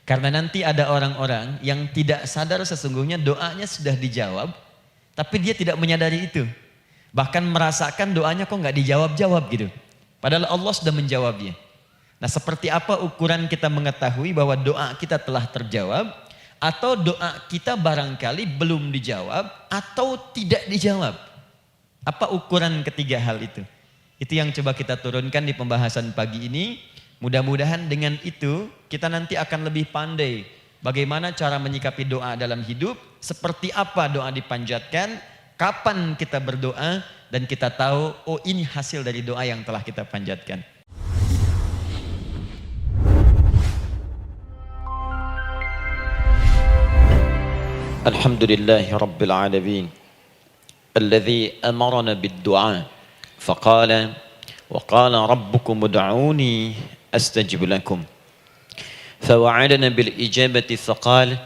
Karena nanti ada orang-orang yang tidak sadar sesungguhnya doanya sudah dijawab, tapi dia tidak menyadari itu. Bahkan merasakan doanya kok nggak dijawab-jawab gitu. Padahal Allah sudah menjawabnya. Nah, seperti apa ukuran kita mengetahui bahwa doa kita telah terjawab, atau doa kita barangkali belum dijawab, atau tidak dijawab? Apa ukuran ketiga hal itu? Itu yang coba kita turunkan di pembahasan pagi ini. Mudah-mudahan dengan itu kita nanti akan lebih pandai bagaimana cara menyikapi doa dalam hidup, seperti apa doa dipanjatkan, kapan kita berdoa, dan kita tahu, oh ini hasil dari doa yang telah kita panjatkan. Alhamdulillahi Rabbil Alamin Alladhi amarana bid-du'a Faqala Wa qala rabbukum ud'uni astajib lakum Fawa'adana bil-ijabati faqala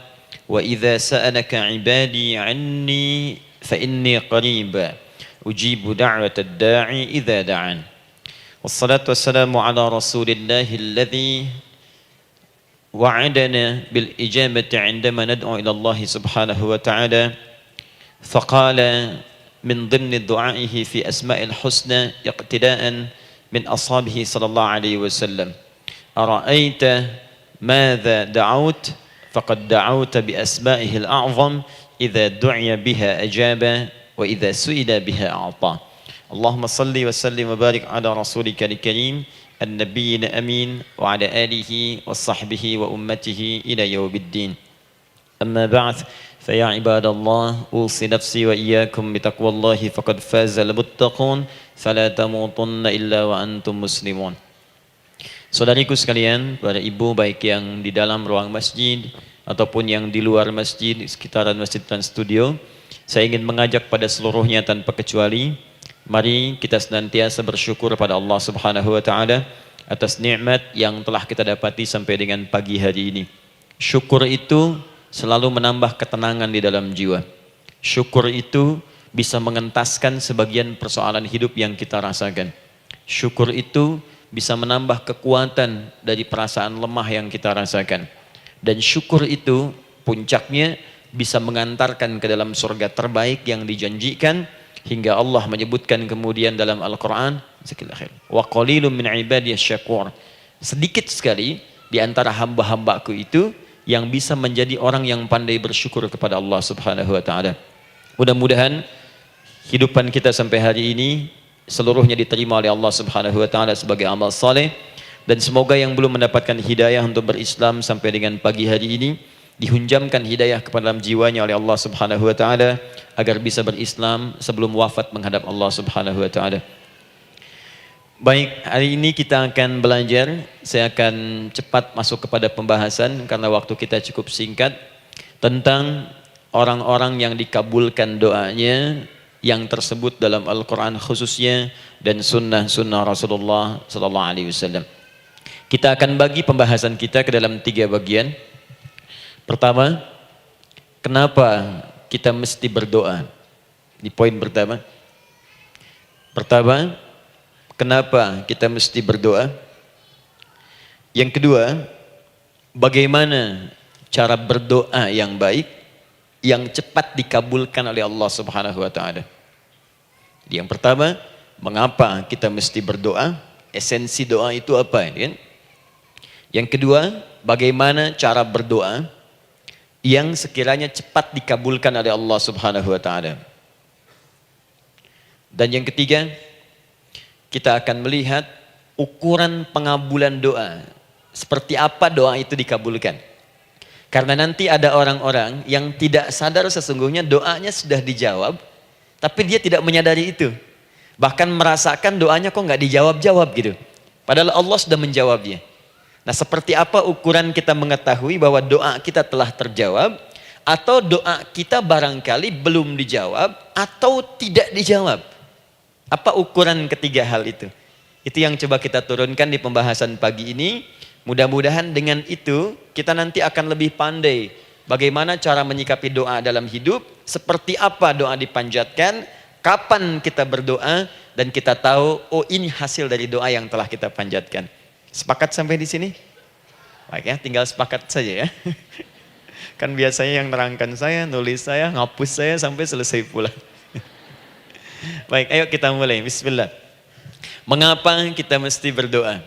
Wa idha sa'alaka ibadi anni Fa inni qariba Ujibu da'wata ad-da'i idha da'an Wassalatu wassalamu ala rasulillahi alladhi وعدنا بالإجابة عندما ندعو إلى الله سبحانه وتعالى فقال من ضمن دعائه في أسماء الحسنى اقتداء من أصحابه صلى الله عليه وسلم أرأيت ماذا دعوت فقد دعوت بأسمائه الأعظم إذا دعي بها أجاب وإذا سئل بها أعطى اللهم صل وسلم وبارك على رسولك الكريم النبي الأمين وعلى آله وصحبه وأمته إلى يوم الدين أما بعد فيا عباد الله أوصي نفسي وإياكم بتقوى الله فقد فاز المتقون فلا تموتن إلا وأنتم مسلمون. Saudariku sekalian, para ibu baik yang di dalam ruang masjid ataupun yang di luar masjid, di sekitaran masjid dan studio, saya ingin mengajak pada seluruhnya tanpa kecuali, mari kita senantiasa bersyukur pada Allah Subhanahu wa taala atas nikmat yang telah kita dapati sampai dengan pagi hari ini. Syukur itu selalu menambah ketenangan di dalam jiwa. Syukur itu bisa mengentaskan sebagian persoalan hidup yang kita rasakan. Syukur itu bisa menambah kekuatan dari perasaan lemah yang kita rasakan. Dan syukur itu puncaknya bisa mengantarkan ke dalam surga terbaik yang dijanjikan. Hingga Allah menyebutkan kemudian dalam Al-Quran, wa qalilun min ibadiyas syakur. Sedikit sekali di antara hamba-hambaku itu yang bisa menjadi orang yang pandai bersyukur kepada Allah Subhanahu wa taala. Mudah-mudahan hidupan kita sampai hari ini seluruhnya diterima oleh Allah Subhanahu wa taala sebagai amal saleh, dan semoga yang belum mendapatkan hidayah untuk berislam sampai dengan pagi hari ini dihunjamkan hidayah kepada dalam jiwanya oleh Allah Subhanahu wa taala agar bisa berislam sebelum wafat menghadap Allah Subhanahu wa taala. Baik, hari ini kita akan belajar. Saya akan cepat masuk kepada pembahasan karena waktu kita cukup singkat, tentang orang-orang yang dikabulkan doanya yang tersebut dalam Al-Quran khususnya dan sunnah-sunnah Rasulullah sallallahu alaihi wasallam. Kita akan bagi pembahasan kita ke dalam 3 bagian. Pertama, kenapa kita mesti berdoa? Di poin pertama. Pertama, kenapa kita mesti berdoa? Yang kedua, bagaimana cara berdoa yang baik, yang cepat dikabulkan oleh Allah Subhanahu wa taala? Yang pertama, mengapa kita mesti berdoa? Esensi doa itu apa, kan? Yang kedua, bagaimana cara berdoa yang sekiranya cepat dikabulkan oleh Allah Subhanahu wa taala. Dan yang ketiga, kita akan melihat ukuran pengabulan doa. Seperti apa doa itu dikabulkan. Karena nanti ada orang-orang yang tidak sadar sesungguhnya doanya sudah dijawab, tapi dia tidak menyadari itu. Bahkan merasakan doanya kok nggak dijawab-jawab gitu. Padahal Allah sudah menjawabnya. Nah, seperti apa ukuran kita mengetahui bahwa doa kita telah terjawab, atau doa kita barangkali belum dijawab, atau tidak dijawab? Apa ukuran ketiga hal itu? Itu yang coba kita turunkan di pembahasan pagi ini. Mudah-mudahan dengan itu kita nanti akan lebih pandai bagaimana cara menyikapi doa dalam hidup, seperti apa doa dipanjatkan, kapan kita berdoa, dan kita tahu, oh ini hasil dari doa yang telah kita panjatkan. Sepakat sampai di sini? Baik ya, tinggal sepakat saja ya. Kan biasanya yang nerangkan saya, nulis saya, ngapus saya sampai selesai pula. Baik, ayo kita mulai. Bismillah. Mengapa kita mesti berdoa?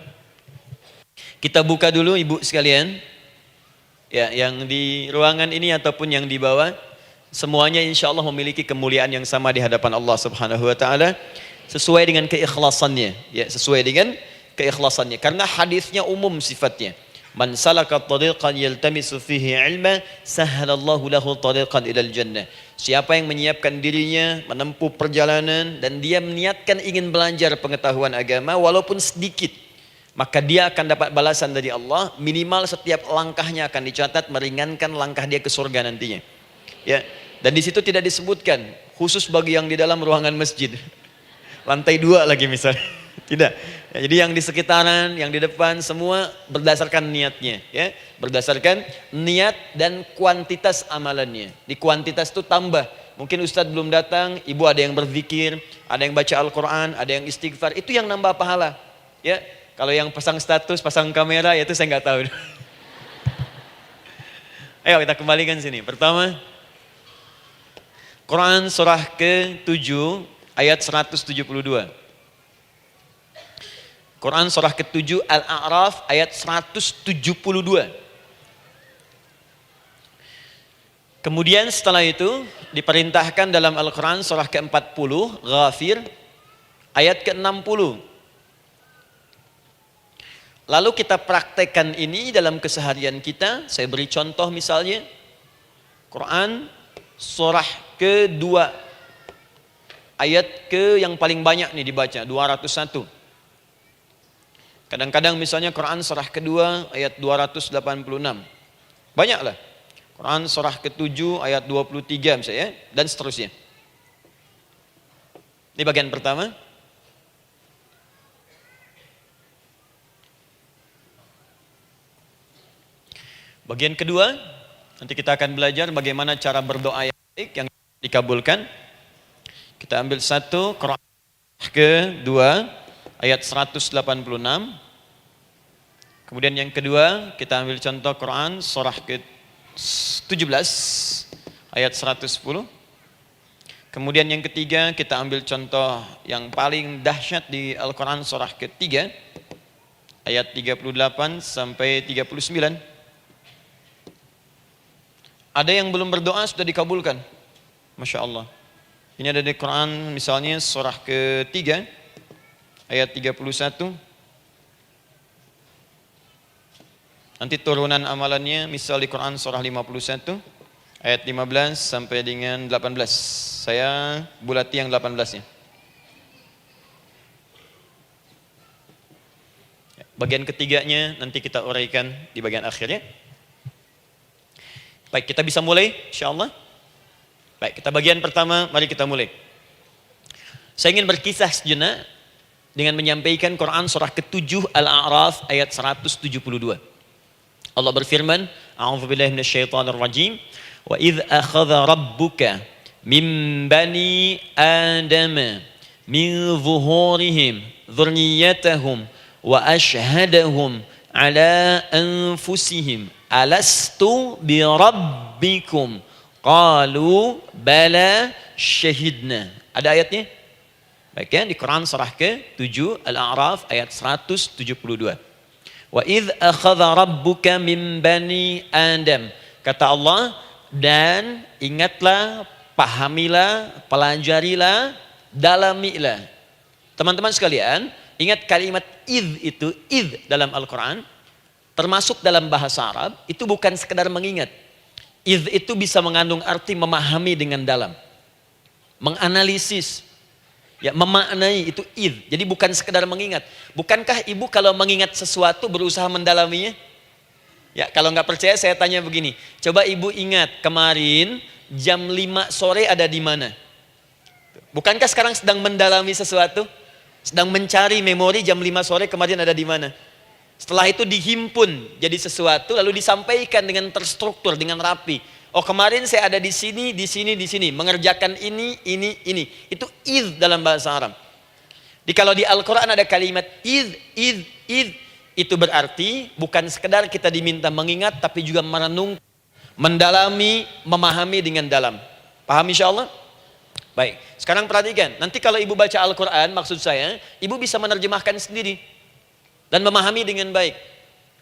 Kita buka dulu ibu sekalian. Ya, yang di ruangan ini ataupun yang di bawah, semuanya insya Allah memiliki kemuliaan yang sama di hadapan Allah Subhanahu wa taala sesuai dengan keikhlasannya. Ya, sesuai dengan keikhlasannya. Karena hadisnya umum sifatnya. Man salaka tariqan yaltamisu fihi ilma sahhalallahu lahu tariqan ilal jannah. Siapa yang menyiapkan dirinya menempuh perjalanan dan dia meniatkan ingin belajar pengetahuan agama walaupun sedikit, maka dia akan dapat balasan dari Allah, minimal setiap langkahnya akan dicatat meringankan langkah dia ke surga nantinya. Ya. Dan di situ tidak disebutkan khusus bagi yang di dalam ruangan masjid. Lantai 2 lagi misalnya. Tidak. Ya, jadi yang di sekitaran, yang di depan semua berdasarkan niatnya, ya. Berdasarkan niat dan kuantitas amalannya. Di kuantitas itu tambah. Mungkin Ustadz belum datang, ibu ada yang berzikir, ada yang baca Al-Qur'an, ada yang istighfar, itu yang nambah pahala. Ya. Kalau yang pasang status, pasang kamera, ya itu saya nggak tahu. Ayo kita kembalikan sini. Pertama, Quran surah ke-7 ayat 172. Quran surah ke-7 Al-A'raf ayat 172. Kemudian setelah itu diperintahkan dalam Al-Quran surah ke-40 Ghafir ayat ke-60. Lalu kita praktekkan ini dalam keseharian kita. Saya beri contoh misalnya Quran surah ke-2 ayat ke yang paling banyak nih dibaca 201. Kadang-kadang misalnya Quran surah kedua ayat 286. Banyaklah. Quran surah ke-7 ayat 23 misalnya dan seterusnya. Ini bagian pertama. Bagian kedua, nanti kita akan belajar bagaimana cara berdoa yang baik yang dikabulkan. Kita ambil satu Quran kedua ayat 186. Kemudian yang kedua kita ambil contoh Quran surah ke-17 ayat 110. Kemudian yang ketiga kita ambil contoh yang paling dahsyat di Al-Quran surah ke-3 ayat 38 sampai 39. Ada yang belum berdoa sudah dikabulkan. Masya Allah. Ini ada di Quran misalnya surah ke-3 ayat 31. Nanti turunan amalannya misal di Quran surah 51 ayat 15 sampai dengan 18. Saya bulati yang 18-nya. Bagian ketiganya nanti kita uraikan di bagian akhirnya. Baik, kita bisa mulai insyaallah. Baik, kita bagian pertama, mari kita mulai. Saya ingin berkisah sejenak dengan menyampaikan Quran surah ke-7 Al-A'raf ayat 172. Allah berfirman, A'udzubillahi minasyaitonir rajim, wa idz akhadha rabbuka min bani Adam min zuhurihim dzurriyyatahum wa ashhadahum ala anfusihim alastu bi rabbikum qalu bala syahidna. Ada ayatnya? Baik ya, di Quran surah ke-7 Al-A'raf ayat 172. Wa idz akhadha rabbuka min bani Adam. Kata Allah, dan ingatlah, pahamilah, pelajarilah, dalamilah. Teman-teman sekalian, ingat kalimat idz itu, idz dalam Al-Quran, termasuk dalam bahasa Arab, itu bukan sekedar mengingat. Idz itu bisa mengandung arti memahami dengan dalam. Menganalisis. Ya, memaknai itu idz. Jadi bukan sekedar mengingat. Bukankah ibu kalau mengingat sesuatu berusaha mendalaminya? Ya, kalau nggak percaya saya tanya begini. Coba ibu ingat kemarin jam 5 sore ada di mana? Bukankah sekarang sedang mendalami sesuatu? Sedang mencari memori jam 5 sore kemarin ada di mana? Setelah itu dihimpun jadi sesuatu lalu disampaikan dengan terstruktur, dengan rapi. Oh, kemarin saya ada di sini, di sini, di sini, mengerjakan ini. Itu idz dalam bahasa Arab. Kalau di Al-Quran ada kalimat idz. Itu berarti bukan sekedar kita diminta mengingat, tapi juga merenung, mendalami, memahami dengan dalam. Paham insyaallah? Baik, sekarang perhatikan. Nanti kalau ibu baca Al-Quran, maksud saya, ibu bisa menerjemahkan sendiri dan memahami dengan baik.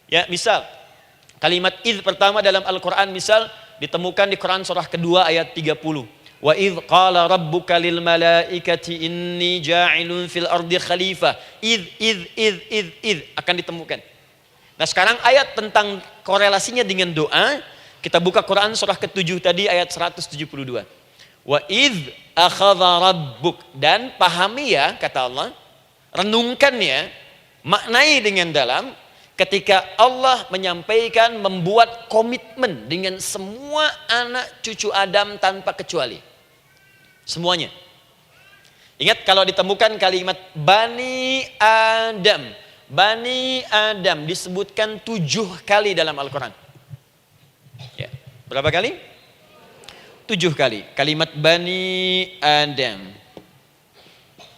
Ya, misal kalimat idz pertama dalam Al-Quran misal ditemukan di Quran surah kedua ayat 30. Wa idz qala rabbuka lil malaikati inni ja'ilun fil ardi khalifah. Idz akan ditemukan. Nah, sekarang ayat tentang korelasinya dengan doa, kita buka Quran surah ke-7 tadi ayat 172. Wa idz akhadha rabbuk, dan pahami ya kata Allah, renungkan ya, maknai dengan dalam ketika Allah menyampaikan, membuat komitmen dengan semua anak cucu Adam tanpa kecuali. Semuanya. Ingat kalau ditemukan kalimat Bani Adam. Bani Adam disebutkan 7 kali dalam Al-Quran. Ya. Berapa kali? 7 kali. Kalimat Bani Adam.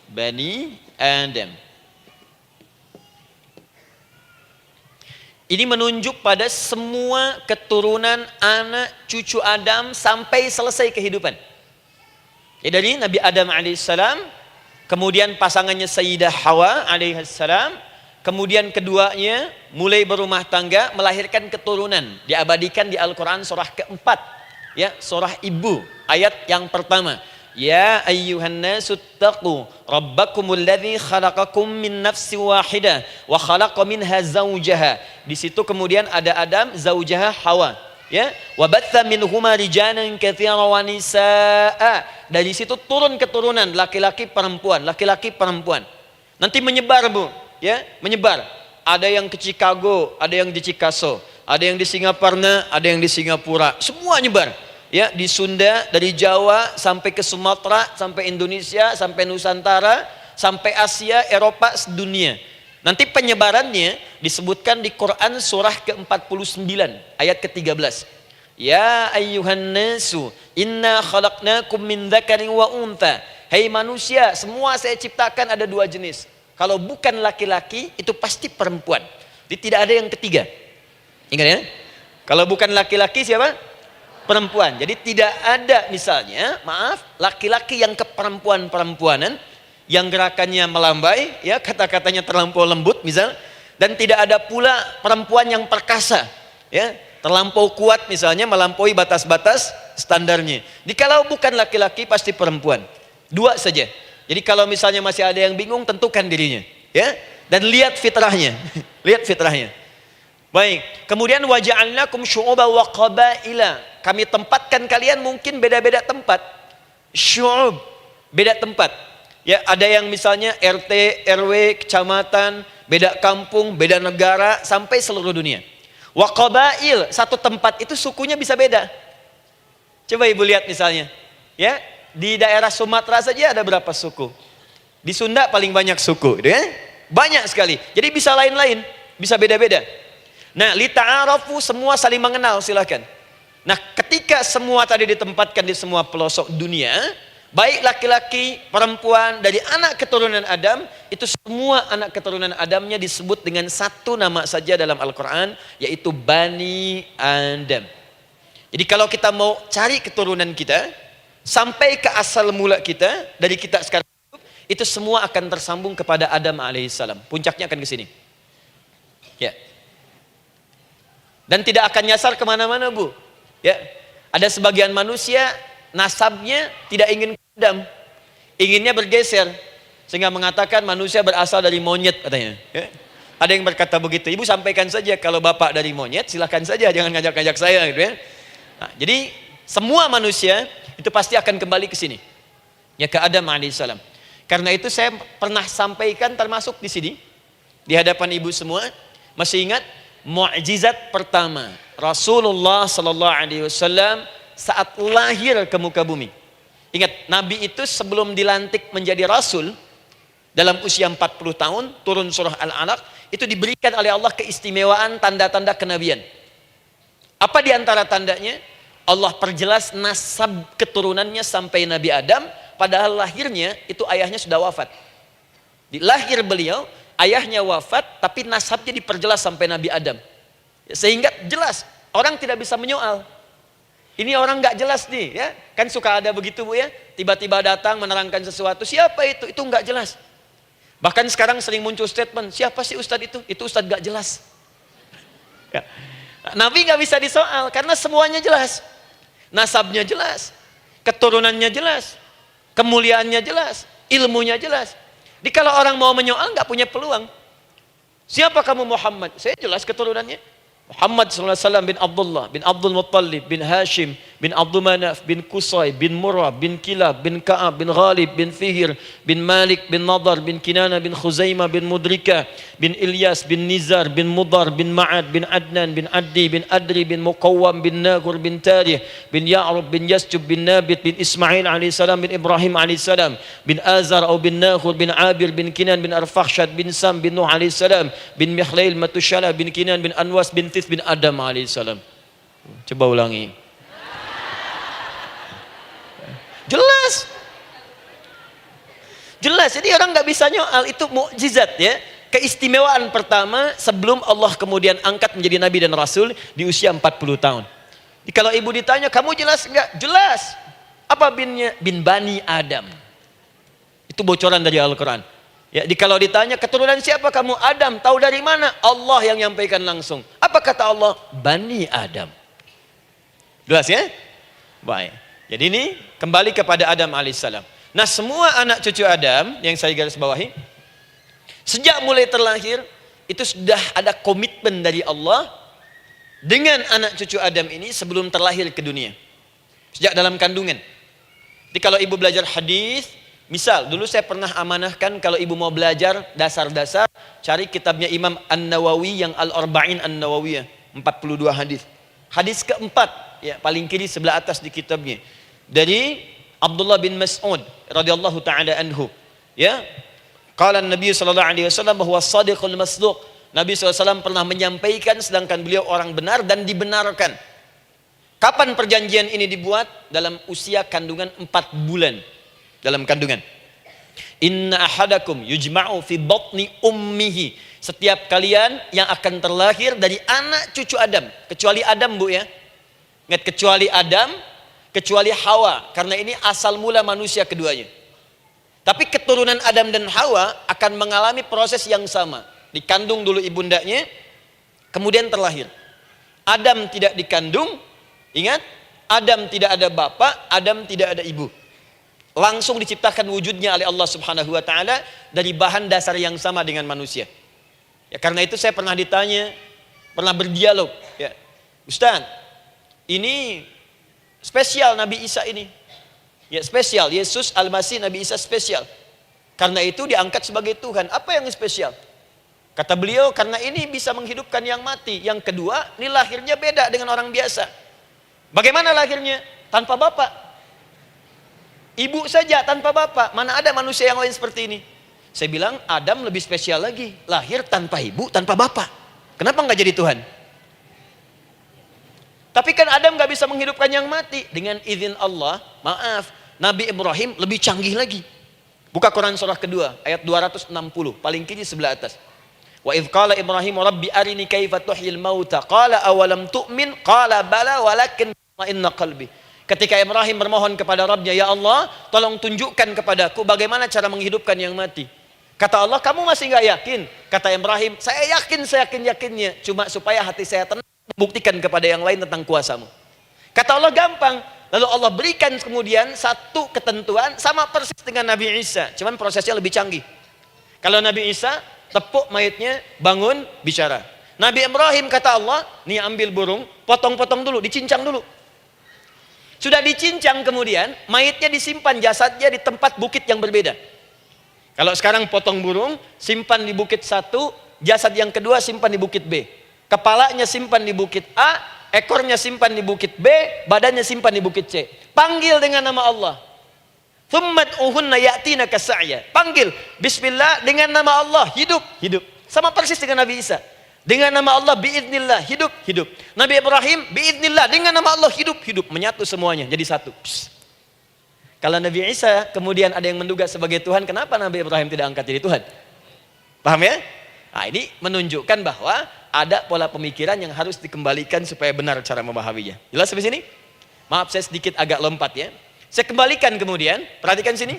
Bani Adam. Ini menunjuk pada semua keturunan anak cucu Adam sampai selesai kehidupan. Ya, dari Nabi Adam alaihissalam, kemudian pasangannya Sayyidah Hawa alaihissalam, kemudian keduanya mulai berumah tangga, melahirkan keturunan, diabadikan di Al-Quran surah keempat, ya, surah Ibu, ayat yang pertama. Ya ayyuhan nasu taqu rabbakumul ladzi khalaqakum min nafsin wahidah wa khalaqa minha zawjaha. Di situ kemudian ada Adam, zaujaha Hawa, ya, wa batha minhuma rijalan katsiran wa nisaa. Dari situ turun keturunan laki-laki perempuan, laki-laki perempuan. Nanti menyebar, Bu, ya, menyebar. Ada yang ke Chicago, ada yang di Chicago, ada yang di Singaparna, ada yang di Singapura. Semua nyebar. Ya, di Sunda, dari Jawa sampai ke Sumatera, sampai Indonesia, sampai Nusantara, sampai Asia, Eropa, sedunia. Nanti penyebarannya disebutkan di Quran surah ke-49 ayat ke-13. Ya ayyuhan nasu inna khalaqnakum min dzakarin wa untha. Hai manusia, semua saya ciptakan ada 2 jenis. Kalau bukan laki-laki itu pasti perempuan. Jadi tidak ada yang ketiga. Ingat ya? Kalau bukan laki-laki siapa? Perempuan. Jadi tidak ada misalnya, maaf, laki-laki yang keperempuan-perempuanan, yang gerakannya melambai, ya, kata-katanya terlampau lembut misal, dan tidak ada pula perempuan yang perkasa, ya, terlampau kuat misalnya, melampaui batas-batas standarnya. Jikalau bukan laki-laki pasti perempuan. 2 saja. Jadi kalau misalnya masih ada yang bingung, tentukan dirinya, ya, dan lihat fitrahnya. Lihat fitrahnya. Baik, kemudian waja'alnakum syu'uban wa qabaila. Kami tempatkan kalian mungkin beda-beda tempat. Syu'ub, beda tempat. Ya, ada yang misalnya RT, RW, kecamatan, beda kampung, beda negara, sampai seluruh dunia. Wa qabail, satu tempat itu sukunya bisa beda. Coba Ibu lihat misalnya, ya, di daerah Sumatera saja ada berapa suku? Di Sunda paling banyak suku, ya? Banyak sekali. Jadi bisa lain-lain, bisa beda-beda. Nah, lita'arafu, semua saling mengenal, silakan. Nah, ketika semua tadi ditempatkan di semua pelosok dunia, baik laki-laki, perempuan, dari anak keturunan Adam, itu semua anak keturunan Adamnya disebut dengan satu nama saja dalam Al-Quran, yaitu Bani Adam. Jadi kalau kita mau cari keturunan kita, sampai ke asal mula kita, dari kita sekarang, itu semua akan tersambung kepada Adam alaihissalam. Puncaknya akan ke sini. Ya. Dan tidak akan nyasar kemana-mana, Bu. Ya, ada sebagian manusia nasabnya tidak ingin ke Adam, inginnya bergeser, sehingga mengatakan manusia berasal dari monyet katanya. Ya. Ada yang berkata begitu. Ibu sampaikan saja kalau bapak dari monyet, silahkan saja, jangan ngajak-ngajak saya, gitu ya. Nah, jadi semua manusia itu pasti akan kembali ke sini, ya, ke Adam alaihissalam. Karena itu saya pernah sampaikan termasuk di sini di hadapan ibu semua, masih ingat? Mukjizat pertama Rasulullah sallallahu alaihi wasallam saat lahir ke muka bumi. Ingat, Nabi itu sebelum dilantik menjadi Rasul dalam usia 40 tahun, turun surah Al-Alaq, itu diberikan oleh Allah keistimewaan tanda-tanda kenabian. Apa di antara tandanya? Allah perjelas nasab keturunannya sampai Nabi Adam, padahal lahirnya itu ayahnya sudah wafat. Di lahir beliau, ayahnya wafat, tapi nasabnya diperjelas sampai Nabi Adam. Sehingga jelas, orang tidak bisa menyoal. Ini orang nggak jelas nih, ya. Kan suka ada begitu Bu ya. Tiba-tiba datang menerangkan sesuatu, siapa itu? Itu nggak jelas. Bahkan sekarang sering muncul statement, siapa sih Ustadz itu? Itu Ustadz nggak jelas. Ya. Nabi nggak bisa disoal karena semuanya jelas. Nasabnya jelas, keturunannya jelas, kemuliaannya jelas, ilmunya jelas. Jadi kalau orang mau menyoal nggak punya peluang. Siapa kamu Muhammad? Saya jelas keturunannya. Muhammad SAW bin Abdullah, bin Abdul Muttalib, bin Hashim, bin Abdul Manaf, bin Qusay, bin Murrah, bin Kilab, bin Ka'ab, bin Ghalib, bin Fihir, bin Malik, bin Nadar, bin Kinana, bin Khuzaimah, bin Mudrika, bin Ilyas, bin Nizar, bin Mudar, bin Ma'ad, bin Adnan, bin Addi, bin Adri, bin Muqawwam, bin Nagur, bin Tarih, bin Ya'rub, bin Yasjub, bin Nabit, bin Ismail alaihissalam, bin Ibrahim alaihissalam, bin Azar atau bin Nakhur, bin Abir, bin Kinan, bin Arfakhshad, bin Sam, bin Nuh alaihissalam, bin Mikhlail, Matushala, bin Kinan, bin Anwas, bin bin Adam alaihissalam. Coba ulangi. Jelas. Jelas. Jadi orang nggak bisa nyoal, itu mukjizat ya. Keistimewaan pertama sebelum Allah kemudian angkat menjadi nabi dan rasul di usia 40 tahun. Jadi kalau ibu ditanya, kamu jelas nggak? Jelas. Apa binnya? Bin Bani Adam. Itu bocoran dari Al-Quran. Ya, kalau ditanya keturunan siapa kamu? Adam. Tahu dari mana? Allah yang nyampaikan langsung. Apa kata Allah? Bani Adam. Jelas ya? Baik. Jadi ini kembali kepada Adam alaihissalam. Nah, semua anak cucu Adam yang saya garis bawahi, sejak mulai terlahir itu sudah ada komitmen dari Allah dengan anak cucu Adam ini sebelum terlahir ke dunia. Sejak dalam kandungan. Jadi kalau ibu belajar hadis, misal, dulu saya pernah amanahkan kalau ibu mau belajar dasar-dasar, cari kitabnya Imam An-Nawawi yang Al-Arba'in An-Nawawiyah, 42 hadis. Hadis keempat, ya paling kiri sebelah atas di kitabnya. Dari Abdullah bin Mas'ud radhiyallahu taala anhu. Ya. Qala Nabi sallallahu alaihi wasallam bahwa shadiqul masduq. Nabi SAW pernah menyampaikan sedangkan beliau orang benar dan dibenarkan. Kapan perjanjian ini dibuat? Dalam usia kandungan 4 bulan. Dalam kandungan. Inna ahadakum yujma'u fi batni ummihi. Setiap kalian yang akan terlahir dari anak cucu Adam, kecuali Adam Bu ya. Ingat, kecuali Adam, kecuali Hawa, karena ini asal mula manusia keduanya. Tapi keturunan Adam dan Hawa akan mengalami proses yang sama. Dikandung dulu ibundanya, kemudian terlahir. Adam tidak dikandung, ingat, Adam tidak ada bapak, Adam tidak ada ibu. Langsung diciptakan wujudnya oleh Allah Subhanahu wa taala dari bahan dasar yang sama dengan manusia. Ya, karena itu saya pernah ditanya, pernah berdialog, ya. Ustaz, ini spesial Nabi Isa ini. Ya, spesial, Yesus Al-Masih Nabi Isa spesial. Karena itu diangkat sebagai Tuhan. Apa yang spesial? Kata beliau, karena ini bisa menghidupkan yang mati. Yang kedua, ini lahirnya beda dengan orang biasa. Bagaimana lahirnya? Tanpa bapak. Ibu saja tanpa bapak. Mana ada manusia yang lain seperti ini? Saya bilang Adam lebih spesial lagi. Lahir tanpa ibu, tanpa bapak. Kenapa nggak jadi Tuhan? Tapi kan Adam nggak bisa menghidupkan yang mati. Dengan izin Allah, maaf, Nabi Ibrahim lebih canggih lagi. Buka Quran surah kedua, ayat 260. Paling kiri sebelah atas. Wa idh qala Ibrahim Rabbi arini kaifa tuhyil mauta. Qala awalam tu'min. Qala bala walakin inna qalbi. Ketika Ibrahim bermohon kepada Rabbnya, ya Allah, tolong tunjukkan kepadaku bagaimana cara menghidupkan yang mati. Kata Allah, kamu masih nggak yakin? Kata Ibrahim, saya yakin, saya yakin-yakinnya. Cuma supaya hati saya tenang, membuktikan kepada yang lain tentang kuasamu. Kata Allah, gampang. Lalu Allah berikan kemudian satu ketentuan sama persis dengan Nabi Isa. Cuman prosesnya lebih canggih. Kalau Nabi Isa, tepuk mayatnya, bangun, bicara. Nabi Ibrahim kata Allah, nih ambil burung, potong-potong dulu, dicincang dulu. Sudah dicincang kemudian, mayatnya disimpan, jasadnya di tempat bukit yang berbeda. Kalau sekarang potong burung, simpan di bukit satu, jasad yang kedua simpan di bukit B. Kepalanya simpan di bukit A, ekornya simpan di bukit B, badannya simpan di bukit C. Panggil dengan nama Allah. Thummat uhunna ya'tina kasa'ya. Panggil, bismillah, dengan nama Allah, hidup, hidup. Sama persis dengan Nabi Isa. Dengan nama Allah, biiznillah, hidup, hidup. Nabi Ibrahim, biiznillah, dengan nama Allah, hidup, hidup. Menyatu semuanya, jadi satu. Psst. Kalau Nabi Isa kemudian ada yang menduga sebagai Tuhan, kenapa Nabi Ibrahim tidak angkat jadi Tuhan? Paham ya? Nah, ini menunjukkan bahwa ada pola pemikiran yang harus dikembalikan supaya benar cara memahaminya. Jelas sampai sini? Maaf saya sedikit agak lompat ya. Saya kembalikan kemudian, perhatikan sini.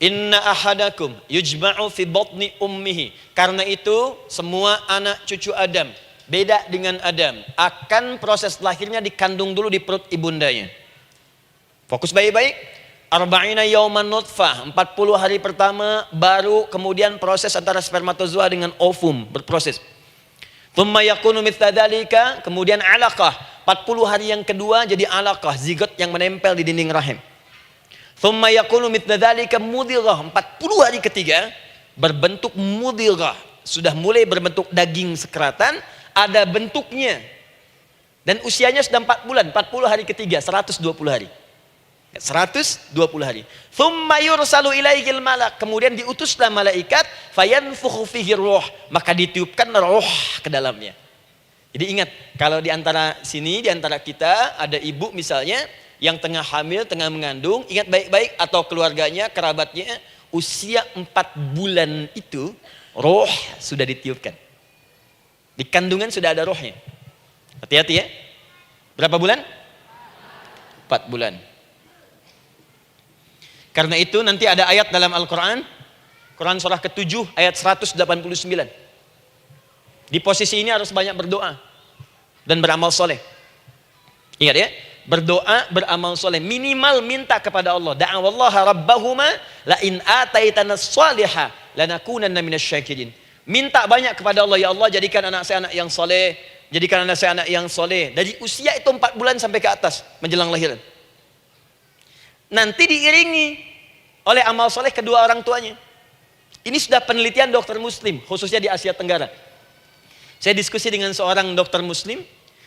Inna ahadakum yujma'u fi batni ummihi. Karena itu semua anak cucu Adam, beda dengan Adam, akan proses lahirnya dikandung dulu di perut ibundanya. Fokus baik-baik. Arba'ina yauman nutfah, 40 hari pertama baru kemudian proses antara spermatozoa dengan ovum berproses. Thumma yakunu mithla dzalika, kemudian alaqah, 40 hari yang kedua jadi alaqah, zigot yang menempel di dinding rahim. Thumma yakunu mithla dzalika mudghah, 40 hari ketiga berbentuk mudghah, sudah mulai berbentuk daging sekeratan, ada bentuknya. Dan usianya sudah 4 bulan, 40 hari ketiga, 120 hari. 120 hari. Thumma yursalu ilaihil malak, kemudian diutuslah malaikat, fayanfukhu fihi ruh, maka ditiupkan roh ke dalamnya. Jadi ingat, kalau di antara sini, di antara kita ada ibu misalnya yang tengah hamil, tengah mengandung, ingat baik-baik, atau keluarganya, kerabatnya, usia 4 bulan itu roh sudah ditiupkan. Di kandungan sudah ada rohnya. Hati-hati ya. Berapa bulan? 4 bulan. Karena itu nanti ada ayat dalam Al-Quran, Quran surah ke-7 ayat 189. Di posisi ini harus banyak berdoa dan beramal soleh. Ingat ya, berdoa, beramal soleh, minimal minta kepada Allah. Da'awallaha rabbahuma la in ataitana shaliha lanakunanna minasyakirin. Minta banyak kepada Allah, ya Allah jadikan anak saya anak yang soleh, jadikan anak saya anak yang soleh. Dari usia itu 4 bulan sampai ke atas menjelang lahiran. Nanti diiringi oleh amal soleh kedua orang tuanya. Ini sudah penelitian dokter muslim, khususnya di Asia Tenggara. Saya diskusi dengan seorang dokter muslim,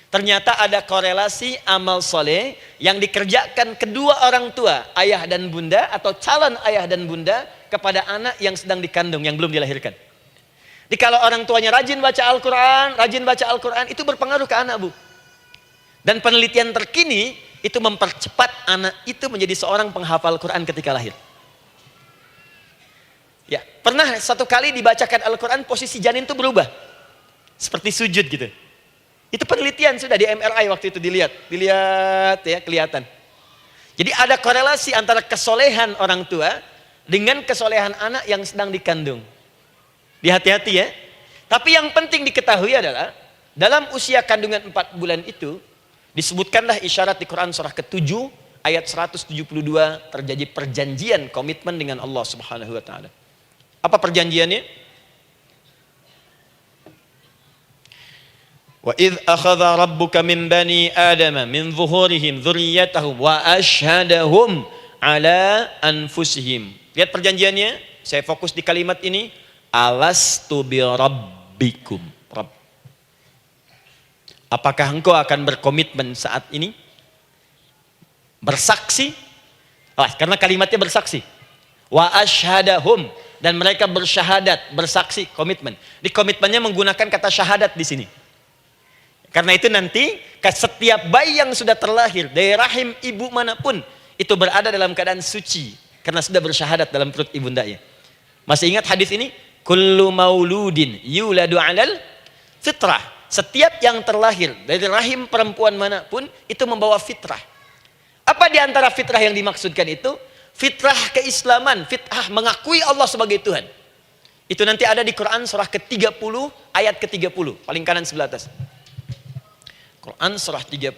ternyata ada korelasi amal soleh yang dikerjakan kedua orang tua, ayah dan bunda, atau calon ayah dan bunda, kepada anak yang sedang dikandung, yang belum dilahirkan. Jadi kalau orang tuanya rajin baca Al-Quran, itu berpengaruh ke anak, Bu. Dan penelitian terkini, itu mempercepat anak itu menjadi seorang penghafal Quran ketika lahir. Ya, pernah satu kali dibacakan Al-Quran, posisi janin itu berubah. Seperti sujud gitu. Itu penelitian sudah di MRI waktu itu dilihat ya, kelihatan. Jadi ada korelasi antara kesolehan orang tua dengan kesolehan anak yang sedang dikandung. Hati-hati ya. Tapi yang penting diketahui adalah dalam usia kandungan 4 bulan itu disebutkanlah isyarat di Quran surah ke-7 ayat 172 terjadi perjanjian komitmen dengan Allah Subhanahu wa taala. Apa perjanjiannya? Wa idz akhadha rabbuka min bani adama min zuhurihim dzurriyyatahum wa asyhadahum ala anfusihim. Lihat perjanjiannya, saya fokus di kalimat ini, alastu bi rabbikum. Apakah engkau akan berkomitmen saat ini? Bersaksi? Karena kalimatnya bersaksi. Wa asyhadahum, dan mereka bersyahadat, bersaksi, komitmen. Di komitmennya menggunakan kata syahadat di sini. Karena itu nanti setiap bayi yang sudah terlahir dari rahim ibu manapun itu berada dalam keadaan suci karena sudah bersyahadat dalam perut ibundanya. Masih ingat hadis ini? Kullu mauludin yuladu 'alal fitrah. Setiap yang terlahir dari rahim perempuan manapun itu membawa fitrah. Apa di antara fitrah yang dimaksudkan itu? Fitrah keislaman, fitrah mengakui Allah sebagai Tuhan. Itu nanti ada di Quran surah ke-30 ayat ke-30, paling kanan sebelah atas. Quran surah 30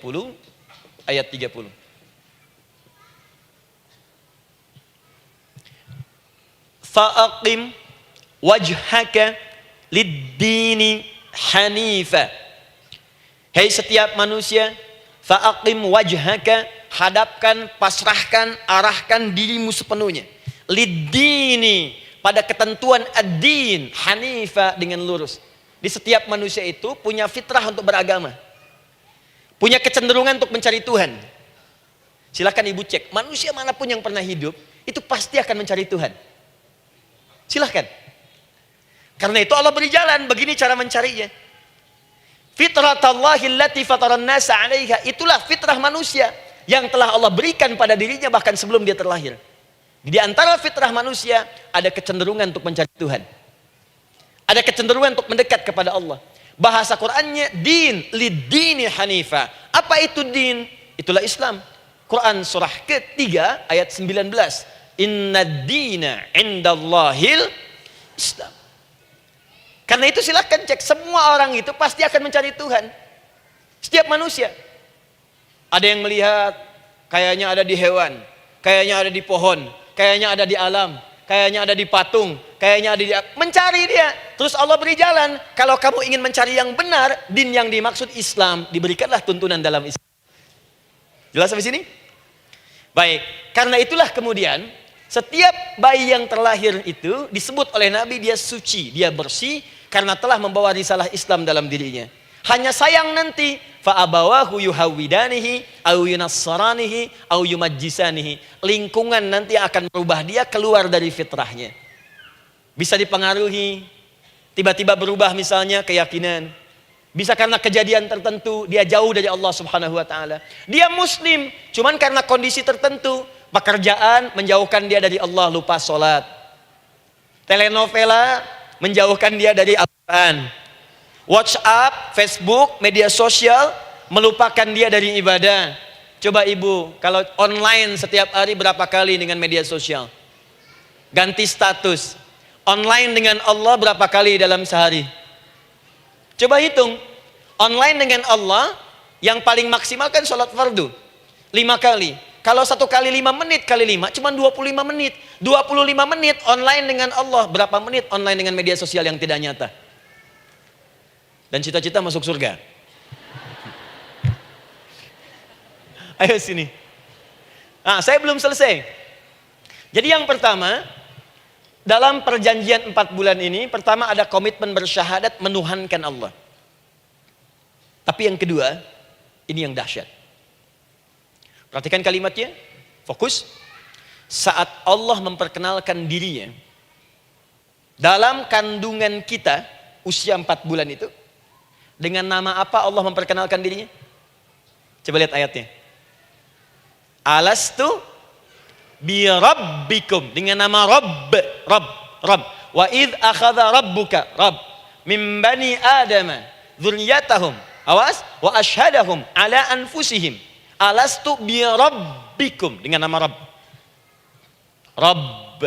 ayat 30. Fa'aqim wajhaka lid-dini hanifa. Hei setiap manusia, fa'aqim wajhaka, hadapkan, pasrahkan, arahkan dirimu sepenuhnya. Lid-dini, pada ketentuan ad-din, hanifa, dengan lurus. Di setiap manusia itu punya fitrah untuk beragama. Punya kecenderungan untuk mencari Tuhan. Silakan ibu cek, manusia manapun yang pernah hidup, itu pasti akan mencari Tuhan. Silakan. Karena itu Allah beri jalan, begini cara mencarinya. Fitratallahi allati fataran nasa 'alaiha, itulah fitrah manusia yang telah Allah berikan pada dirinya bahkan sebelum dia terlahir. Di antara fitrah manusia ada kecenderungan untuk mencari Tuhan. Ada kecenderungan untuk mendekat kepada Allah. Bahasa Qur'annya din, lid-dini hanifa. Apa itu din? Itulah Islam. Quran surah ke-3 ayat 19. Inna dina indallahil Islam. Karena itu silakan cek, semua orang itu pasti akan mencari Tuhan. Setiap manusia. Ada yang melihat kayaknya ada di hewan, kayaknya ada di pohon, kayaknya ada di alam, kayaknya ada di patung, kayaknya ada di... Mencari dia. Terus Allah beri jalan. Kalau kamu ingin mencari yang benar, din yang dimaksud Islam, diberikanlah tuntunan dalam Islam. Jelas sampai sini? Baik. Karena itulah kemudian setiap bayi yang terlahir itu disebut oleh Nabi dia suci, dia bersih karena telah membawa risalah Islam dalam dirinya. Hanya sayang nanti fa abawahu yuhawidanihi au yunassaranihi au yumajjisanihi. Lingkungan nanti akan merubah dia keluar dari fitrahnya. Bisa dipengaruhi, tiba-tiba berubah misalnya keyakinan. Bisa karena kejadian tertentu dia jauh dari Allah Subhanahu wa taala. Dia muslim, cuman karena kondisi tertentu, pekerjaan menjauhkan dia dari Allah, lupa sholat. Telenovela menjauhkan dia dari Al-Quran. WhatsApp, Facebook, media sosial melupakan dia dari ibadah. Coba ibu, kalau online setiap hari berapa kali dengan media sosial? Ganti status. Online dengan Allah berapa kali dalam sehari? Coba hitung. Online dengan Allah yang paling maksimal kan sholat fardu 5 kali. Kalau 1 kali 5 menit kali 5 cuma 25 menit. 25 menit online dengan Allah. Berapa menit online dengan media sosial yang tidak nyata? Dan cita-cita masuk surga. Ayo sini. Nah, saya belum selesai. Jadi yang pertama, dalam perjanjian 4 bulan ini, pertama ada komitmen bersyahadat menuhankan Allah. Tapi yang kedua, ini yang dahsyat. Perhatikan kalimatnya, fokus. Saat Allah memperkenalkan dirinya, dalam kandungan kita, usia 4 bulan itu, dengan nama apa Allah memperkenalkan dirinya? Coba lihat ayatnya. Alastu bi rabbikum, dengan nama Rabb, Rabb. Wa idh akhadha rabbuka, Rabb, min bani Adama, dzurriyyatahum, awas, wa ashhadahum ala anfusihim. Alastu bi rabbikum, dengan nama Rabb. Rabb.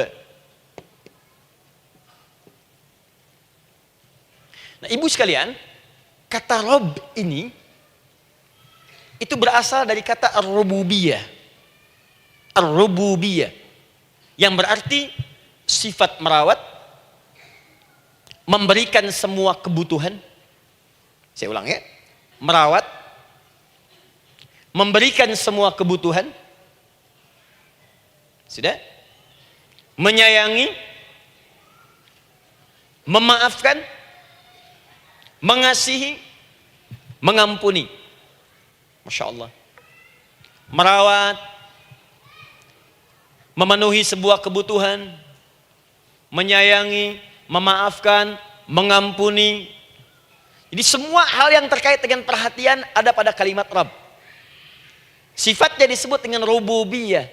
Nah, ibu sekalian, kata Rabb ini itu berasal dari kata ar-rububiyah. Ar-rububiyah yang berarti sifat merawat, memberikan semua kebutuhan. Saya ulang ya. Merawat, memberikan semua kebutuhan. Sudah? Menyayangi, memaafkan, mengasihi, mengampuni. Masya Allah. Merawat, memenuhi sebuah kebutuhan, menyayangi, memaafkan, mengampuni. Jadi semua hal yang terkait dengan perhatian ada pada kalimat Rabb. Sifatnya disebut dengan rububiyah.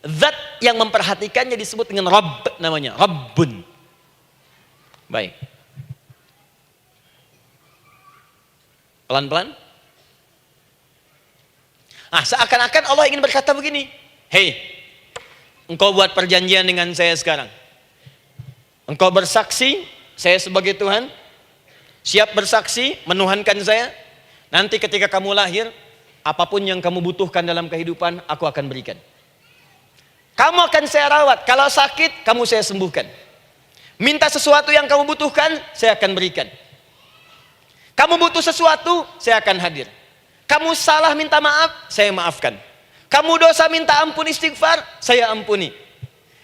Zat yang memperhatikannya disebut dengan Rabb namanya. Rabbun. Baik. Pelan-pelan. Seakan-akan Allah ingin berkata begini. Hei, engkau buat perjanjian dengan saya sekarang. Engkau bersaksi, saya sebagai Tuhan. Siap bersaksi, menuhankan saya. Nanti ketika kamu lahir, apapun yang kamu butuhkan dalam kehidupan, aku akan berikan. Kamu akan saya rawat. Kalau sakit, kamu saya sembuhkan. Minta sesuatu yang kamu butuhkan, saya akan berikan. Kamu butuh sesuatu, saya akan hadir. Kamu salah minta maaf, saya maafkan. Kamu dosa minta ampun istighfar, saya ampuni.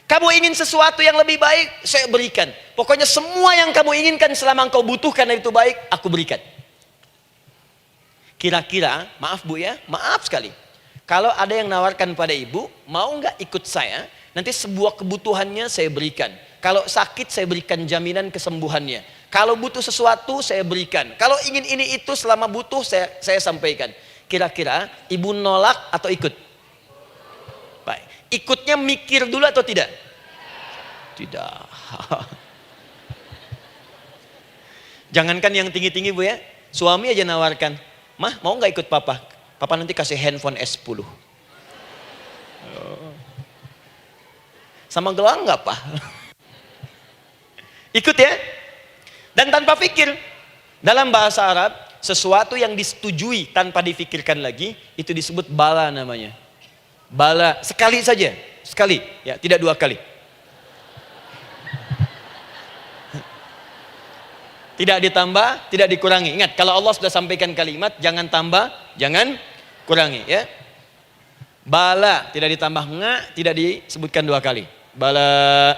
Kamu ingin sesuatu yang lebih baik, saya berikan. Pokoknya semua yang kamu inginkan selama engkau butuhkan itu baik, aku berikan. Kira-kira, maaf Bu ya, maaf sekali. Kalau ada yang nawarkan pada ibu, mau nggak ikut saya? Nanti sebuah kebutuhannya saya berikan. Kalau sakit saya berikan jaminan kesembuhannya. Kalau butuh sesuatu saya berikan. Kalau ingin ini itu selama butuh saya sampaikan. Kira-kira ibu nolak atau ikut? Baik. Ikutnya mikir dulu atau tidak? Tidak. Jangankan yang tinggi-tinggi Bu ya, suami aja nawarkan, "Mah, mau nggak ikut papa? Papa nanti kasih handphone S10. Sama gelang nggak Pak? Ikut ya. Dan tanpa pikir. Dalam bahasa Arab, sesuatu yang disetujui tanpa difikirkan lagi, itu disebut bala namanya. Bala, sekali saja. Sekali, ya, tidak 2 kali. Tidak ditambah, tidak dikurangi. Ingat, kalau Allah sudah sampaikan kalimat, jangan tambah, jangan kurangi. Ya. Bala, tidak ditambah nga, tidak disebutkan 2 kali. Bala.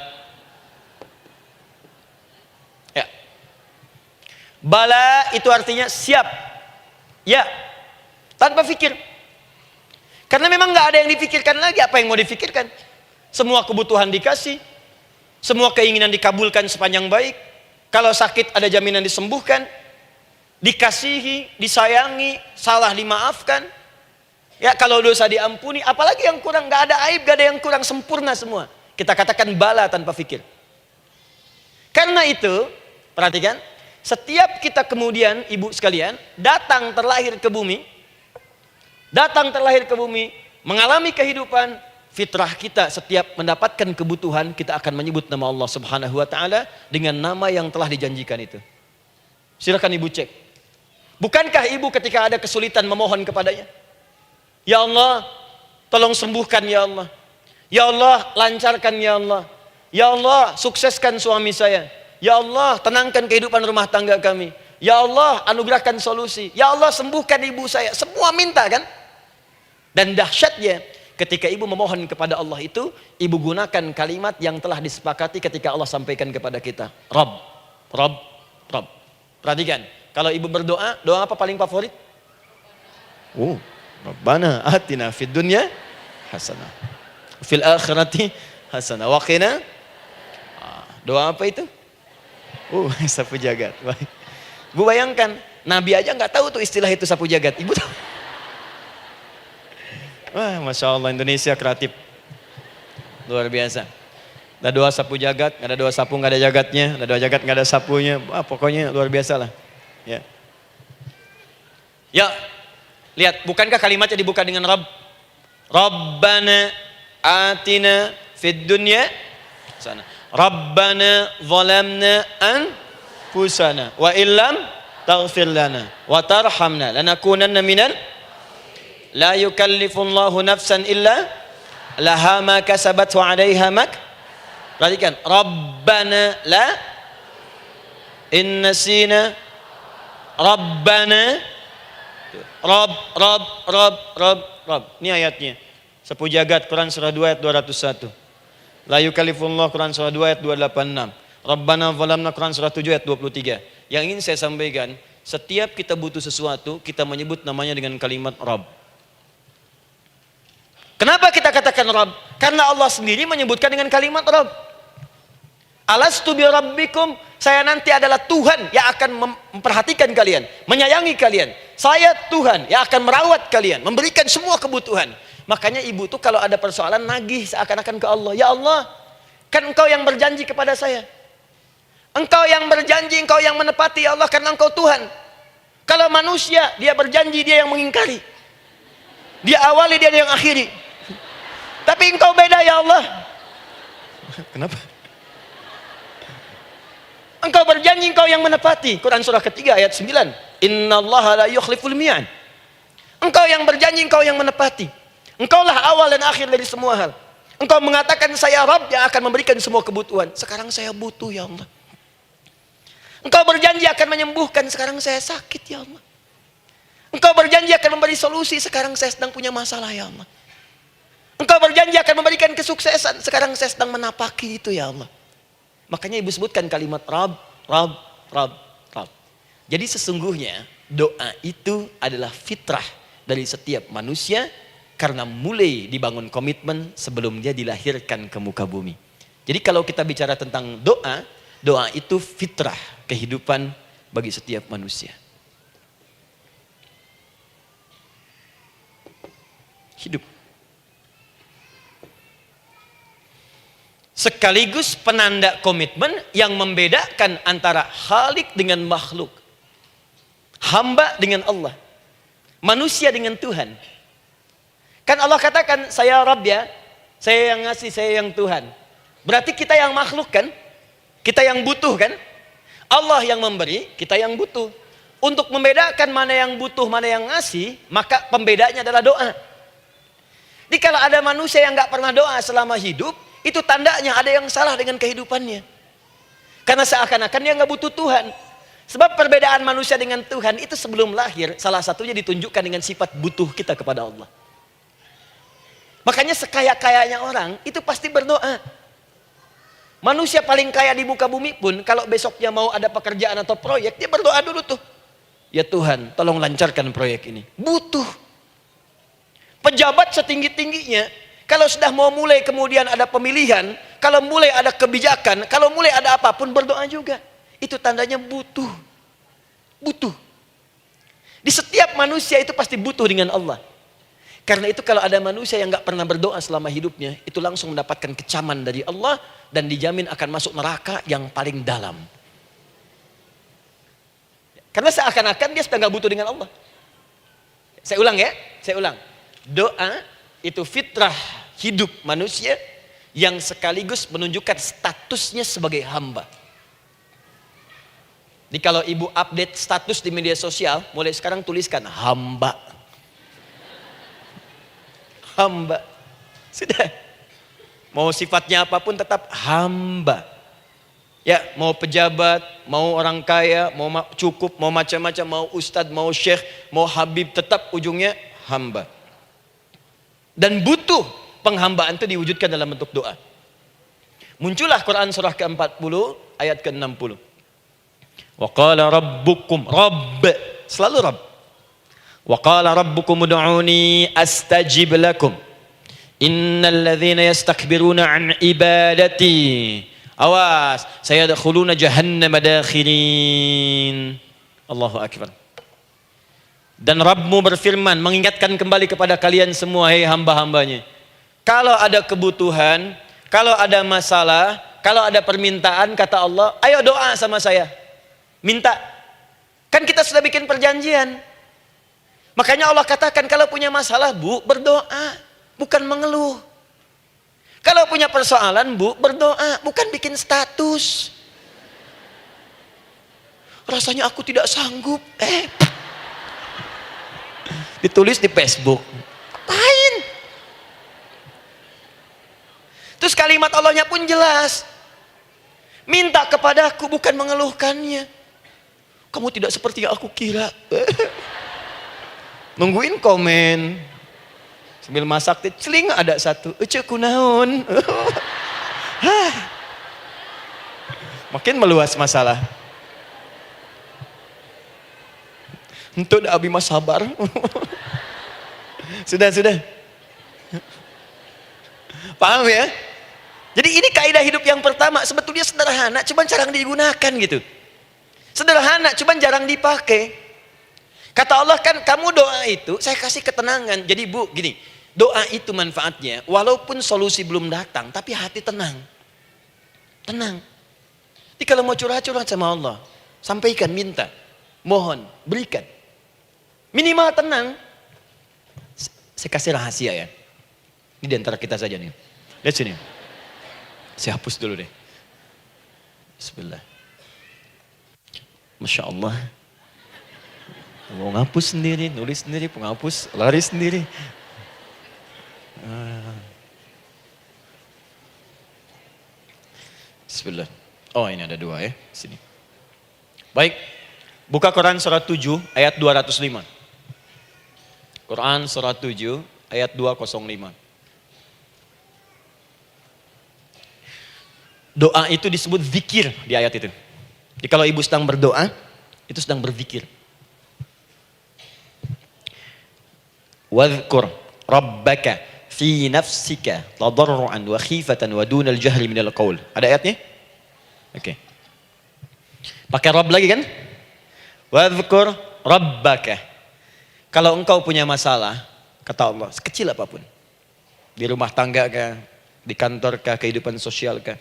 Ya. Bala itu artinya siap. Ya. Tanpa pikir. Karena memang nggak ada yang dipikirkan lagi. Apa yang mau dipikirkan? Semua kebutuhan dikasih. Semua keinginan dikabulkan sepanjang baik. Kalau sakit ada jaminan disembuhkan. Dikasihi, disayangi, salah dimaafkan. Ya, kalau dosa diampuni, apalagi yang kurang, nggak ada aib, nggak ada yang kurang, sempurna semua. Kita katakan bala tanpa pikir. Karena itu, perhatikan, setiap kita kemudian, ibu sekalian, datang terlahir ke bumi, mengalami kehidupan, fitrah kita setiap mendapatkan kebutuhan, kita akan menyebut nama Allah Subhanahu wa Ta'ala dengan nama yang telah dijanjikan itu. Silakan ibu cek. Bukankah ibu ketika ada kesulitan memohon kepadanya? Ya Allah, tolong sembuhkan ya Allah. Ya Allah, lancarkan ya Allah. Ya Allah, sukseskan suami saya. Ya Allah, tenangkan kehidupan rumah tangga kami. Ya Allah, anugerahkan solusi. Ya Allah, sembuhkan ibu saya. Semua minta kan? Dan dahsyatnya, ketika ibu memohon kepada Allah itu, ibu gunakan kalimat yang telah disepakati ketika Allah sampaikan kepada kita. Rabb, Rabb, Rabb. Perhatikan, kalau ibu berdoa, doa apa paling favorit? Rabbana atina fid dunya hasanah, fil akhirati hasanah, wa qina. Doa apa itu? Sapu jagat. Baik. Bu bayangkan, Nabi aja nggak tahu tuh istilah itu sapu jagat. Ibu tahu? Wah, Masya Allah, Indonesia kreatif. Luar biasa. Ada doa sapu jagat, nggak ada doa sapu nggak ada jagatnya, ada doa jagat nggak ada sapunya. Pokoknya luar biasa lah. Ya. Ya. Lihat, bukankah kalimatnya dibuka dengan Rabb? Rabbana atina fid dunya sana. Rabbana zalamna anfusana wa illam taghfir lana wa tarhamna lanakunanna minal la yukallifullahu nafsan illa laha ma kasabat wa 'alaiha mak. Perhatikan, Rabbana la innasina Rabbana Rabb. Ini ayatnya. Sapu jagat Quran surah 2 ayat 201. La yukallifullah Quran surah 2 ayat 286. Rabbana zalamna Quran surah 7 ayat 23. Yang ingin saya sampaikan, setiap kita butuh sesuatu, kita menyebut namanya dengan kalimat Rabb. Kenapa kita katakan Rabb? Karena Allah sendiri menyebutkan dengan kalimat Rabb. Alastu bi rabbikum, saya nanti adalah Tuhan yang akan memperhatikan kalian, menyayangi kalian. Saya Tuhan yang akan merawat kalian, memberikan semua kebutuhan. Makanya ibu tuh kalau ada persoalan nagih seakan-akan ke Allah. Ya Allah, kan engkau yang berjanji kepada saya. Engkau yang berjanji, engkau yang menepati ya Allah, karena engkau Tuhan. Kalau manusia, dia berjanji, dia yang mengingkari. Dia awali, dia yang akhiri. Tapi engkau beda ya Allah. Kenapa? Engkau berjanji, engkau yang menepati. Quran surah ketiga ayat 9. Innallaha la yukhliful mi'ad. Engkau yang berjanji, engkau yang menepati. Engkaulah awal dan akhir dari semua hal. Engkau mengatakan saya Rabb yang akan memberikan semua kebutuhan. Sekarang saya butuh ya Allah. Engkau berjanji akan menyembuhkan, sekarang saya sakit ya Allah. Engkau berjanji akan memberi solusi, sekarang saya sedang punya masalah ya Allah. Engkau berjanji akan memberikan kesuksesan, sekarang saya sedang menapaki itu ya Allah. Makanya ibu sebutkan kalimat Rabb, Rabb, Rabb, Rabb. Jadi sesungguhnya doa itu adalah fitrah dari setiap manusia karena mulai dibangun komitmen sebelum dia dilahirkan ke muka bumi. Jadi kalau kita bicara tentang doa, doa itu fitrah kehidupan bagi setiap manusia. Hidup. sekaligus penanda komitmen yang membedakan antara Khalik dengan makhluk, hamba dengan Allah, manusia dengan Tuhan. Kan Allah katakan, saya Rabb ya, saya yang ngasih, saya yang Tuhan. Berarti kita yang makhluk kan? Kita yang butuh kan? Allah yang memberi, kita yang butuh. Untuk membedakan mana yang butuh, mana yang ngasih, maka pembedanya adalah doa. Jadi kalau ada manusia yang gak pernah doa selama hidup, itu tandanya ada yang salah dengan kehidupannya. Karena seakan-akan dia gak butuh Tuhan. Sebab perbedaan manusia dengan Tuhan itu sebelum lahir, salah satunya ditunjukkan dengan sifat butuh kita kepada Allah. Makanya sekaya-kayanya orang itu pasti berdoa. Manusia paling kaya di muka bumi pun kalau besoknya mau ada pekerjaan atau proyek, dia berdoa dulu tuh. Ya Tuhan, tolong lancarkan proyek ini. Butuh. Pejabat setinggi-tingginya, kalau sudah mau mulai kemudian ada pemilihan, kalau mulai ada kebijakan, kalau mulai ada apapun berdoa juga. Itu tandanya butuh. Butuh. Di setiap manusia itu pasti butuh dengan Allah. Karena itu kalau ada manusia yang gak pernah berdoa selama hidupnya, itu langsung mendapatkan kecaman dari Allah dan dijamin akan masuk neraka yang paling dalam. Karena seakan-akan dia sedang gak butuh dengan Allah. Saya ulang ya, saya ulang. Doa itu fitrah hidup manusia yang sekaligus menunjukkan statusnya sebagai hamba. Jadi kalau ibu update status di media sosial, mulai sekarang tuliskan hamba. Hamba. Sudah. Mau sifatnya apapun tetap hamba. Ya, mau pejabat, mau orang kaya, mau cukup, mau macam-macam, mau ustadz, mau syekh, mau habib, tetap ujungnya hamba. Dan butuh penghambaan itu diwujudkan dalam bentuk doa. Muncullah Quran surah ke-40 ayat ke-60. Wa qala rabbukum, Rabb, selalu Rabb. Wa qala rabbukum ud'uni astajib lakum. Innal ladzina yastakbiruna an ibadati. Awas, sayadkhuluna jahannama dakhirin. Allahu akbar. Dan Rabbmu berfirman, mengingatkan kembali kepada kalian semua, hei hamba-hambanya. Kalau ada kebutuhan, kalau ada masalah, kalau ada permintaan, kata Allah, ayo doa sama saya. Minta. Kan kita sudah bikin perjanjian. Makanya Allah katakan kalau punya masalah, Bu, berdoa, bukan mengeluh. Kalau punya persoalan, Bu, berdoa, bukan bikin status. Rasanya aku tidak sanggup. Ditulis di Facebook. Apain? Terus kalimat Allahnya pun jelas. Minta kepadaku, bukan mengeluhkannya. Kamu tidak seperti yang aku kira. Nungguin komen. Sambil masak, celing ada satu. Ece kunaon. Makin meluas masalah. Untuk abi mas sabar. Sudah. Paham ya? Jadi ini kaidah hidup yang pertama. Sebetulnya sederhana, cuman jarang digunakan gitu. Sederhana, cuman jarang dipakai. Kata Allah kan, kamu doa itu, saya kasih ketenangan. Jadi Bu, gini, doa itu manfaatnya, walaupun solusi belum datang, tapi hati tenang. Tenang. Jadi kalau mau curhat-curhat sama Allah, sampaikan, minta, mohon, berikan. Minimal tenang. Saya kasih rahasia ya. Ini di antara kita saja nih. Lihat sini. Saya hapus dulu deh. Bismillah. Masya Allah. Mau ngapus sendiri, nulis sendiri, penghapus, lari sendiri. Bismillah. Oh ini ada dua ya, sini. Baik, buka Quran surat 7 ayat 205. Quran surat 7 ayat 205. Doa itu disebut zikir di ayat itu. Jadi kalau ibu sedang berdoa, itu sedang berzikir. Wadhkur rabbaka fi nafsika tadarruan wa khifatan wa dunal jahri minal qaul. Ada ayatnya? Oke. Pakai Rabb lagi kan? Wadhkur rabbaka. Kalau engkau punya masalah, kata Allah, sekecil apapun. Di rumah tangga kah, Di kantor kah, kehidupan sosial kah?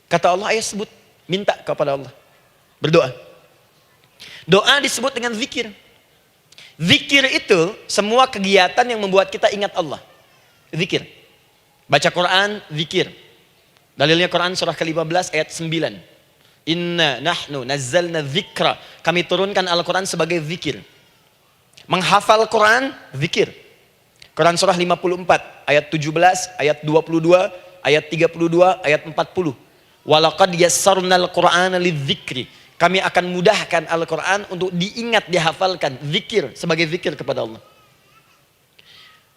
Kata Allah, ayat sebut, minta kepada Allah. Berdoa. Doa disebut dengan zikir. Zikir itu semua kegiatan yang membuat kita ingat Allah. Zikir. Baca Quran, zikir. Dalilnya Quran surah ke-15 ayat 9. Inna nahnu nazzalna dzikra. Kami turunkan Al-Quran sebagai zikir. Menghafal Quran, zikir. Quran surah 54 ayat 17, ayat 22, ayat 32, ayat 40. Walaqad yassarnal Qur'ana lidzikri. Kami akan mudahkan Al-Quran untuk diingat, dihafalkan. Zikir, sebagai zikir kepada Allah.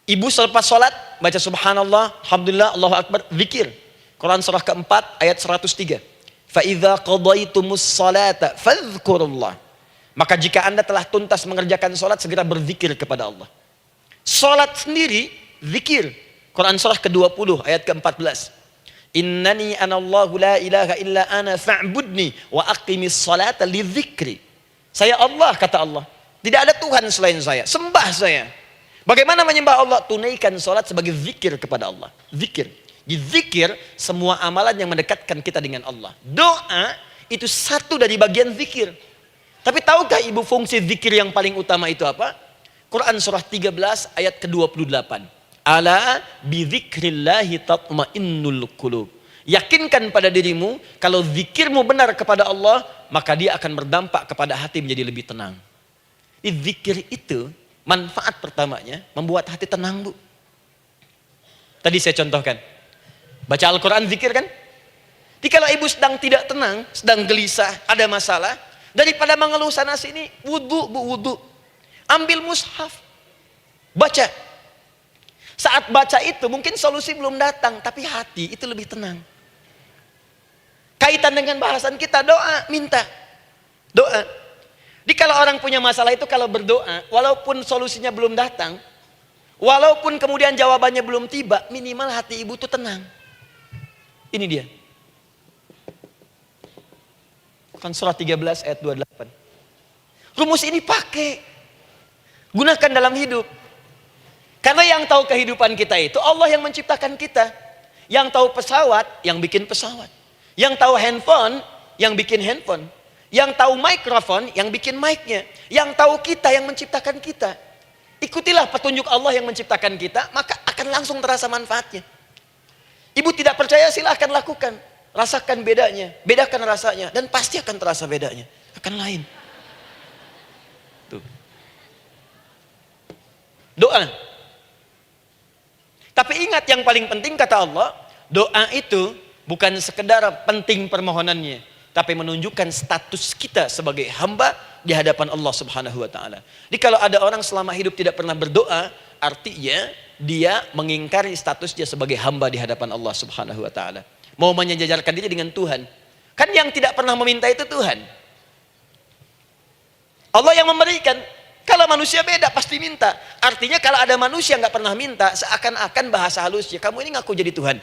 Ibu selepas sholat, baca subhanallah, alhamdulillah, Allahu Akbar, zikir. Quran surah keempat ayat 103. فَإِذَا قَضَيْتُمُ الصَّلَاةَ فَاذْكُرُوا اللَّهَ. Maka jika anda telah tuntas mengerjakan sholat, segera berzikir kepada Allah. Sholat sendiri, zikir. Quran surah ke-20 ayat ke-14. Innani anallahu la ilaha illa ana fa'budni wa aqimis salata li dzikri. Saya Allah, kata Allah. Tidak ada Tuhan selain saya. Sembah saya. Bagaimana menyembah Allah? Tunaikan sholat sebagai zikir kepada Allah. Zikir. Di zikir, semua amalan yang mendekatkan kita dengan Allah. Doa itu satu dari bagian zikir. Tapi tahukah ibu fungsi zikir yang paling utama itu apa? Quran surah 13 ayat ke-28. Ala bizikrillahi tatma'innul qulub. Yakinkan pada dirimu, kalau zikirmu benar kepada Allah, maka dia akan berdampak kepada hati menjadi lebih tenang. Zikir itu, manfaat pertamanya, membuat hati tenang, Bu. Tadi saya contohkan. Baca Al-Quran, zikir kan? Jadi kalau ibu sedang tidak tenang, sedang gelisah, ada masalah, daripada mengeluh sana sini, wudu, Bu, wudu. Ambil mushaf, baca. Saat baca itu mungkin solusi belum datang, tapi hati itu lebih tenang. Kaitan dengan bahasan kita, doa, minta. Doa. Jadi kalau orang punya masalah itu, kalau berdoa, walaupun solusinya belum datang, walaupun kemudian jawabannya belum tiba, minimal hati ibu itu tenang. Ini dia. Kan surah 13 ayat 28. Rumus ini pakai. Gunakan dalam hidup. Karena yang tahu kehidupan kita itu Allah yang menciptakan kita. Yang tahu pesawat, yang bikin pesawat. Yang tahu handphone, yang bikin handphone. Yang tahu mikrofon, yang bikin mic-nya. Yang tahu kita, yang menciptakan kita. Ikutilah petunjuk Allah yang menciptakan kita, maka akan langsung terasa manfaatnya. Ibu tidak percaya, silahkan lakukan. Rasakan bedanya, bedakan rasanya, dan pasti akan terasa bedanya. Akan lain. Tuh. Doa. Tapi ingat, yang paling penting kata Allah, doa itu bukan sekedar penting permohonannya, tapi menunjukkan status kita sebagai hamba di hadapan Allah Subhanahu wa taala. Jadi kalau ada orang selama hidup tidak pernah berdoa, artinya dia mengingkari status dia sebagai hamba di hadapan Allah Subhanahu wa taala. Mau menyejajarkan diri dengan Tuhan. Kan yang tidak pernah meminta itu Tuhan. Allah yang memberikan. Kalau manusia beda pasti minta. Artinya kalau ada manusia nggak pernah minta, seakan-akan bahasa halusnya, kamu ini ngaku jadi Tuhan.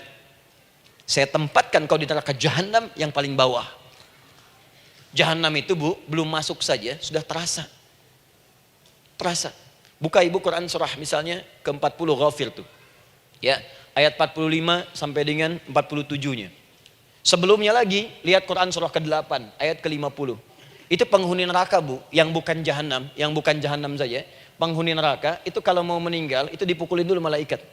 Saya tempatkan kau di neraka jahanam yang paling bawah. Jahanam itu, Bu, belum masuk saja sudah terasa. Terasa. Buka ibu Quran surah misalnya ke-40 Ghafir tuh. Ya, ayat 45 sampai dengan 47-nya. Sebelumnya lagi, lihat Quran surah ke-8 ayat ke-50. Itu penghuni neraka, Bu, yang bukan jahanam saja. Penghuni neraka itu kalau mau meninggal itu dipukulin dulu malaikat.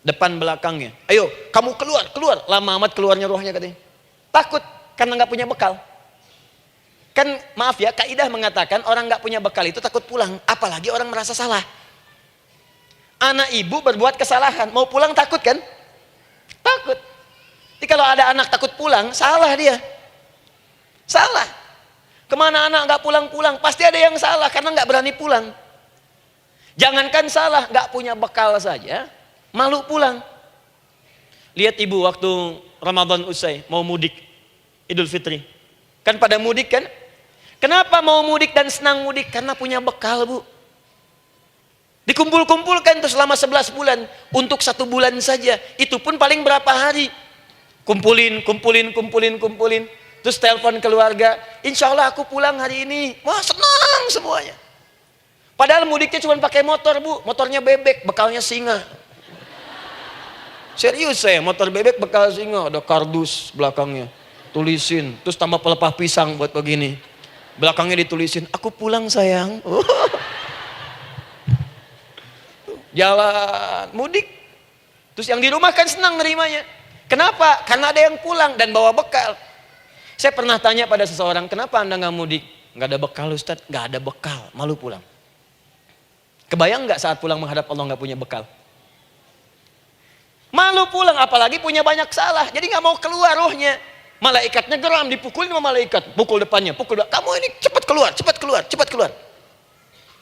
Depan belakangnya. Ayo, kamu keluar. Lama amat keluarnya rohnya katanya. Takut karena nggak punya bekal. Kan maaf ya, kaidah mengatakan orang nggak punya bekal itu takut pulang, apalagi orang merasa salah. Anak ibu berbuat kesalahan, mau pulang takut kan? Takut. Jadi kalau ada anak takut pulang, salah dia. Salah. Kemana anak nggak pulang-pulang, pasti ada yang salah karena nggak berani pulang. Jangankan salah, nggak punya bekal saja, malu pulang. Lihat ibu waktu Ramadan usai, mau mudik, Idul Fitri. Kan pada mudik kan? Kenapa mau mudik dan senang mudik? Karena punya bekal, Bu. Dikumpul-kumpulkan tuh selama 11 bulan. Untuk 1 bulan saja. Itu pun paling berapa hari. Kumpulin. Terus telepon keluarga. Insya Allah aku pulang hari ini. Wah, senang semuanya. Padahal mudiknya cuma pakai motor, Bu. Motornya bebek, bekalnya singa. Serius saya, motor bebek bekas singa, ada kardus belakangnya. Tulisin, terus tambah pelepah pisang buat begini. Belakangnya ditulisin, aku pulang sayang. Jalan, mudik. Terus yang di rumah kan senang nerimanya. Kenapa? Karena ada yang pulang dan bawa bekal. Saya pernah tanya pada seseorang, kenapa anda nggak mudik? Nggak ada bekal Ustadz, nggak ada bekal, malu pulang. Kebayang nggak saat pulang menghadap Allah nggak punya bekal? Malu pulang, apalagi punya banyak salah. Jadi nggak mau keluar rohnya. Malaikatnya geram, dipukulin sama malaikat. Pukul depannya, pukul depan. Kamu ini cepat keluar, cepat keluar, cepat keluar.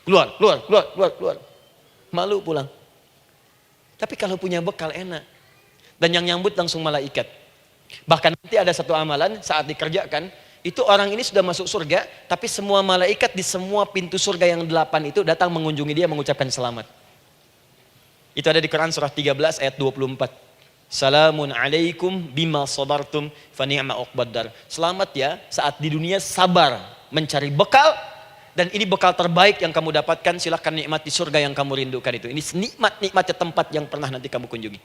Keluar, keluar, keluar, keluar, keluar. Malu pulang. Tapi kalau punya bekal enak. Dan yang nyambut langsung malaikat. Bahkan nanti ada satu amalan saat dikerjakan. Itu orang ini sudah masuk surga. Tapi semua malaikat di semua pintu surga yang 8 itu datang mengunjungi dia mengucapkan selamat. Itu ada di Quran surah 13 ayat 24. Salamun alaikum bima sabartum fa ni'ma uqbaddar. Selamat ya saat di dunia sabar mencari bekal, dan ini bekal terbaik yang kamu dapatkan, silahkan nikmati surga yang kamu rindukan itu. Ini nikmat-nikmatnya tempat yang pernah nanti kamu kunjungi.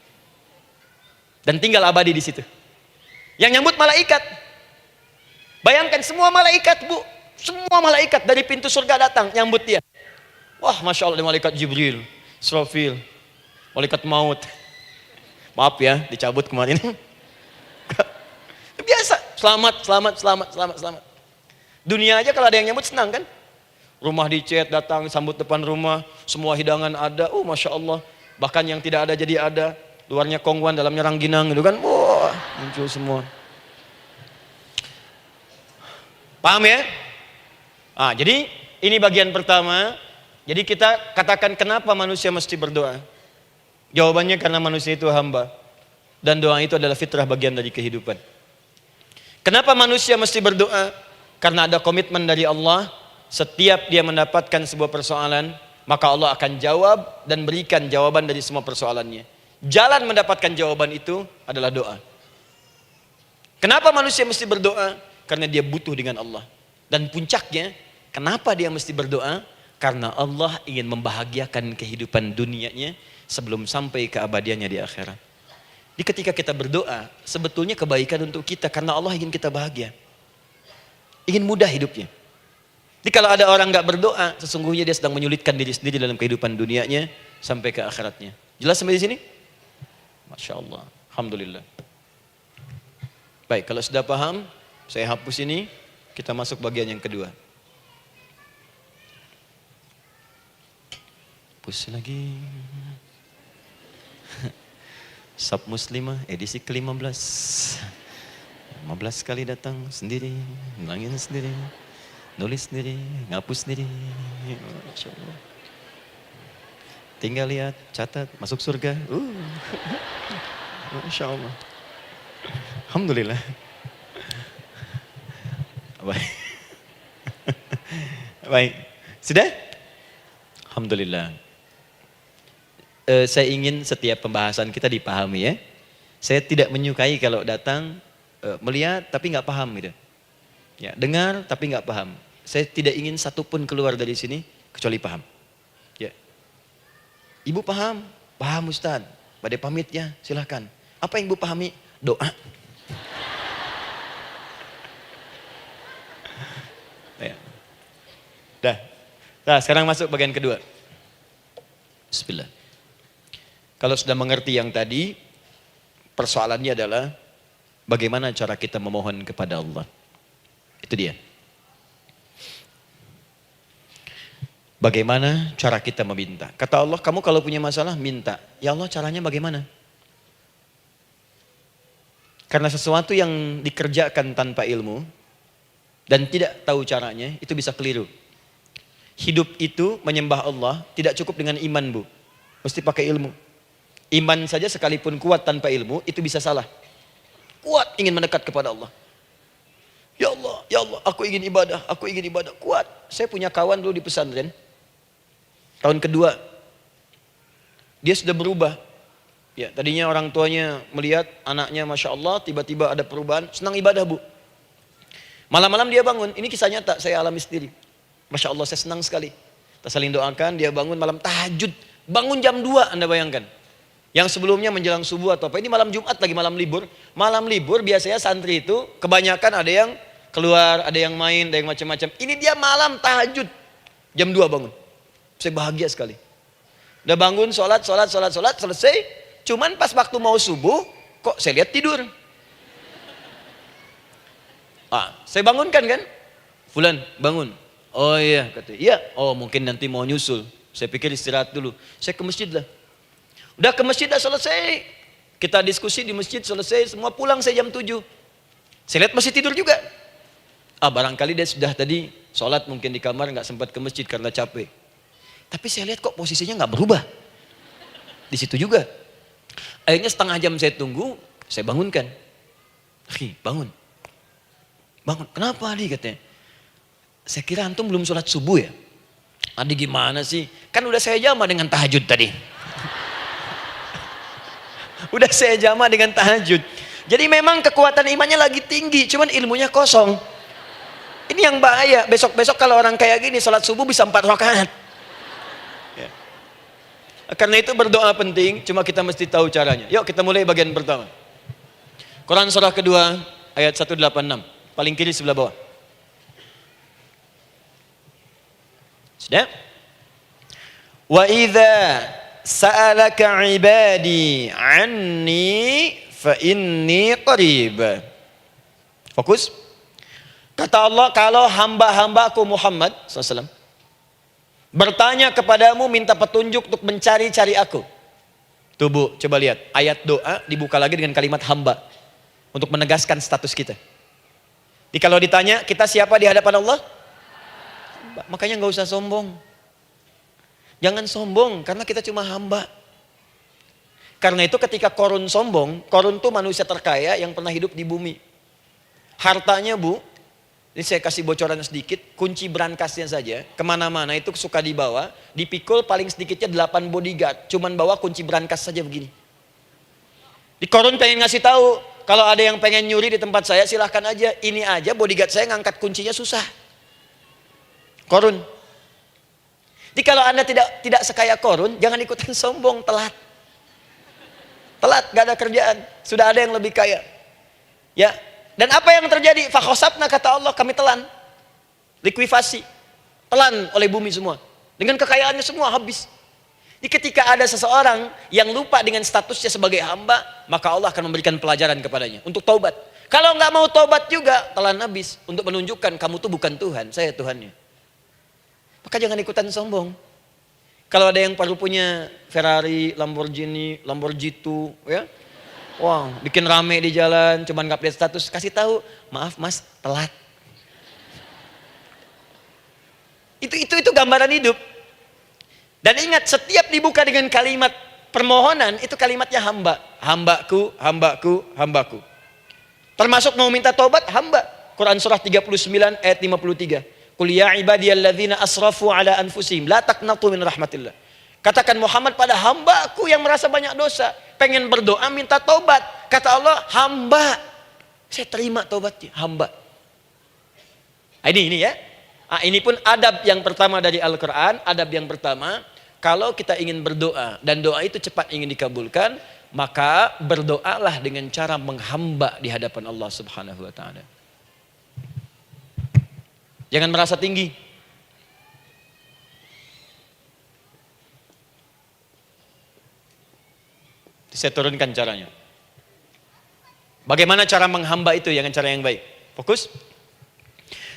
Dan tinggal abadi di situ. Yang nyambut malaikat. Bayangkan semua malaikat, Bu. Semua malaikat dari pintu surga datang nyambut dia. Wah, Masya Allah, malaikat Jibril, Israfil, malaikat maut. Maaf ya, dicabut kemarin. Biasa, selamat, selamat, selamat, selamat, selamat. Dunia aja kalau ada yang nyambut senang kan? Rumah dicet, datang, sambut depan rumah, semua hidangan ada. Masya Allah. Bahkan yang tidak ada jadi ada. Luarnya kongguan, dalamnya rangginang gitu kan. Wah, muncul semua. Paham ya? Jadi ini bagian pertama. Jadi kita katakan kenapa manusia mesti berdoa. Jawabannya karena manusia itu hamba. Dan doa itu adalah fitrah, bagian dari kehidupan. Kenapa manusia mesti berdoa? Karena ada komitmen dari Allah. Setiap dia mendapatkan sebuah persoalan, maka Allah akan jawab dan berikan jawaban dari semua persoalannya. Jalan mendapatkan jawaban itu adalah doa. Kenapa manusia mesti berdoa? Karena dia butuh dengan Allah. Dan puncaknya, kenapa dia mesti berdoa? Karena Allah ingin membahagiakan kehidupan dunianya sebelum sampai keabadiannya di akhirat. Jadi ketika kita berdoa, sebetulnya kebaikan untuk kita karena Allah ingin kita bahagia. Ingin mudah hidupnya. Jadi kalau ada orang gak berdoa, sesungguhnya dia sedang menyulitkan diri sendiri dalam kehidupan dunianya sampai ke akhiratnya. Jelas sampai di sini? Masya Allah. Alhamdulillah. Baik, kalau sudah paham, saya hapus ini, kita masuk bagian yang kedua. Hapus lagi. Sab Muslimah edisi ke-15. 15 kali datang sendiri, ngilangin sendiri, nulis sendiri, ngapus sendiri. Masya Allah. Tinggal lihat, catat, masuk surga. Masya Allah. Alhamdulillah. Baik. Baik. Sudah? Alhamdulillah. Saya ingin setiap pembahasan kita dipahami ya. Saya tidak menyukai kalau datang melihat tapi nggak paham gitu. Ya, dengar tapi nggak paham. Saya tidak ingin satupun keluar dari sini kecuali paham. Ya. Ibu paham? Paham Ustaz. Pada pamitnya silahkan. Apa yang ibu pahami? Doa. Ya. Nah, sekarang masuk bagian kedua. Bismillah. Kalau sudah mengerti yang tadi, persoalannya adalah bagaimana cara kita memohon kepada Allah. Itu dia. Bagaimana cara kita meminta? Kata Allah, kamu kalau punya masalah minta. Ya Allah, caranya bagaimana? Karena sesuatu yang dikerjakan tanpa ilmu dan tidak tahu caranya, itu bisa keliru. Hidup itu menyembah Allah tidak cukup dengan iman, Bu. Mesti pakai ilmu. Iman saja sekalipun kuat tanpa ilmu, itu bisa salah. Kuat ingin mendekat kepada Allah. Ya Allah, aku ingin ibadah, kuat. Saya punya kawan dulu di pesantren. Tahun kedua, dia sudah berubah. Ya, tadinya orang tuanya melihat anaknya Masya Allah, tiba-tiba ada perubahan, senang ibadah, Bu. Malam-malam dia bangun, ini kisah nyata, saya alami sendiri. Masya Allah, saya senang sekali. Kita saling doakan, dia bangun malam tahajud. Bangun jam 2, Anda bayangkan. Yang sebelumnya menjelang subuh atau apa. Ini malam Jumat lagi, malam libur. Malam libur biasanya santri itu kebanyakan ada yang keluar, ada yang main, ada yang macam-macam. Ini dia malam tahajud. Jam 2 bangun. Saya bahagia sekali. Udah bangun, sholat, selesai. Cuman pas waktu mau subuh, kok saya lihat tidur. Saya bangunkan kan. Fulan, bangun. Oh iya, katanya. Iya, oh mungkin nanti mau nyusul. Saya pikir istirahat dulu. Saya ke masjid lah. Udah ke masjid dah selesai. Kita diskusi di masjid selesai. Semua pulang saya jam 7. Saya lihat masih tidur juga. Barangkali dia sudah tadi sholat mungkin di kamar, nggak sempat ke masjid karena capek. Tapi saya lihat kok posisinya nggak berubah. Di situ juga. Akhirnya setengah jam saya tunggu, saya bangunkan. Bangun. Bangun. Kenapa Adi katanya? Saya kira antum belum sholat subuh ya. Adi gimana sih? Kan udah saya jama dengan tahajud tadi. Udah saya jama dengan tahajud. Jadi memang kekuatan imannya lagi tinggi, cuman ilmunya kosong. Ini yang bahaya. Besok-besok kalau orang kayak gini sholat subuh bisa 4 rakaat. Ya. Karena itu berdoa penting, cuma kita mesti tahu caranya. Yuk kita mulai bagian pertama. Quran surah kedua ayat 186. Paling kiri sebelah bawah. Sudah? Wa idza sa'alaka ibadi anni fa inni qarib. Fokus. Kata Allah, kalau hamba-hambaku Muhammad SAW bertanya kepadamu, minta petunjuk untuk mencari-cari aku. Tuh Bu, coba lihat. Ayat doa dibuka lagi dengan kalimat hamba. Untuk menegaskan status kita. Jadi kalau ditanya, kita siapa di hadapan Allah? Makanya gak usah sombong. Jangan sombong, karena kita cuma hamba. Karena itu ketika Korun sombong, Korun tuh manusia terkaya yang pernah hidup di bumi. Hartanya Bu, ini saya kasih bocoran sedikit, kunci berangkasnya saja, kemana-mana itu suka dibawa, dipikul paling sedikitnya 8 bodyguard, cuman bawa kunci berangkas saja begini. Di Korun pengen ngasih tahu, kalau ada yang pengen nyuri di tempat saya silahkan aja, ini aja bodyguard saya ngangkat kuncinya susah. Korun. Jadi kalau Anda tidak sekaya Korun, jangan ikutan sombong, telat. Telat, gak ada kerjaan, sudah ada yang lebih kaya. Ya. Dan apa yang terjadi? Fakhosabna kata Allah, kami telan. Likuifasi. Telan oleh bumi semua. Dengan kekayaannya semua habis. Jadi ketika ada seseorang yang lupa dengan statusnya sebagai hamba, maka Allah akan memberikan pelajaran kepadanya untuk taubat. Kalau nggak mau taubat juga, telan habis untuk menunjukkan kamu tuh bukan Tuhan, saya Tuhannya. Maka jangan ikutan sombong. Kalau ada yang baru punya Ferrari, Lamborghini, Lamborghini, ya, wow, bikin rame di jalan, cuman nggak update status, kasih tahu, maaf Mas, telat. Itu gambaran hidup. Dan ingat, setiap dibuka dengan kalimat permohonan, itu kalimatnya hamba. Hambaku, hambaku, hambaku. Termasuk mau minta taubat, hamba. Quran surah 39 ayat 53. Qul ya ibadiyalladzina asrafu ala anfusihim la taqnatu min rahmatillah. Katakan Muhammad pada hambaku yang merasa banyak dosa, pengen berdoa minta taubat. Kata Allah, hamba. Saya terima taubatnya, hamba. Ini ya. Ini pun adab yang pertama dari Al-Quran. Adab yang pertama, kalau kita ingin berdoa dan doa itu cepat ingin dikabulkan, maka berdoalah dengan cara menghamba di hadapan Allah Subhanahu wa taala. Jangan merasa tinggi. Saya turunkan caranya. Bagaimana cara menghamba itu dengan cara yang baik? Fokus.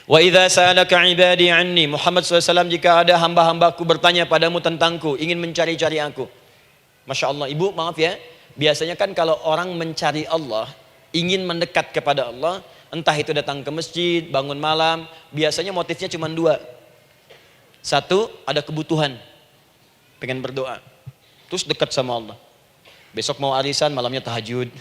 Wa idza sa'alaka ibadi anni, Muhammad SAW, jika ada hamba-hambaku bertanya padamu tentangku, ingin mencari-cari aku. Masya Allah, ibu maaf ya, biasanya kan kalau orang mencari Allah, ingin mendekat kepada Allah, entah itu datang ke masjid, bangun malam, biasanya motifnya cuma 2. 1, ada kebutuhan, pengen berdoa, terus dekat sama Allah. Besok mau arisan, malamnya tahajud.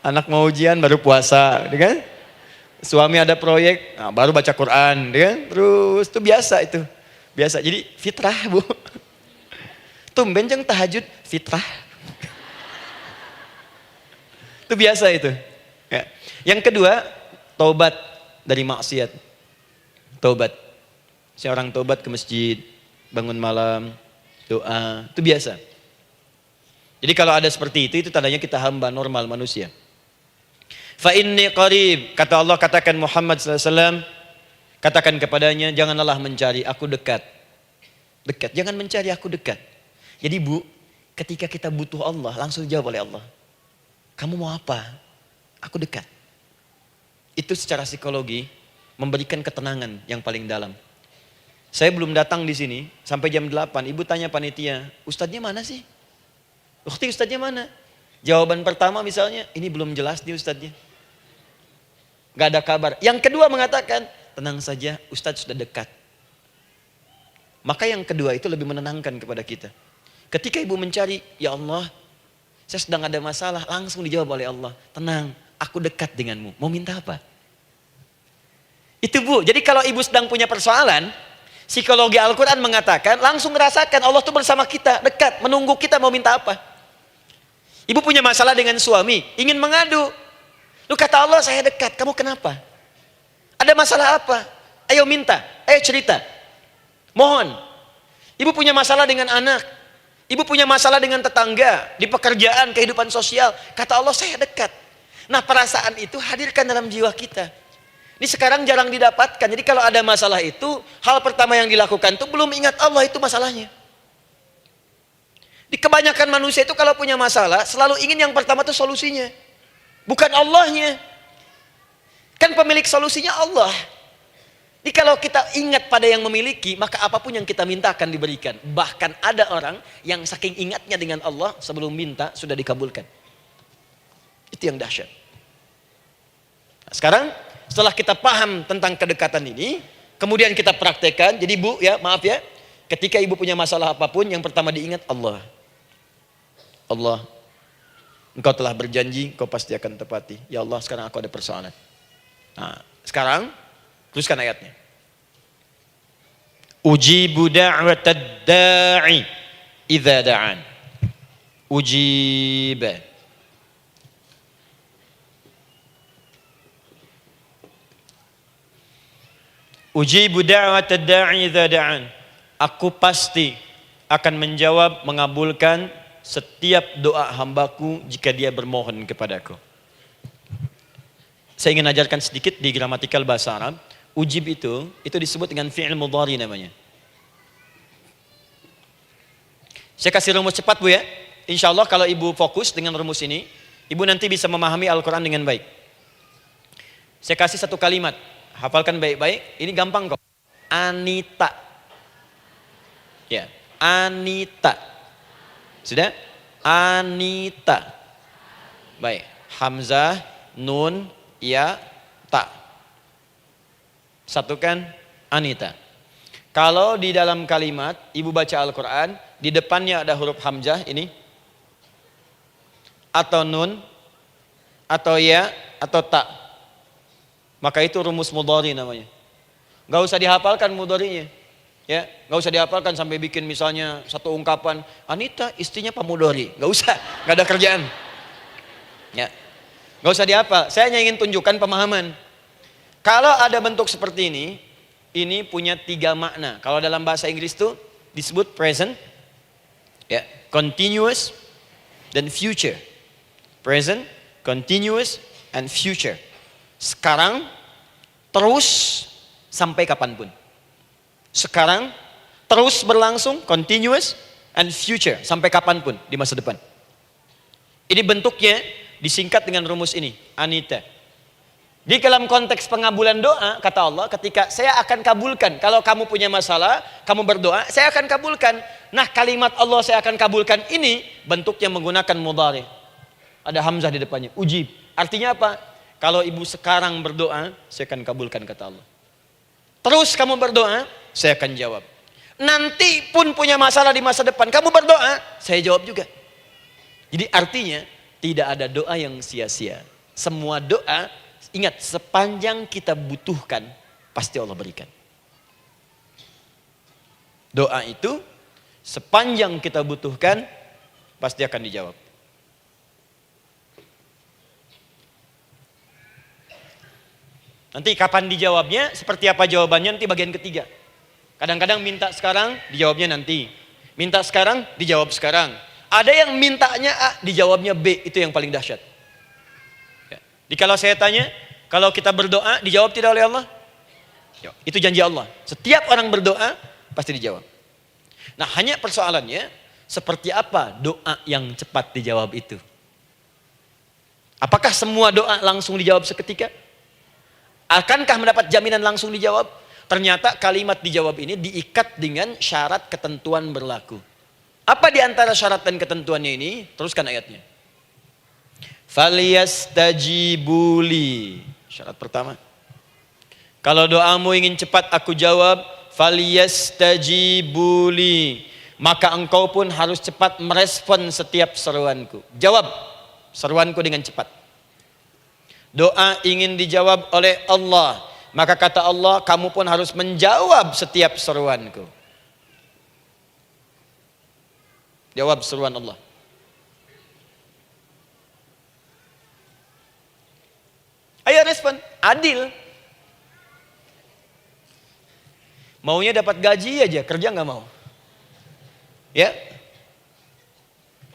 Anak mau ujian baru puasa, kan? Suami ada proyek, nah, baru baca Quran, kan? Terus itu biasa itu, biasa. Jadi fitrah Bu. Tumben jeng tahajud, fitrah. Itu biasa itu. Ya. Yang kedua, taubat dari maksiat. Taubat. Seorang taubat ke masjid, bangun malam, doa, itu biasa. Jadi kalau ada seperti itu tandanya kita hamba normal manusia. Fa inni qarib, kata Allah, katakan Muhammad SAW, katakan kepadanya, janganlah mencari, aku dekat. Dekat, jangan mencari, aku dekat. Jadi Bu, ketika kita butuh Allah, langsung dijawab oleh Allah. Kamu mau apa? Aku dekat. Itu secara psikologi memberikan ketenangan yang paling dalam. Saya belum datang di sini sampai jam 8. Ibu tanya panitia, ustadznya mana sih? Ukhti, ustadznya mana? Jawaban pertama misalnya, ini belum jelas nih ustadznya. Gak ada kabar. Yang kedua mengatakan, tenang saja, ustadz sudah dekat. Maka yang kedua itu lebih menenangkan kepada kita. Ketika ibu mencari, ya Allah, saya sedang ada masalah, langsung dijawab oleh Allah. Tenang, aku dekat denganmu. Mau minta apa? Itu Bu, jadi kalau ibu sedang punya persoalan, psikologi Al-Quran mengatakan, langsung merasakan Allah itu bersama kita, dekat, menunggu kita mau minta apa. Ibu punya masalah dengan suami, ingin mengadu. Lu kata Allah, saya dekat, kamu kenapa? Ada masalah apa? Ayo minta, ayo cerita. Mohon. Ibu punya masalah dengan anak. Ibu punya masalah dengan tetangga, di pekerjaan, kehidupan sosial. Kata Allah, saya dekat. Nah, perasaan itu hadirkan dalam jiwa kita. Ini sekarang jarang didapatkan. Jadi kalau ada masalah itu, hal pertama yang dilakukan itu belum ingat Allah, itu masalahnya. Di kebanyakan manusia itu kalau punya masalah, selalu ingin yang pertama itu solusinya. Bukan Allahnya. Kan pemilik solusinya Allah. Jadi kalau kita ingat pada yang memiliki, maka apapun yang kita minta akan diberikan. Bahkan ada orang yang saking ingatnya dengan Allah, sebelum minta sudah dikabulkan. Itu yang dahsyat. Nah, sekarang setelah kita paham tentang kedekatan ini, kemudian kita praktekkan. Jadi Bu, ya maaf ya, ketika ibu punya masalah apapun, yang pertama diingat Allah. Allah, Engkau telah berjanji, Engkau pasti akan tepati. Ya Allah, sekarang aku ada persoalan. Nah, sekarang teruskan ayatnya. Ujibu da'watad da'i idza da'an. Ujiba. Ujibu da'watad da'i idza da'an. Aku pasti akan menjawab, mengabulkan setiap doa hambaku jika dia bermohon kepadaku. Saya ingin ajarkan sedikit di gramatikal bahasa Arab. Ujib itu disebut dengan fi'il mudhari namanya. Saya kasih rumus cepat Bu ya. Insya Allah kalau ibu fokus dengan rumus ini, ibu nanti bisa memahami Al-Quran dengan baik. Saya kasih satu kalimat. Hafalkan baik-baik. Ini gampang kok. Anita. Ya, Anita. Sudah? Anita. Baik. Hamzah, nun, ya, ta. Satukan Anita. Kalau di dalam kalimat ibu baca Al-Quran, di depannya ada huruf hamzah ini, atau nun, atau ya, atau ta, maka itu rumus mudhari namanya. Gak usah dihafalkan mudharinya. Ya, nggak usah dihafalkan sampai bikin misalnya satu ungkapan, Anita istrinya Pak Mudhari, nggak usah, nggak ada kerjaan. Ya, nggak usah dihafal. Saya hanya ingin tunjukkan pemahaman. Kalau ada bentuk seperti ini punya 3 makna. Kalau dalam bahasa Inggris itu disebut present, ya, continuous, dan future. Present, continuous, and future. Sekarang, terus, sampai kapanpun. Sekarang, terus berlangsung, continuous, and future, sampai kapanpun di masa depan. Ini bentuknya disingkat dengan rumus ini, Anita. Di dalam konteks pengabulan doa, kata Allah, ketika saya akan kabulkan, kalau kamu punya masalah, kamu berdoa, saya akan kabulkan. Nah, kalimat Allah saya akan kabulkan ini, bentuknya menggunakan mudhari. Ada hamzah di depannya, ujib. Artinya apa? Kalau ibu sekarang berdoa, saya akan kabulkan, kata Allah. Terus kamu berdoa, saya akan jawab. Nanti pun punya masalah di masa depan, kamu berdoa, saya jawab juga. Jadi artinya tidak ada doa yang sia-sia. Semua doa, ingat, sepanjang kita butuhkan, pasti Allah berikan. Doa itu sepanjang kita butuhkan, pasti akan dijawab. Nanti kapan dijawabnya, seperti apa jawabannya, nanti bagian ketiga. Kadang-kadang minta sekarang, dijawabnya nanti. Minta sekarang, dijawab sekarang. Ada yang mintanya A, dijawabnya B. Itu yang paling dahsyat. Ya. Jadi kalau saya tanya, kalau kita berdoa, dijawab tidak oleh Allah? Ya. Itu janji Allah. Setiap orang berdoa, pasti dijawab. Nah, hanya persoalannya, seperti apa doa yang cepat dijawab itu? Apakah semua doa langsung dijawab seketika? Akankah mendapat jaminan langsung dijawab? Ternyata kalimat dijawab ini diikat dengan syarat ketentuan berlaku. Apa di antara syarat dan ketentuannya ini? Teruskan ayatnya. Falyastajibuli. Syarat pertama. Kalau doamu ingin cepat aku jawab, falyastajibuli. Maka engkau pun harus cepat merespon setiap seruanku. Jawab seruanku dengan cepat. Doa ingin dijawab oleh Allah, maka kata Allah, kamu pun harus menjawab setiap seruanku. Jawab seruan Allah. Ayo respon, adil. Maunya dapat gaji aja, kerja nggak mau. Ya?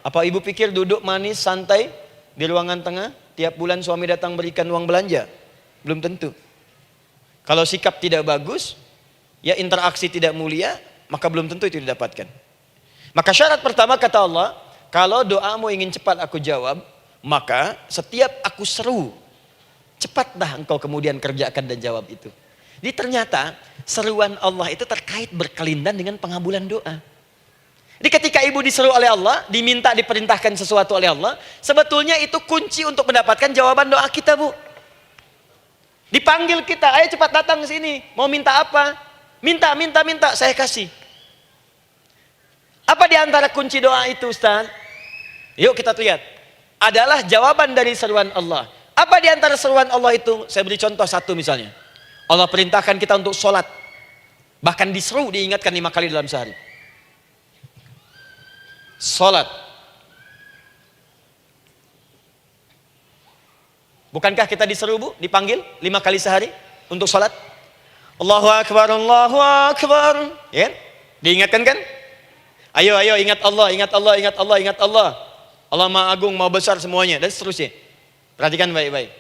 Apa ibu pikir duduk manis, santai di ruangan tengah, tiap bulan suami datang berikan uang belanja? Belum tentu. Kalau sikap tidak bagus, ya interaksi tidak mulia, maka belum tentu itu didapatkan. Maka syarat pertama kata Allah, kalau doamu ingin cepat aku jawab, maka setiap aku seru, cepatlah engkau kemudian kerjakan dan jawab itu. Jadi ternyata seruan Allah itu terkait berkelindan dengan pengabulan doa. Jadi ketika ibu diseru oleh Allah, diminta diperintahkan sesuatu oleh Allah, sebetulnya itu kunci untuk mendapatkan jawaban doa kita, Bu. Dipanggil kita, ayo cepat datang ke sini, mau minta apa? Minta, saya kasih. Apa di antara kunci doa itu, Ustaz? Yuk kita lihat. Adalah jawaban dari seruan Allah. Apa di antara seruan Allah itu? Saya beri contoh satu misalnya. Allah perintahkan kita untuk sholat. Bahkan diseru, diingatkan 5 kali dalam sehari. Sholat. Bukankah kita diseru, Bu? Dipanggil 5 kali sehari untuk sholat? Allahu Akbar, Allahu Akbar. Ya? Diingatkan kan? Ayo ingat Allah, ingat Allah, ingat Allah, ingat Allah. Allah Maha Agung, Maha Besar semuanya, dan seterusnya. Perhatikan baik-baik.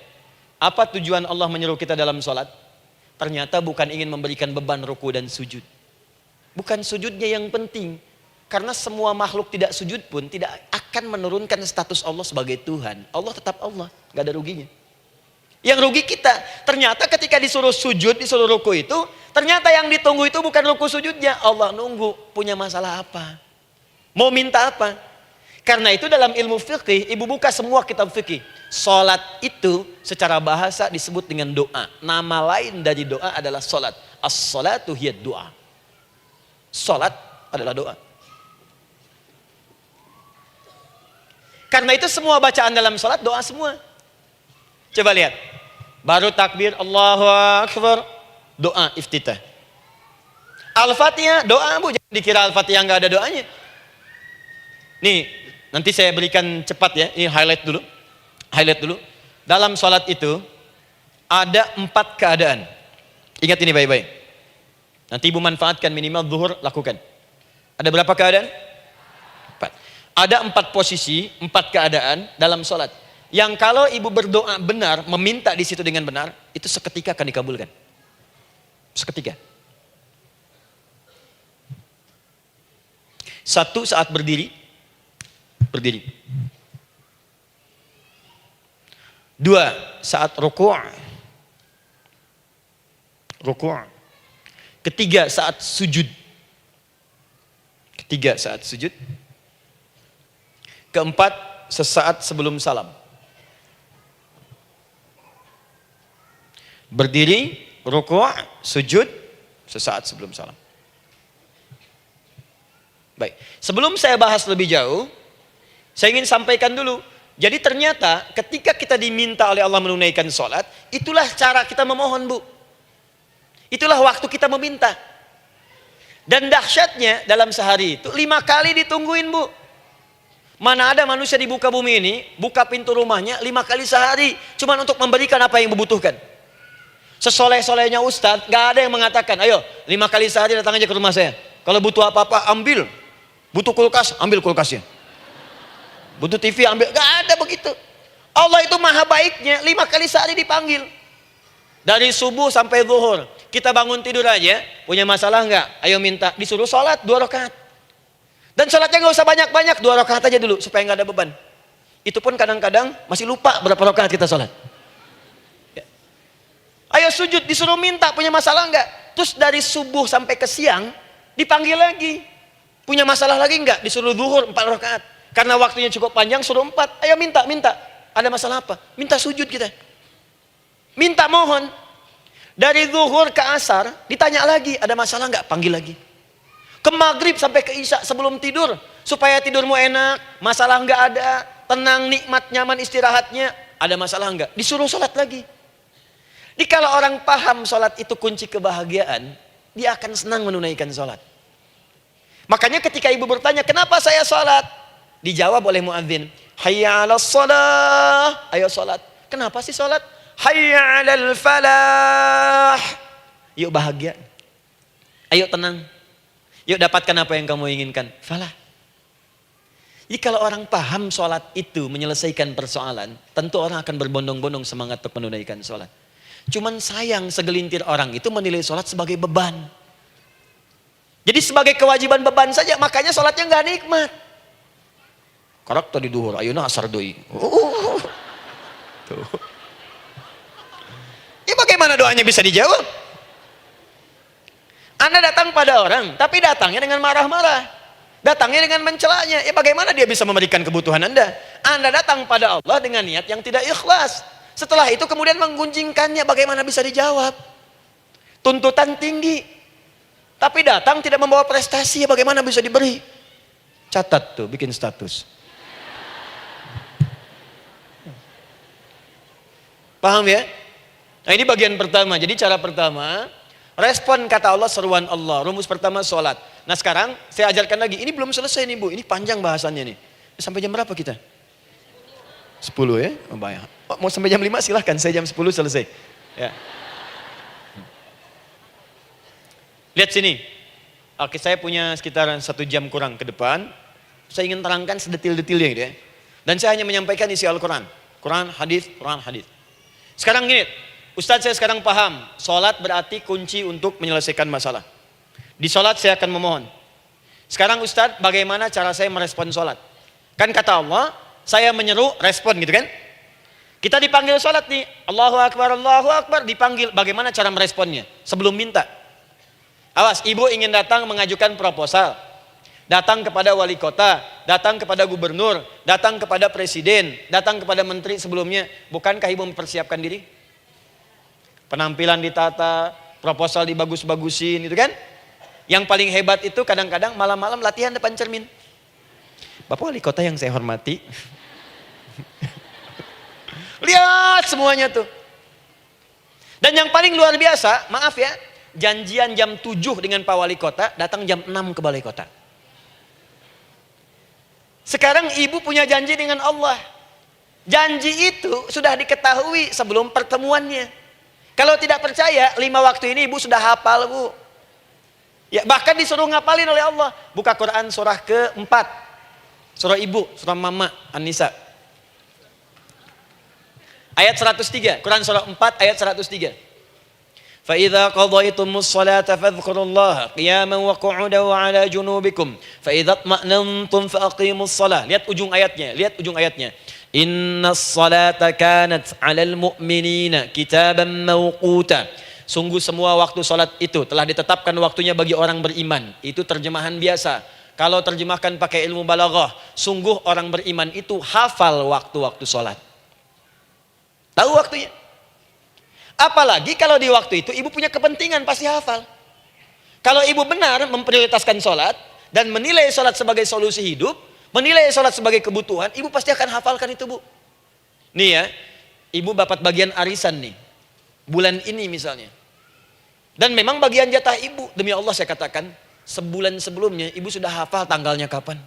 Apa tujuan Allah menyuruh kita dalam sholat? Ternyata bukan ingin memberikan beban ruku dan sujud. Bukan sujudnya yang penting. Karena semua makhluk tidak sujud pun tidak akan menurunkan status Allah sebagai Tuhan. Allah tetap Allah, gak ada ruginya. Yang rugi kita, ternyata ketika disuruh sujud, disuruh ruku itu, ternyata yang ditunggu itu bukan ruku sujudnya. Allah nunggu, punya masalah apa? Mau minta apa? Karena itu dalam ilmu fikih, ibu buka semua kitab fikih. Salat itu secara bahasa disebut dengan doa. Nama lain dari doa adalah salat. As-salatu hiya doa. Salat adalah doa. Karena itu semua bacaan dalam salat doa semua. Coba lihat. Baru takbir Allahu Akbar, doa iftitah. Al-Fatihah doa, Bu, jangan dikira Al-Fatihah enggak ada doanya. Nih, nanti saya berikan cepat ya. Ini highlight dulu. Highlight dulu. Dalam sholat itu ada 4 keadaan. Ingat ini baik-baik. Nanti ibu manfaatkan, minimal zuhur lakukan. Ada berapa keadaan? 4. Ada 4 posisi, 4 keadaan dalam sholat. Yang kalau ibu berdoa benar, meminta di situ dengan benar, itu seketika akan dikabulkan. Seketika. 1 saat berdiri. 2 saat ruku'. 3 saat sujud. 4 sesaat sebelum salam. Berdiri, ruku', sujud, sesaat sebelum salam. Baik, sebelum saya bahas lebih jauh, saya ingin sampaikan dulu. Jadi ternyata ketika kita diminta oleh Allah menunaikan sholat, itulah cara kita memohon, Bu. Itulah waktu kita meminta. Dan dahsyatnya dalam sehari itu 5 kali ditungguin, Bu. Mana ada manusia di muka bumi ini buka pintu rumahnya 5 kali sehari, cuma untuk memberikan apa yang dibutuhkan. Sesoleh-solehnya Ustadz, gak ada yang mengatakan, ayo 5 kali sehari datang aja ke rumah saya. Kalau butuh apa-apa ambil. Butuh kulkas, ambil kulkasnya. Butuh TV, ambil. Gak ada begitu. Allah itu maha baiknya, 5 kali sehari dipanggil. Dari subuh sampai zuhur. Kita bangun tidur aja, punya masalah nggak? Ayo minta, disuruh sholat 2 rakaat. Dan sholatnya nggak usah banyak-banyak, 2 rakaat aja dulu supaya nggak ada beban. Itu pun kadang-kadang masih lupa berapa rakaat kita sholat. Ya. Ayo sujud, disuruh minta, punya masalah nggak? Terus dari subuh sampai ke siang dipanggil lagi. Punya masalah lagi nggak? Disuruh zuhur 4 rakaat. Karena waktunya cukup panjang, suruh 4. Ayo minta. Ada masalah apa? Minta sujud kita. Minta mohon. Dari zuhur ke asar ditanya lagi, ada masalah nggak? Panggil lagi. Ke maghrib sampai ke isya sebelum tidur, supaya tidurmu enak, masalah nggak ada, tenang, nikmat, nyaman istirahatnya. Ada masalah nggak? Disuruh sholat lagi. Jadi kalau orang paham sholat itu kunci kebahagiaan, dia akan senang menunaikan sholat. Makanya ketika ibu bertanya, kenapa saya sholat? Dijawab oleh muadzin, hayya 'alas shalah, ayo sholat. Kenapa sih sholat? Hayya 'alal falah. Yuk bahagia. Ayo tenang. Yuk dapatkan apa yang kamu inginkan. Falah. Jadi kalau orang paham sholat itu menyelesaikan persoalan, tentu orang akan berbondong-bondong semangat untuk menunaikan sholat. Cuman sayang segelintir orang itu menilai sholat sebagai beban. Jadi sebagai kewajiban beban saja, makanya sholatnya nggak nikmat. Karak tadi duhur, ayeuna asar deui. Tuh. Ya bagaimana doanya bisa dijawab? Anda datang pada orang, tapi datangnya dengan marah-marah. Datangnya dengan mencelanya. Ya bagaimana dia bisa memberikan kebutuhan Anda? Anda datang pada Allah dengan niat yang tidak ikhlas. Setelah itu kemudian menggunjingkannya, bagaimana bisa dijawab? Tuntutan tinggi. Tapi datang tidak membawa prestasi, ya bagaimana bisa diberi? Catat tuh, bikin status. Paham ya? Nah ini bagian pertama. Jadi cara pertama, respon kata Allah, seruan Allah. Rumus pertama sholat. Nah sekarang saya ajarkan lagi. Ini belum selesai nih Bu. Ini panjang bahasannya nih. Sampai jam berapa kita? 10 ya? Oh, banyak. Oh, mau sampai jam 5 silahkan. Saya jam 10 selesai. Ya. Lihat sini. Oke, saya punya sekitar 1 jam kurang ke depan. Saya ingin terangkan sedetil-detilnya gitu ya. Dan saya hanya menyampaikan isi Al-Quran. Quran, hadis, Quran, hadis. Sekarang gini, Ustadz saya sekarang paham, sholat berarti kunci untuk menyelesaikan masalah. Di sholat saya akan memohon. Sekarang Ustadz, bagaimana cara saya merespon sholat? Kan kata Allah, saya menyeru, respon gitu kan? Kita dipanggil sholat nih, Allahu Akbar, dipanggil. Bagaimana cara meresponnya? Sebelum minta. Awas, ibu ingin datang mengajukan proposal. Datang kepada wali kota, datang kepada gubernur, datang kepada presiden, datang kepada menteri sebelumnya. Bukankah ibu mempersiapkan diri? Penampilan ditata, proposal dibagus-bagusin gitu kan? Yang paling hebat itu kadang-kadang malam-malam latihan depan cermin. Bapak wali kota yang saya hormati. Lihat semuanya tuh. Dan yang paling luar biasa, maaf ya, janjian jam 7 dengan Pak Wali Kota, datang jam 6 ke Balai Kota. Sekarang ibu punya janji dengan Allah. Janji itu sudah diketahui sebelum pertemuannya. Kalau tidak percaya, 5 waktu ini ibu sudah hafal Bu. Ya, bahkan disuruh ngapalin oleh Allah. Buka Quran surah ke-4. Surah ibu, surah mama, An-Nisa. Ayat 103, Quran surah 4 ayat 103. فَإِذَا قَضَيْتُمُ الصَّلَاةَ فَاذْكُرُوا اللَّهَ قِيَامًا وَقُعُودًا وَعَلَى جُنُوبِكُمْ فَإِذَا اطْمَأْنَنْتُمْ فَأَقِيمُوا الصَّلَاةَ. Lihat ujung ayatnya. Inna salata kanat 'alal mu'minina kitaban mawquta. Sungguh semua waktu salat itu telah ditetapkan waktunya bagi orang beriman. Itu terjemahan biasa. Kalau terjemahkan pakai ilmu balaghah, sungguh orang beriman itu hafal waktu-waktu salat. Tahu waktunya. Apalagi kalau di waktu itu ibu punya kepentingan, pasti hafal. Kalau ibu benar memprioritaskan sholat dan menilai sholat sebagai solusi hidup, menilai sholat sebagai kebutuhan, ibu pasti akan hafalkan itu Bu. Nih ya, ibu dapat bagian arisan nih, bulan ini misalnya. Dan memang bagian jatah ibu, demi Allah saya katakan, sebulan sebelumnya ibu sudah hafal tanggalnya kapan.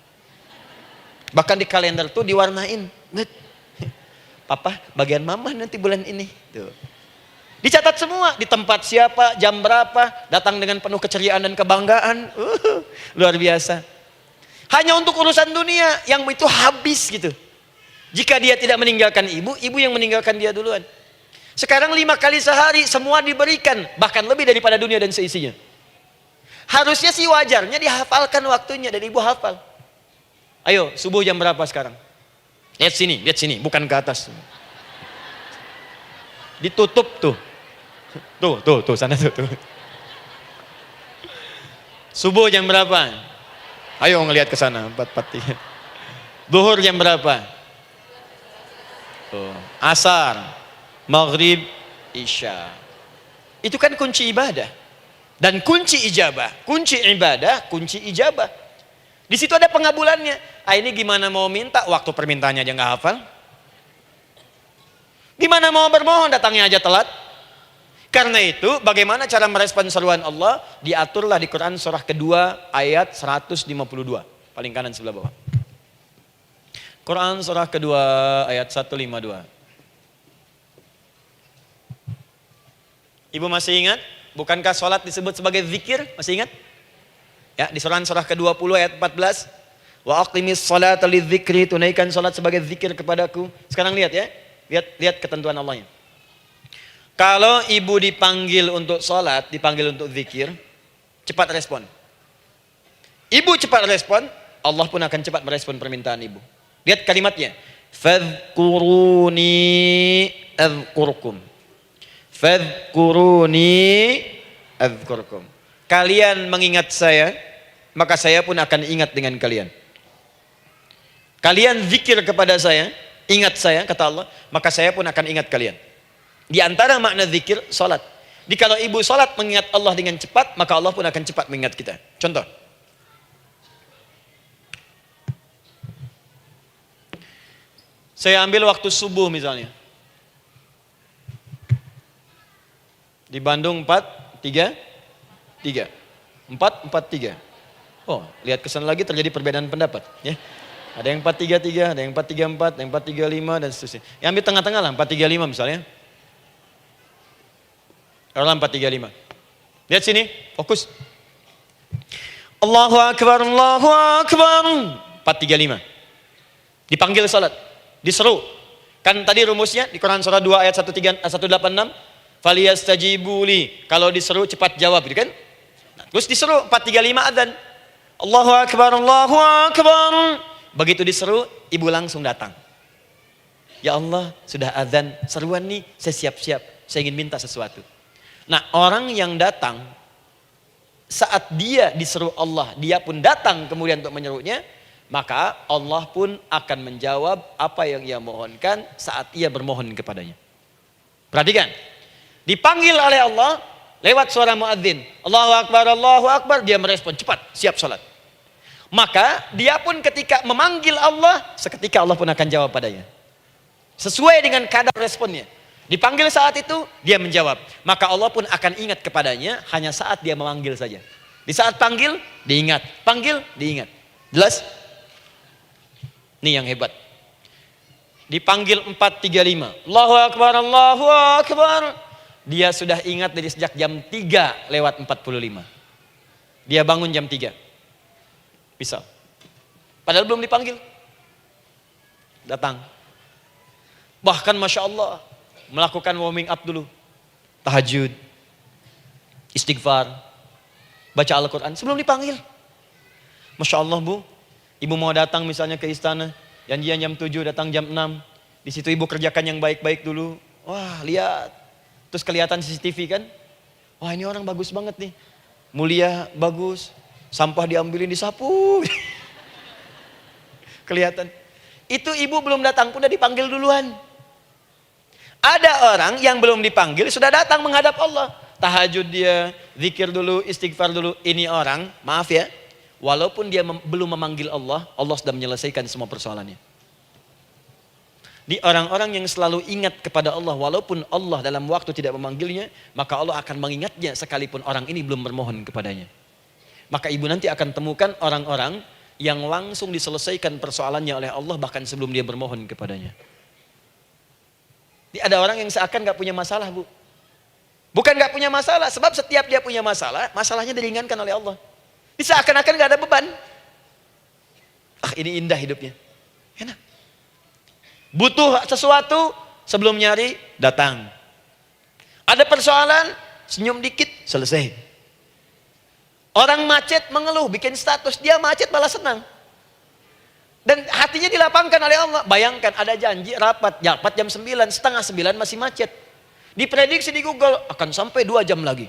Bahkan di kalender tuh diwarnain. Papa, bagian mama nanti bulan ini. Tuh. Dicatat semua, di tempat siapa, jam berapa, datang dengan penuh keceriaan dan kebanggaan. Luar biasa. Hanya untuk urusan dunia yang itu habis gitu. Jika dia tidak meninggalkan ibu, ibu yang meninggalkan dia duluan. Sekarang 5 kali sehari semua diberikan, bahkan lebih daripada dunia dan seisinya. Harusnya sih wajarnya dihafalkan waktunya dan ibu hafal. Ayo, subuh jam berapa sekarang? Lihat sini, bukan ke atas. Ditutup tuh. Tuh, sana tuh. Subuh jam berapa? Ayo ngelihat ke sana, 4:43. Zuhur jam berapa? Tuh. Asar, maghrib, isya. Itu kan kunci ibadah. Dan kunci ijabah, kunci ibadah, kunci ijabah. Di situ ada pengabulannya. Ini gimana mau minta, waktu permintaannya aja nggak hafal. Gimana mau bermohon, datangnya aja telat. Karena itu, bagaimana cara merespon seruan Allah? Diaturlah di Quran surah kedua ayat 152. Paling kanan sebelah bawah. Quran surah kedua ayat 152. Ibu masih ingat? Bukankah sholat disebut sebagai zikir? Masih ingat? Ya, di surah ke-20 ayat 14. Wa aqimis sholata lidzikri, tunaikan sholat sebagai zikir kepadaku. Sekarang lihat ya. Lihat ketentuan Allahnya. Kalau ibu dipanggil untuk sholat, dipanggil untuk zikir, cepat respon. Ibu cepat respon, Allah pun akan cepat merespon permintaan ibu. Lihat kalimatnya. Fadhkuruni adzkurkum. Fadhkuruni adzkurkum. Kalian mengingat saya, maka saya pun akan ingat dengan kalian. Kalian zikir kepada saya, ingat saya, kata Allah, maka saya pun akan ingat kalian. Di antara makna zikir, salat. Kalau ibu salat mengingat Allah dengan cepat, maka Allah pun akan cepat mengingat kita. Contoh. Saya ambil waktu subuh misalnya. Di Bandung 4:33. 4:43. Oh, lihat kesan lagi terjadi perbedaan pendapat, ya. Ada yang 4:33, ada yang 4:34, ada yang 4:35 dan seterusnya. Yang ambil tengah-tengah lah, 4:35 misalnya. Orang 4:35. Lihat sini, fokus. Allahu Akbar, Allahu Akbar. 4:35. Dipanggil salat, diseru. Kan tadi rumusnya di Quran surah 2 ayat 186. Faliyastajibuli. Kalau diseru cepat jawab, gitu kan? Nah, terus diseru 4:35 adzan. Allahu Akbar, Allahu Akbar. Begitu diseru, ibu langsung datang. Ya Allah, sudah adzan, seruan nih, saya siap-siap, saya ingin minta sesuatu. Nah, orang yang datang saat dia diseru Allah, dia pun datang kemudian untuk menyerunya, maka Allah pun akan menjawab apa yang ia mohonkan saat ia bermohon kepadanya. Perhatikan, dipanggil oleh Allah lewat suara muadzin, Allahu Akbar, dia merespon cepat, siap salat. Maka dia pun ketika memanggil Allah, seketika Allah pun akan jawab padanya. Sesuai dengan kadar responnya. Dipanggil saat itu, dia menjawab. Maka Allah pun akan ingat kepadanya hanya saat dia memanggil saja. Di saat panggil, diingat. Panggil, diingat. Jelas? Ini yang hebat. Dipanggil 4:35. Allahu Akbar, Allahu Akbar. Dia sudah ingat dari sejak jam 3:45. Dia bangun jam 3. Bisa. Padahal belum dipanggil. Datang. Bahkan Masya Allah, melakukan warming up dulu. Tahajud. Istighfar. Baca Al-Quran sebelum dipanggil. Masya Allah Bu, ibu mau datang misalnya ke istana. Janjian jam 7, datang jam 6. Di situ ibu kerjakan yang baik-baik dulu. Wah lihat. Terus kelihatan CCTV kan. Wah ini orang bagus banget nih. Mulia, bagus. Sampah diambilin, disapu. Kelihatan. Itu ibu belum datang pun udah dipanggil duluan. Ada orang yang belum dipanggil sudah datang menghadap Allah. Tahajud dia, zikir dulu, istighfar dulu. Ini orang, maaf ya, walaupun dia belum memanggil Allah, Allah sudah menyelesaikan semua persoalannya. Di orang-orang yang selalu ingat kepada Allah, walaupun Allah dalam waktu tidak memanggilnya, maka Allah akan mengingatnya sekalipun orang ini belum bermohon kepadanya. Maka ibu nanti akan temukan orang-orang yang langsung diselesaikan persoalannya oleh Allah bahkan sebelum dia bermohon kepadanya. Ada orang yang seakan gak punya masalah Bu. Bukan nggak punya masalah, sebab setiap dia punya masalah, masalahnya diringankan oleh Allah. Bisa akan-akan nggak ada beban. Ah, ini indah hidupnya. Enak. Butuh sesuatu, sebelum nyari, datang. Ada persoalan, senyum dikit, selesai. Orang macet mengeluh, bikin status, dia macet malah senang. Dan hatinya dilapangkan oleh Allah. Bayangkan ada janji rapat jam 9, setengah 9 masih macet. Diprediksi di Google akan sampai 2 jam lagi.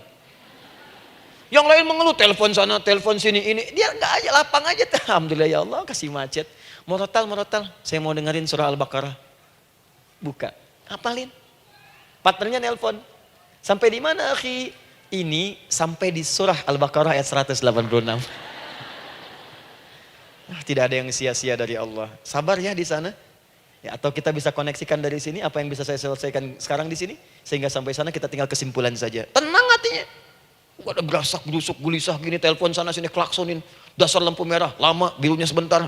Yang lain mengeluh, telepon sana, telepon sini, ini. Dia nggak aja, lapang aja. Alhamdulillah ya Allah, kasih macet. Murotal, saya mau dengerin surah Al-Baqarah. Buka, hafalin. Partnernya nelpon. Sampai di mana, akhi? Ini sampai di surah Al-Baqarah ayat 186. Tidak ada yang sia-sia dari Allah. Sabar ya di sana. Ya, atau kita bisa koneksikan dari sini, apa yang bisa saya selesaikan sekarang di sini, sehingga sampai sana kita tinggal kesimpulan saja. Tenang hatinya. Gak ada gerasak, gerusuk, gelisah gini, telepon sana sini, klaksonin. Dasar lampu merah, lama, birunya sebentar.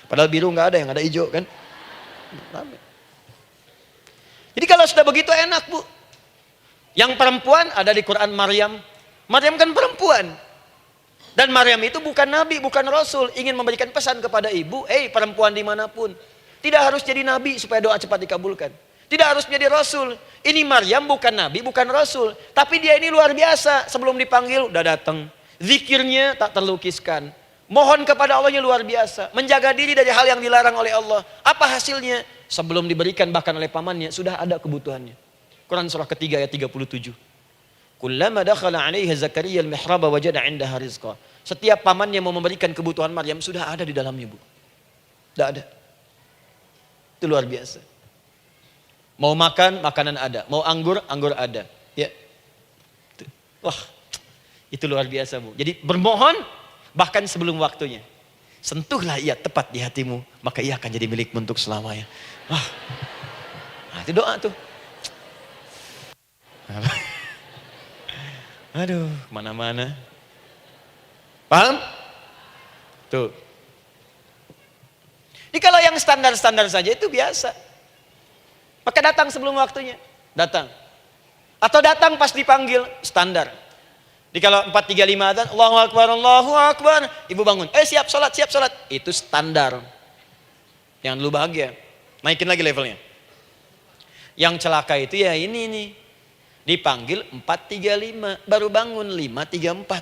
Padahal biru nggak ada, yang ada hijau kan. Rame. Jadi kalau sudah begitu enak, Bu. Yang perempuan ada di Quran Maryam. Maryam kan perempuan. Dan Maryam itu bukan nabi, bukan rasul. Ingin memberikan pesan kepada ibu, perempuan dimanapun. Tidak harus jadi nabi supaya doa cepat dikabulkan. Tidak harus menjadi rasul. Ini Maryam bukan nabi, bukan rasul. Tapi dia ini luar biasa. Sebelum dipanggil udah datang. Zikirnya tak terlukiskan. Mohon kepada Allahnya luar biasa. Menjaga diri dari hal yang dilarang oleh Allah. Apa hasilnya? Sebelum diberikan bahkan oleh pamannya, sudah ada kebutuhannya. Quran surah ketiga ayat 37. Kullama dakhala 'alaiha Zakaria al-mihraba wajada 'indaha rizqa. Setiap pamannya mau memberikan kebutuhan Maryam sudah ada di dalamnya, Bu. Sudah ada. Itu luar biasa. Mau makan, makanan ada. Mau anggur, anggur ada. Ya. Wah, itu luar biasa, Bu. Jadi bermohon bahkan sebelum waktunya. Sentuhlah ia tepat di hatimu, maka ia akan jadi milikmu untuk selamanya. Wah. Nah, itu doa tuh. Aduh, mana-mana. Paham? Tuh. Jadi kalau yang standar-standar saja itu biasa. Maka datang sebelum waktunya. Datang. Atau datang pas dipanggil. Standar. Jadi kalau 4.35 adzan, Allahu Akbar, Allahu Akbar. Ibu bangun. Siap sholat, siap sholat. Itu standar. Yang dulu bahagia. Naikin lagi levelnya. Yang celaka itu ya ini nih. Dipanggil 4.35. Baru bangun 5.34.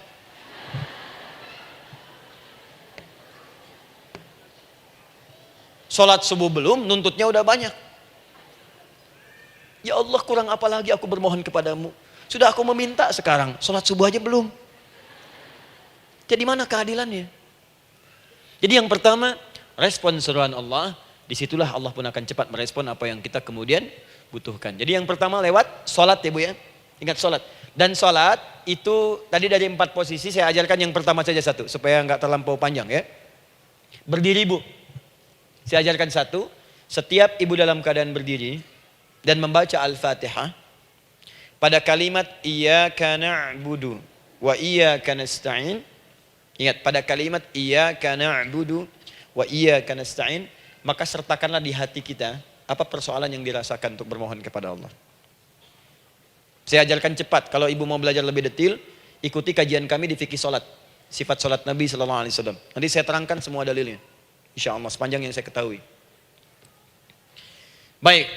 Sholat subuh belum, nuntutnya udah banyak. Ya Allah, kurang apa lagi aku bermohon kepadamu. Sudah aku meminta sekarang, sholat subuh aja belum. Jadi mana keadilannya? Jadi yang pertama, respon seruan Allah. Disitulah Allah pun akan cepat merespon apa yang kita kemudian butuhkan. Jadi yang pertama lewat sholat ya Bu ya. Ingat sholat. Dan sholat itu tadi dari 4 posisi saya ajarkan yang pertama saja satu. Supaya nggak terlampau panjang ya. Berdiri Bu. Saya ajarkan satu, setiap ibu dalam keadaan berdiri dan membaca Al-Fatihah pada kalimat iyyaka na'budu wa iyyaka nasta'in. Ingat, pada kalimat iyyaka na'budu wa iyyaka nasta'in, maka sertakanlah di hati kita apa persoalan yang dirasakan untuk bermohon kepada Allah. Saya ajarkan cepat, kalau ibu mau belajar lebih detail, ikuti kajian kami di fikih salat, sifat salat Nabi sallallahu alaihi wasallam. Nanti saya terangkan semua dalilnya. Insya Allah sepanjang yang saya ketahui. Baik,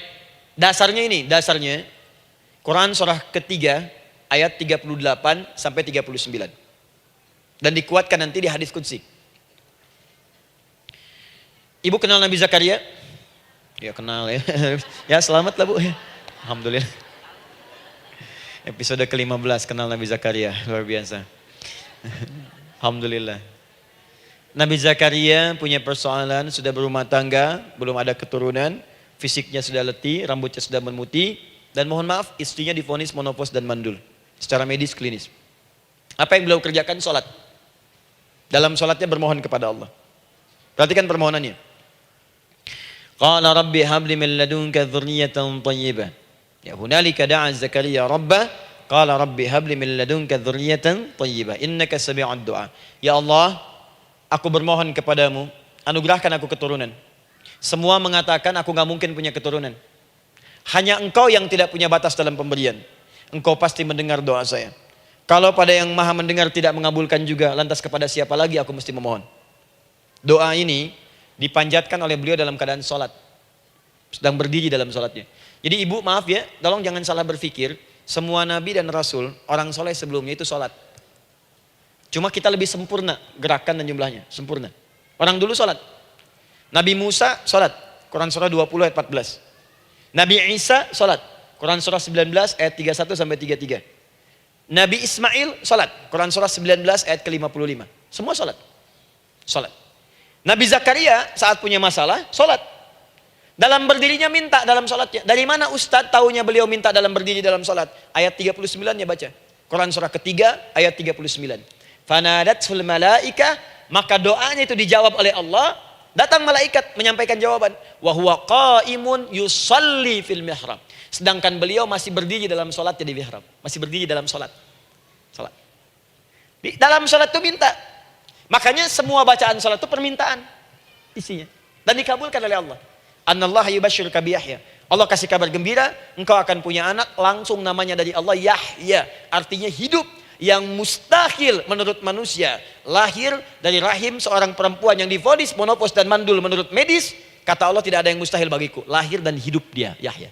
dasarnya Quran surah ketiga ayat 38 sampai 39. Dan dikuatkan nanti di hadis qudsi. Ibu kenal Nabi Zakaria? Ya kenal ya. Ya selamat lah Bu. Alhamdulillah. Episode ke-15 kenal Nabi Zakaria, luar biasa. Alhamdulillah. Nabi Zakaria punya persoalan, sudah berumah tangga, belum ada keturunan, fisiknya sudah letih, rambutnya sudah memutih, dan mohon maaf istrinya divonis menopause dan mandul. Secara medis klinis. Apa yang beliau kerjakan? Sholat. Dalam sholatnya bermohon kepada Allah. Perhatikan permohonannya. Qala rabbi habli min ladunka dzurriyyatan thayyibah. Ya hunalika da'a Zakaria rabbah. Qala rabbi habli min ladunka dzurriyyatan thayyibah. Innaka sami'ud du'a. Ya Allah, aku bermohon kepadamu, anugerahkan aku keturunan. Semua mengatakan aku gak mungkin punya keturunan. Hanya engkau yang tidak punya batas dalam pemberian. engkau pasti mendengar doa saya. Kalau pada yang maha mendengar tidak mengabulkan juga, lantas kepada siapa lagi aku mesti memohon? Doa ini dipanjatkan oleh beliau dalam keadaan sholat. Sedang berdiri dalam sholatnya. Jadi ibu maaf ya, tolong jangan salah berpikir. Semua nabi dan rasul, orang soleh sebelumnya itu sholat. Cuma kita lebih sempurna gerakan dan jumlahnya, sempurna. Orang dulu sholat. Nabi Musa sholat, Quran surah 20 ayat 14. Nabi Isa sholat, Quran surah 19 ayat 31 sampai 33. Nabi Ismail sholat, Quran surah 19 ayat ke-55. Semua sholat. Sholat. Nabi Zakaria saat punya masalah, sholat. Dalam berdirinya minta dalam sholatnya. Dari mana Ustadz tahunya beliau minta dalam berdiri dalam sholat? Ayat 39-nya baca. Quran surah ketiga ayat 39. Fanadatsul malaika, maka doanya itu dijawab oleh Allah. Datang malaikat menyampaikan jawaban. Wa huwa qaimun yusalli fil mihrab. Sedangkan beliau masih berdiri dalam sholatnya di mihrab. Masih berdiri dalam sholat. Sholat. Di dalam sholat itu minta. Makanya semua bacaan sholat itu permintaan isinya. Dan dikabulkan oleh Allah. Anallaha yubashshiruka bi Yahya. Allah kasih kabar gembira, engkau akan punya anak, langsung namanya dari Allah Yahya. Artinya hidup yang mustahil menurut manusia. Lahir dari rahim seorang perempuan yang divonis monopos dan mandul menurut medis. Kata Allah tidak ada yang mustahil bagiku. Lahir dan hidup dia, Yahya.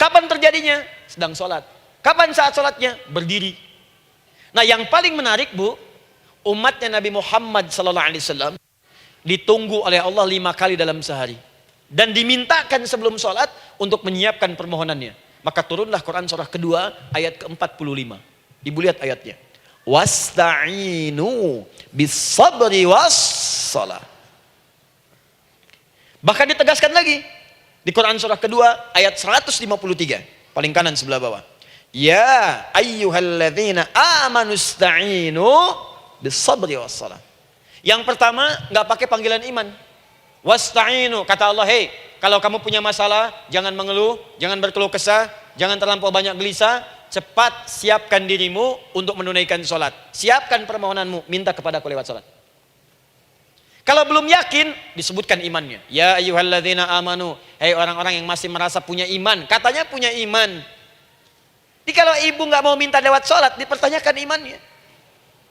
Kapan terjadinya? Sedang sholat. Kapan saat sholatnya? Berdiri. Nah yang paling menarik bu, umatnya Nabi Muhammad SAW ditunggu oleh Allah 5 kali dalam sehari. Dan dimintakan sebelum sholat untuk menyiapkan permohonannya. Maka turunlah Quran surah kedua ayat ke-45. Ibu lihat ayatnya. Wasta'inu bis-sabri was-salah. Bahkan ditegaskan lagi. Di Quran surah kedua ayat 153. Paling kanan sebelah bawah. Ya ayyuhalladzina amanu ista'inu bis-sabri was-salah. Yang pertama, nggak pakai panggilan iman. Wasta'inu, kata Allah, hey, kalau kamu punya masalah, jangan mengeluh, jangan berkeluh kesah, jangan terlampau banyak gelisah, cepat siapkan dirimu untuk menunaikan sholat. Siapkan permohonanmu, minta kepada aku lewat sholat. Kalau belum yakin, disebutkan imannya. Ya ayyuhalladzina amanu, hey orang-orang yang masih merasa punya iman, katanya punya iman. Jadi kalau ibu nggak mau minta lewat sholat, dipertanyakan imannya.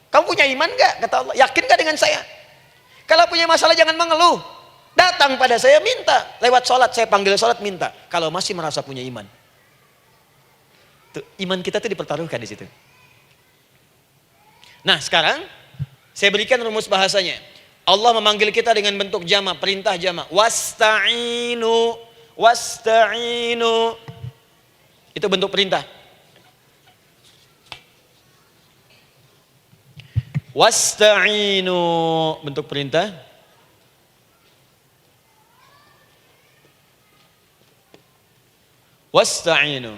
Kamu punya iman gak? Kata Allah. Yakin gak dengan saya? Kalau punya masalah jangan mengeluh. Datang pada saya minta. Lewat sholat, saya panggil sholat minta. Kalau masih merasa punya iman. Tuh, iman kita tuh dipertaruhkan di situ. Nah sekarang, saya berikan rumus bahasanya. Allah memanggil kita dengan bentuk jama, perintah jama. Wasta'inu, wasta'inu. Itu bentuk perintah. Wasta'inu, bentuk perintah. Wasta'inu.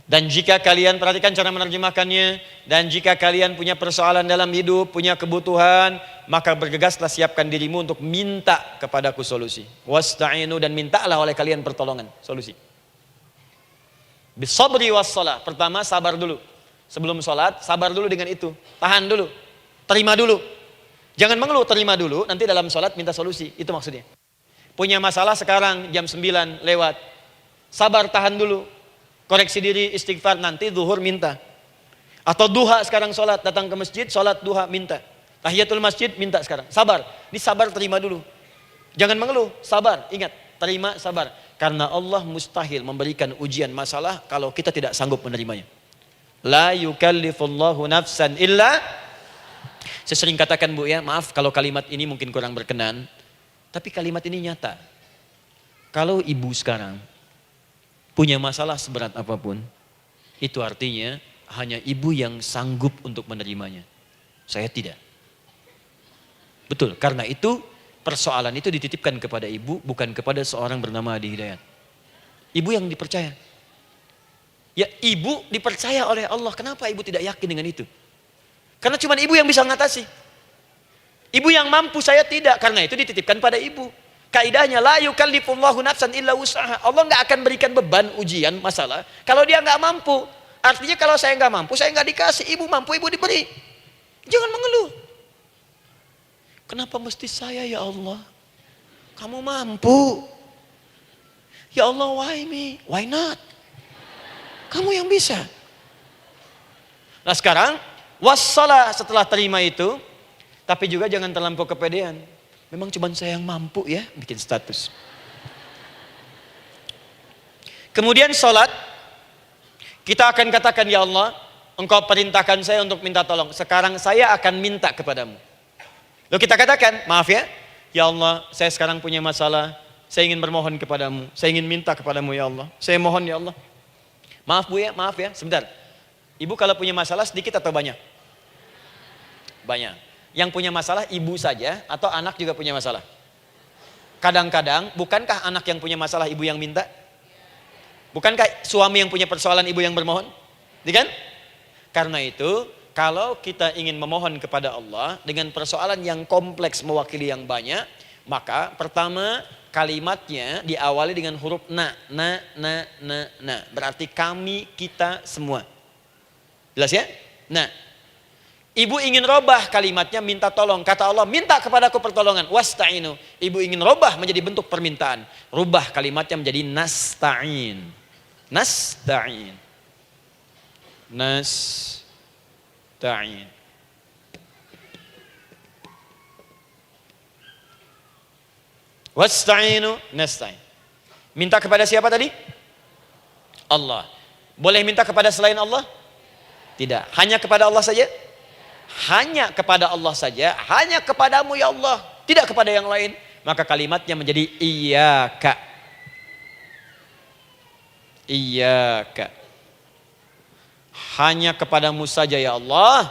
Dan jika kalian perhatikan cara menerjemahkannya, dan jika kalian punya persoalan dalam hidup, punya kebutuhan, maka bergegaslah siapkan dirimu untuk minta kepadaku solusi. Wasta'inu, dan mintalah oleh kalian pertolongan, solusi. Bisabri wassalah. Pertama sabar dulu. Sebelum sholat, sabar dulu dengan itu. Tahan dulu. Terima dulu. Jangan mengeluh, terima dulu. Nanti dalam sholat minta solusi. Itu maksudnya. Punya masalah sekarang jam 9 lewat. Sabar, tahan dulu. Koreksi diri, istighfar. Nanti zuhur minta. Atau duha sekarang sholat. Datang ke masjid, sholat duha minta. Tahiyatul masjid minta sekarang. Sabar. Ini sabar, terima dulu. Jangan mengeluh, sabar. Ingat, terima, sabar. Karena Allah mustahil memberikan ujian masalah kalau kita tidak sanggup menerimanya. La yukallifullahu nafsan illa. Saya sering katakan bu ya, maaf kalau kalimat ini mungkin kurang berkenan. Tapi kalimat ini nyata. Kalau ibu sekarang punya masalah seberat apapun, itu artinya hanya ibu yang sanggup untuk menerimanya. Saya tidak. Betul, karena itu persoalan itu dititipkan kepada ibu, bukan kepada seorang bernama Adi Hidayat. Ibu yang dipercaya. Ya ibu dipercaya oleh Allah. Kenapa ibu tidak yakin dengan itu? Karena cuma ibu yang bisa mengatasi. Ibu yang mampu, saya tidak. Karena itu dititipkan pada ibu. Kaidahnya la yukallifullahu nafsan illa wus'aha. Allah nggak akan berikan beban ujian masalah kalau dia nggak mampu. Artinya kalau saya nggak mampu, saya nggak dikasih. Ibu mampu, ibu diberi. Jangan mengeluh. Kenapa mesti saya ya Allah? Kamu mampu. Ya Allah, why me? Why not? Kamu yang bisa. Nah sekarang, wassalah setelah terima itu, tapi juga jangan terlampau kepedean. Memang cuma saya yang mampu ya bikin status. Kemudian sholat, kita akan katakan, ya Allah, Engkau perintahkan saya untuk minta tolong. Sekarang saya akan minta kepadamu. Lalu kita katakan, maaf ya Allah, saya sekarang punya masalah. Saya ingin bermohon kepadamu. Saya ingin minta kepadamu ya Allah. Saya mohon ya Allah. Maaf Bu ya, maaf ya, sebentar. Ibu kalau punya masalah sedikit atau banyak? Banyak. Yang punya masalah ibu saja atau anak juga punya masalah? Kadang-kadang, bukankah anak yang punya masalah ibu yang minta? Bukankah suami yang punya persoalan ibu yang bermohon? Kan? Karena itu, kalau kita ingin memohon kepada Allah dengan persoalan yang kompleks mewakili yang banyak, maka pertama kalimatnya diawali dengan huruf na. Berarti kami, kita, semua. Jelas ya? Nah, ibu ingin robah kalimatnya minta tolong. Kata Allah, minta kepadaku pertolongan. Wasta'inu. Ibu ingin robah menjadi bentuk permintaan. Rubah kalimatnya menjadi nasta'in. Nasta'in. Nasta'in. Wasta'inu nasta'in. Minta kepada siapa tadi? Allah. Boleh minta kepada selain Allah? Tidak. Hanya kepada Allah saja? Hanya kepada Allah saja. Hanya kepadamu ya Allah. Tidak kepada yang lain. Maka kalimatnya menjadi iyyaka. Iyyaka. Hanya kepadamu saja ya Allah.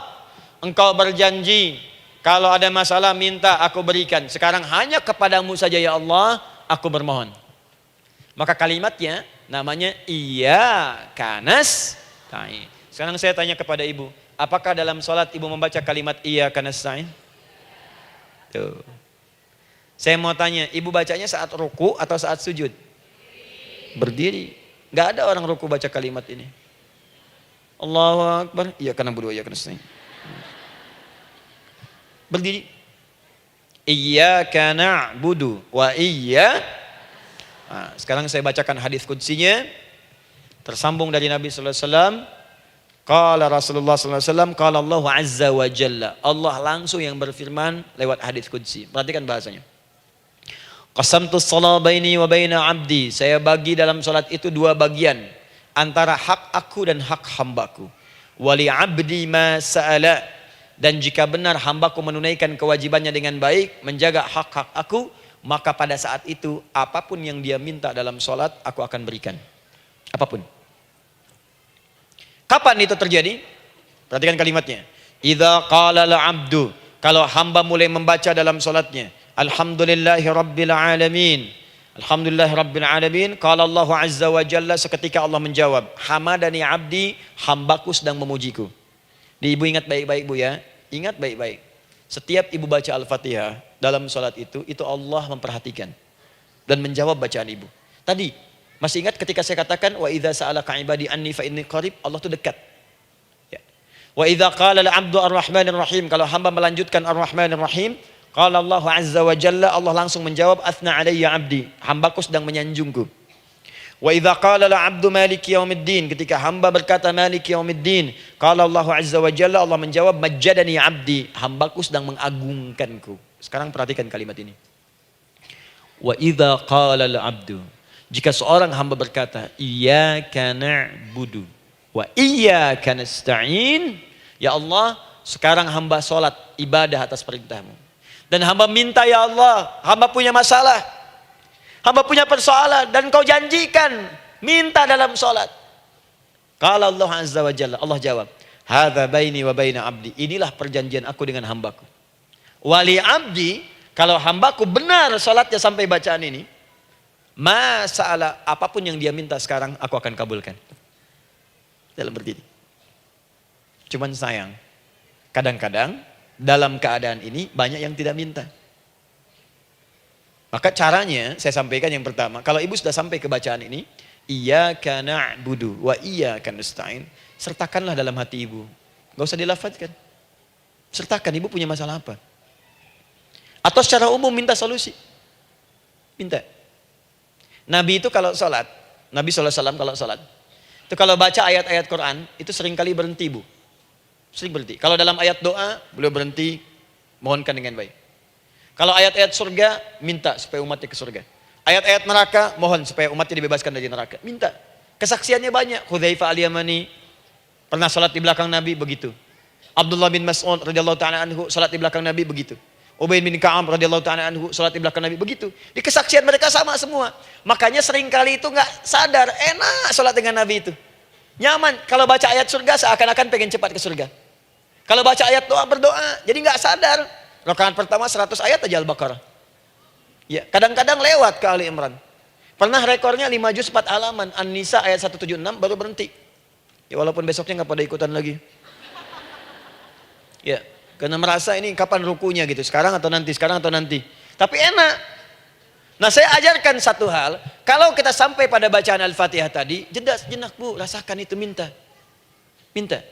Engkau berjanji kalau ada masalah minta aku berikan. Sekarang hanya kepadamu saja ya Allah aku bermohon. Maka kalimatnya namanya iyyaka nasta'in. Sekarang saya tanya kepada ibu, apakah dalam sholat ibu membaca kalimat iyyaka nasta'in? Tuh. Saya mau tanya, ibu bacanya saat ruku atau saat sujud? Berdiri. Gak ada orang ruku baca kalimat ini. Allahu Akbar, iyyaka na'budu wa iyyaka nasta'in. Berdiri. Iyyaka na'budu wa sekarang saya bacakan hadis qudsinya. Tersambung dari Nabi sallallahu alaihi wasallam. Qala Rasulullah sallallahu alaihi wasallam, qala Allah azza wa jalla. Allah langsung yang berfirman lewat hadis qudsi. Perhatikan bahasanya. Qasamtu shalah baini wa baina 'abdi. Saya bagi dalam salat itu dua bagian, antara hak aku dan hak hambaku. Wali 'abdi ma sa'ala. Dan jika benar hambaku menunaikan kewajibannya dengan baik, menjaga hak-hak aku, maka pada saat itu apapun yang dia minta dalam salat aku akan berikan. Apapun. Kapan itu terjadi? Perhatikan kalimatnya. Idza qala al-'abdu, kalau hamba mulai membaca dalam salatnya, alhamdulillahi rabbil alamin. Alhamdulillahi rabbil alamin. Qala Allah azza wa jalla, seketika Allah menjawab, hamadani 'abdi, hambaku sedang memujiku. Ibu ingat baik-baik Bu ya. Ingat baik-baik. Setiap ibu baca Al-Fatihah dalam salat itu Allah memperhatikan dan menjawab bacaan ibu. Tadi masih ingat ketika saya katakan wa idza sa'alaka 'ibadi anni fa inni qarib, Allah itu dekat. Ya. Wa idza qala al-'abdu ar-rahmanir rahim, kalau hamba melanjutkan ar-rahmanir rahim, qala Allah azza wa jalla, Allah langsung menjawab athna 'alayya 'abdi, hambaku sedang menyanjungku. Wa idza qala al-'abdu maliki yaumiddin, ketika hamba berkata maliki yaumiddin, qala Allah azza wa jalla, Allah menjawab majjadani 'abdi, hambaku sedang mengagungkanku. Sekarang perhatikan kalimat ini. Wa idza qala al-'abdu, jika seorang hamba berkata iyyaka na'budu wa iyyaka nasta'in, ya Allah, sekarang hamba salat ibadah atas perintahmu. Dan hamba minta ya Allah, hamba punya masalah, hamba punya persoalan dan kau janjikan minta dalam salat. Qala Allah azza wa jalla, Allah jawab, hadza baini wa baina 'abdi, inilah perjanjian aku dengan hambaku. Wali 'abdi, kalau hambaku benar salatnya sampai bacaan ini, masalah apapun yang dia minta sekarang aku akan kabulkan. Dalam berdiri. Cuman sayang, kadang-kadang dalam keadaan ini banyak yang tidak minta. Maka caranya saya sampaikan yang pertama, kalau ibu sudah sampai ke bacaan ini, iyyaka na'budu wa iyyaka nasta'in, sertakanlah dalam hati ibu. Enggak usah dilafadzkan. Sertakan ibu punya masalah apa. Atau secara umum minta solusi. Minta. Nabi itu kalau sholat, Nabi SAW kalau sholat, Itu kalau baca ayat-ayat Quran, itu seringkali berhenti, Bu. Sering berhenti. Kalau dalam ayat doa, beliau berhenti, mohonkan dengan baik. Kalau ayat-ayat surga, minta supaya umatnya ke surga. Ayat-ayat neraka, mohon supaya umatnya dibebaskan dari neraka. Minta. Kesaksiannya banyak. Hudzaifah al-Yamani pernah salat di belakang Nabi, begitu. Abdullah bin Mas'ud radhiyallahu ta'ala anhu salat di belakang Nabi, begitu. Ubay bin Ka'ab radhiyallahu ta'ala anhu salat di belakang Nabi, begitu. Di kesaksian mereka sama semua. Makanya seringkali itu nggak sadar, enak salat dengan Nabi itu. Nyaman. Kalau baca ayat surga seakan-akan pengen cepat ke surga. Kalau baca ayat doa berdoa, jadi nggak sadar. Rakaat pertama 100 ayat aja Al-Baqarah. Ya, kadang-kadang lewat ke Ali Imran. Pernah rekornya 5 juz 4 halaman, An-Nisa ayat 176 baru berhenti. Ya walaupun besoknya nggak pada ikutan lagi. Ya, karena merasa ini kapan rukunya gitu, sekarang atau nanti, sekarang atau nanti. Tapi enak. Nah, saya ajarkan satu hal, kalau kita sampai pada bacaan Al-Fatihah tadi, jeda sejenak, Bu, rasakan itu, minta. Minta.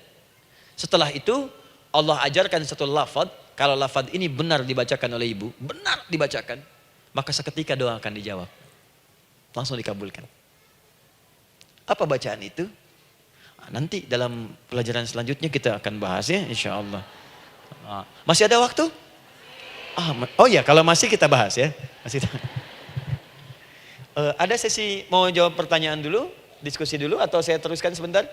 Setelah itu, Allah ajarkan satu lafaz, kalau lafaz ini benar dibacakan oleh Ibu, benar dibacakan, maka seketika doa akan dijawab. Langsung dikabulkan. Apa bacaan itu? Nanti dalam pelajaran selanjutnya kita akan bahas ya, insya Allah. Masih ada waktu? Oh ya, kalau masih kita bahas ya. Masih. Ada sesi mau jawab pertanyaan dulu, diskusi dulu, atau saya teruskan sebentar?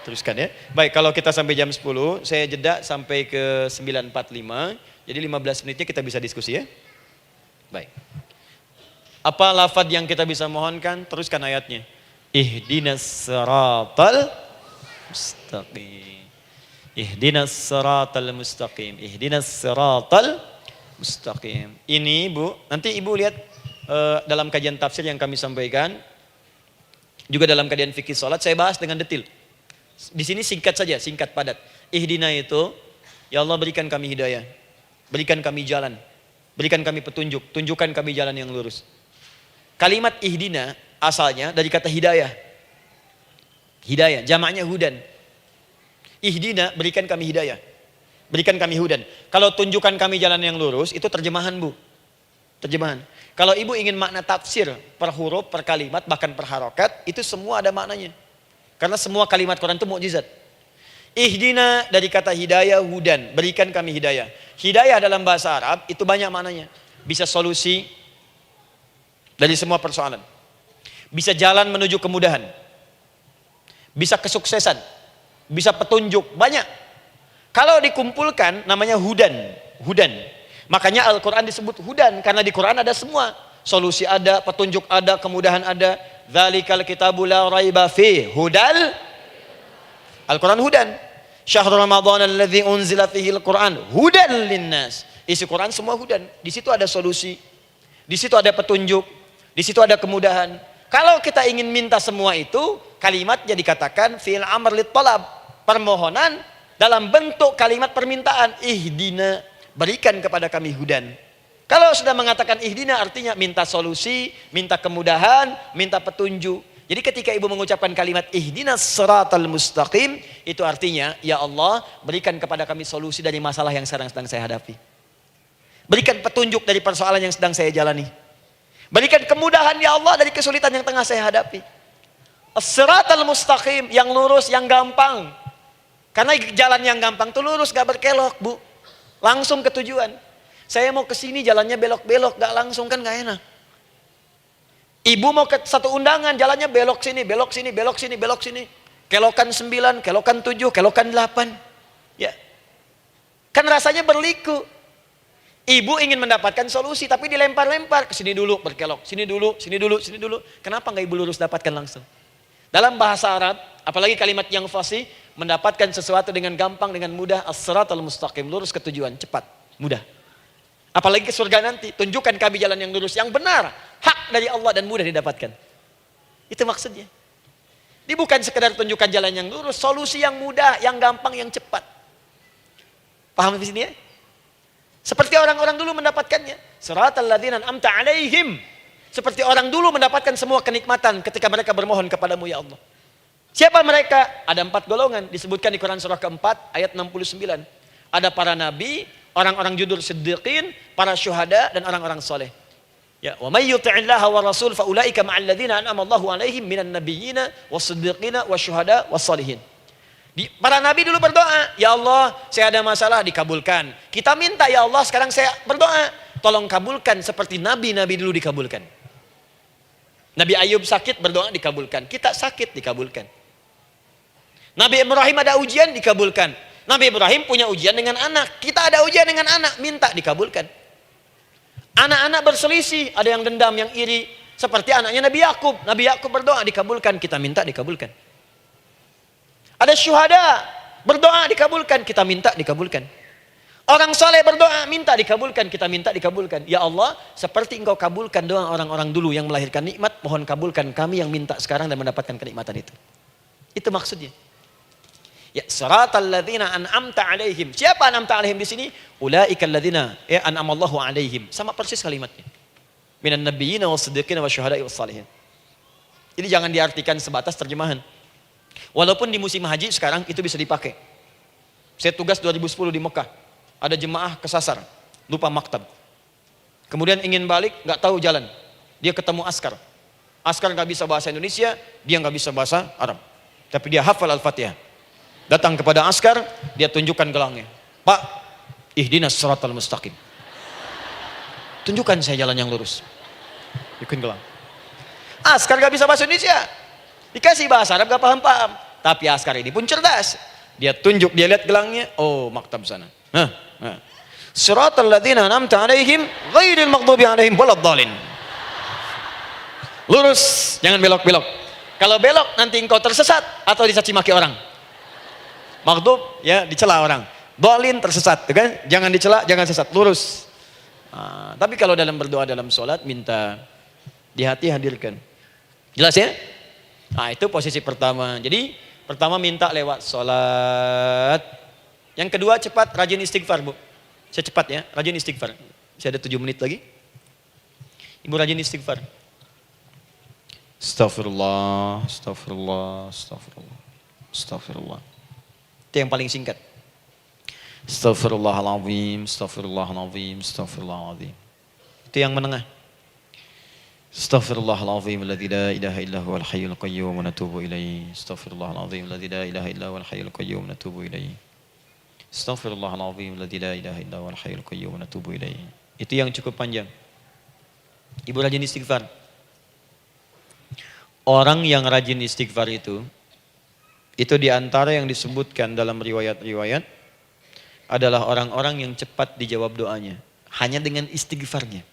Teruskan ya. Baik, kalau kita sampai jam 10, saya jeda sampai ke 9.45. Jadi 15 menitnya kita bisa diskusi ya. Baik. Apa lafaz yang kita bisa mohonkan? Teruskan ayatnya. Ihdinas siratal mustaqim. Ihdinas siratal mustaqim. Ihdinas siratal mustaqim. Ini Bu, nanti Ibu lihat dalam kajian tafsir yang kami sampaikan, juga dalam kajian fikih salat saya bahas dengan detail. Di sini singkat saja, singkat padat. Ihdina itu, ya Allah berikan kami hidayah, berikan kami jalan, berikan kami petunjuk, tunjukkan kami jalan yang lurus. Kalimat ihdina asalnya dari kata hidayah. Hidayah, jamaknya hudan. Ihdina, berikan kami hidayah, berikan kami hudan. Kalau tunjukkan kami jalan yang lurus, itu terjemahan Bu. Terjemahan. Kalau Ibu ingin makna tafsir per huruf, per kalimat, bahkan per harokat, itu semua ada maknanya. Karena semua kalimat Quran itu mukjizat. Ihdina dari kata hidayah, hudan, berikan kami hidayah. Hidayah dalam bahasa Arab itu banyak maknanya. Bisa solusi dari semua persoalan. Bisa jalan menuju kemudahan. Bisa kesuksesan. Bisa petunjuk, banyak. Kalau dikumpulkan namanya hudan. Hudan. Makanya Al-Quran disebut hudan, karena di Quran ada semua. Solusi ada, petunjuk ada, kemudahan ada. Dzalikal kitabu la raiba fi hudal. Al-Quran hudan. Syahrul Ramadan alladzi unzila fihi al-Quran hudan linnas. Isi Quran semua hudan. Di situ ada solusi. Di situ ada petunjuk. Di situ ada kemudahan. Kalau kita ingin minta semua itu, kalimatnya dikatakan fi'il amr lit talab, permohonan dalam bentuk kalimat permintaan. Ihdina, berikan kepada kami hudan. Kalau sudah mengatakan ihdina artinya minta solusi, minta kemudahan, minta petunjuk. Jadi ketika Ibu mengucapkan kalimat ihdinas siratal mustaqim, itu artinya ya Allah berikan kepada kami solusi dari masalah yang sedang saya hadapi. Berikan petunjuk dari persoalan yang sedang saya jalani. Berikan kemudahan ya Allah dari kesulitan yang tengah saya hadapi. As-siratal mustaqim, yang lurus, yang gampang. Karena jalan yang gampang itu lurus, gak berkelok Bu. Langsung ke tujuan. Saya mau ke sini jalannya belok-belok, gak langsung, kan gak enak. Ibu mau ke satu undangan, jalannya belok sini, belok sini, belok sini, belok sini. Kelokan 9, kelokan 7, kelokan 8. Ya. Kan rasanya berliku. Ibu ingin mendapatkan solusi, tapi dilempar-lempar. Ke sini dulu berkelok, sini dulu, sini dulu, sini dulu. Kenapa nggak Ibu lurus dapatkan langsung? Dalam bahasa Arab, apalagi kalimat yang fasih, mendapatkan sesuatu dengan gampang, dengan mudah. As-siratal mustaqim, lurus ke tujuan, cepat, mudah. Apalagi ke surga nanti, tunjukkan kami jalan yang lurus, yang benar, hak dari Allah dan mudah didapatkan. Itu maksudnya. Ini bukan sekedar tunjukkan jalan yang lurus, solusi yang mudah, yang gampang, yang cepat. Paham di sini ya? Seperti orang-orang dulu mendapatkannya. Siratal ladzina an'amta 'alaihim. Seperti orang dulu mendapatkan semua kenikmatan ketika mereka bermohon kepadamu ya Allah. Siapa mereka? Ada 4 golongan disebutkan di Quran surah keempat ayat 69. Ada para nabi, orang-orang jujur siddiqin, para syuhada dan orang-orang soleh. Ya, wa may yuti'illaha wa rasul fa ulaika ma'al ladzina an'ama Allahu 'alaihim minan nabiyyina was-siddiqina wasyuhada was-shalihin. Para nabi dulu berdoa, ya Allah, saya ada masalah, dikabulkan. Kita minta, ya Allah, sekarang saya berdoa, tolong kabulkan seperti nabi-nabi dulu dikabulkan. Nabi Ayub sakit, berdoa dikabulkan. Kita sakit, dikabulkan. Nabi Ibrahim ada ujian, dikabulkan. Nabi Ibrahim punya ujian dengan anak. Kita ada ujian dengan anak, minta dikabulkan. Anak-anak berselisih, ada yang dendam, yang iri. Seperti anaknya Nabi Yakub. Nabi Yakub berdoa, dikabulkan. Kita minta, dikabulkan. Ada syuhada, berdoa, dikabulkan. Kita minta, dikabulkan. Orang soleh berdoa, minta dikabulkan. Kita minta dikabulkan. Ya Allah, seperti engkau kabulkan doa orang-orang dulu yang melahirkan nikmat, mohon kabulkan kami yang minta sekarang dan mendapatkan kenikmatan itu. Itu maksudnya. Ya, siratal ladzina an'amta 'alaihim. Siapa an'amta 'alaihim di sini? Ulaikal ladzina an'amallahu 'alaihim. Sama persis kalimatnya. Minan nabiyyina was-siddiqina wasyuhada'i was-shalihin. Jadi jangan diartikan sebatas terjemahan. Walaupun di musim haji sekarang itu bisa dipakai. Saya tugas 2010 di Mekah. Ada jemaah kesasar, lupa maktab. Kemudian ingin balik, nggak tahu jalan. Dia ketemu askar. Askar nggak bisa bahasa Indonesia, dia nggak bisa bahasa Arab. Tapi dia hafal Al-Fatihah. Datang kepada askar, dia tunjukkan gelangnya. Pak, ihdinas siratal mustaqim. Tunjukkan saya jalan yang lurus. Bikin gelang. Askar nggak bisa bahasa Indonesia. Dikasih bahasa Arab nggak paham-paham. Tapi askar ini pun cerdas. Dia tunjuk, dia lihat gelangnya. Oh, maktab sana. Siratal ladzina an'amta 'alaihim ghairil maghdubi 'alaihim waladdallin. Lurus, jangan belok-belok. Kalau belok nanti engkau tersesat atau dicaci maki orang. Maghdub ya dicela orang. Dhalin tersesat, kan? Jangan dicela, jangan sesat, lurus. Tapi kalau dalam berdoa dalam sholat minta di hati hadirkan. Jelas ya? Nah, itu posisi pertama. Jadi pertama minta lewat sholat. Yang kedua cepat rajin istighfar, Bu. Saya cepat ya, rajin istighfar. Saya ada 7 menit lagi. Ibu rajin istighfar. Astaghfirullah, astaghfirullah, astaghfirullah, astaghfirullah. Itu yang paling singkat. Astaghfirullahaladzim, astaghfirullahaladzim, astaghfirullahaladzim. Itu yang menengah. Astaghfirullahaladzim, alladzi la ilaha illa huwal hayyul qayyum wa natubu ilaihi. Astaghfirullahaladzim, alladzi la ilaha illa huwal hayyul qayyum wa natubu ilaihi. Astaghfirullahaladzim, alladzi la ilaha illa huwal hayyul qayyum wa natubu ilaihi. Itu yang cukup panjang. Ibu rajin istighfar. Orang yang rajin istighfar itu diantara yang disebutkan dalam riwayat-riwayat adalah orang-orang yang cepat dijawab doanya. Hanya dengan istighfarnya.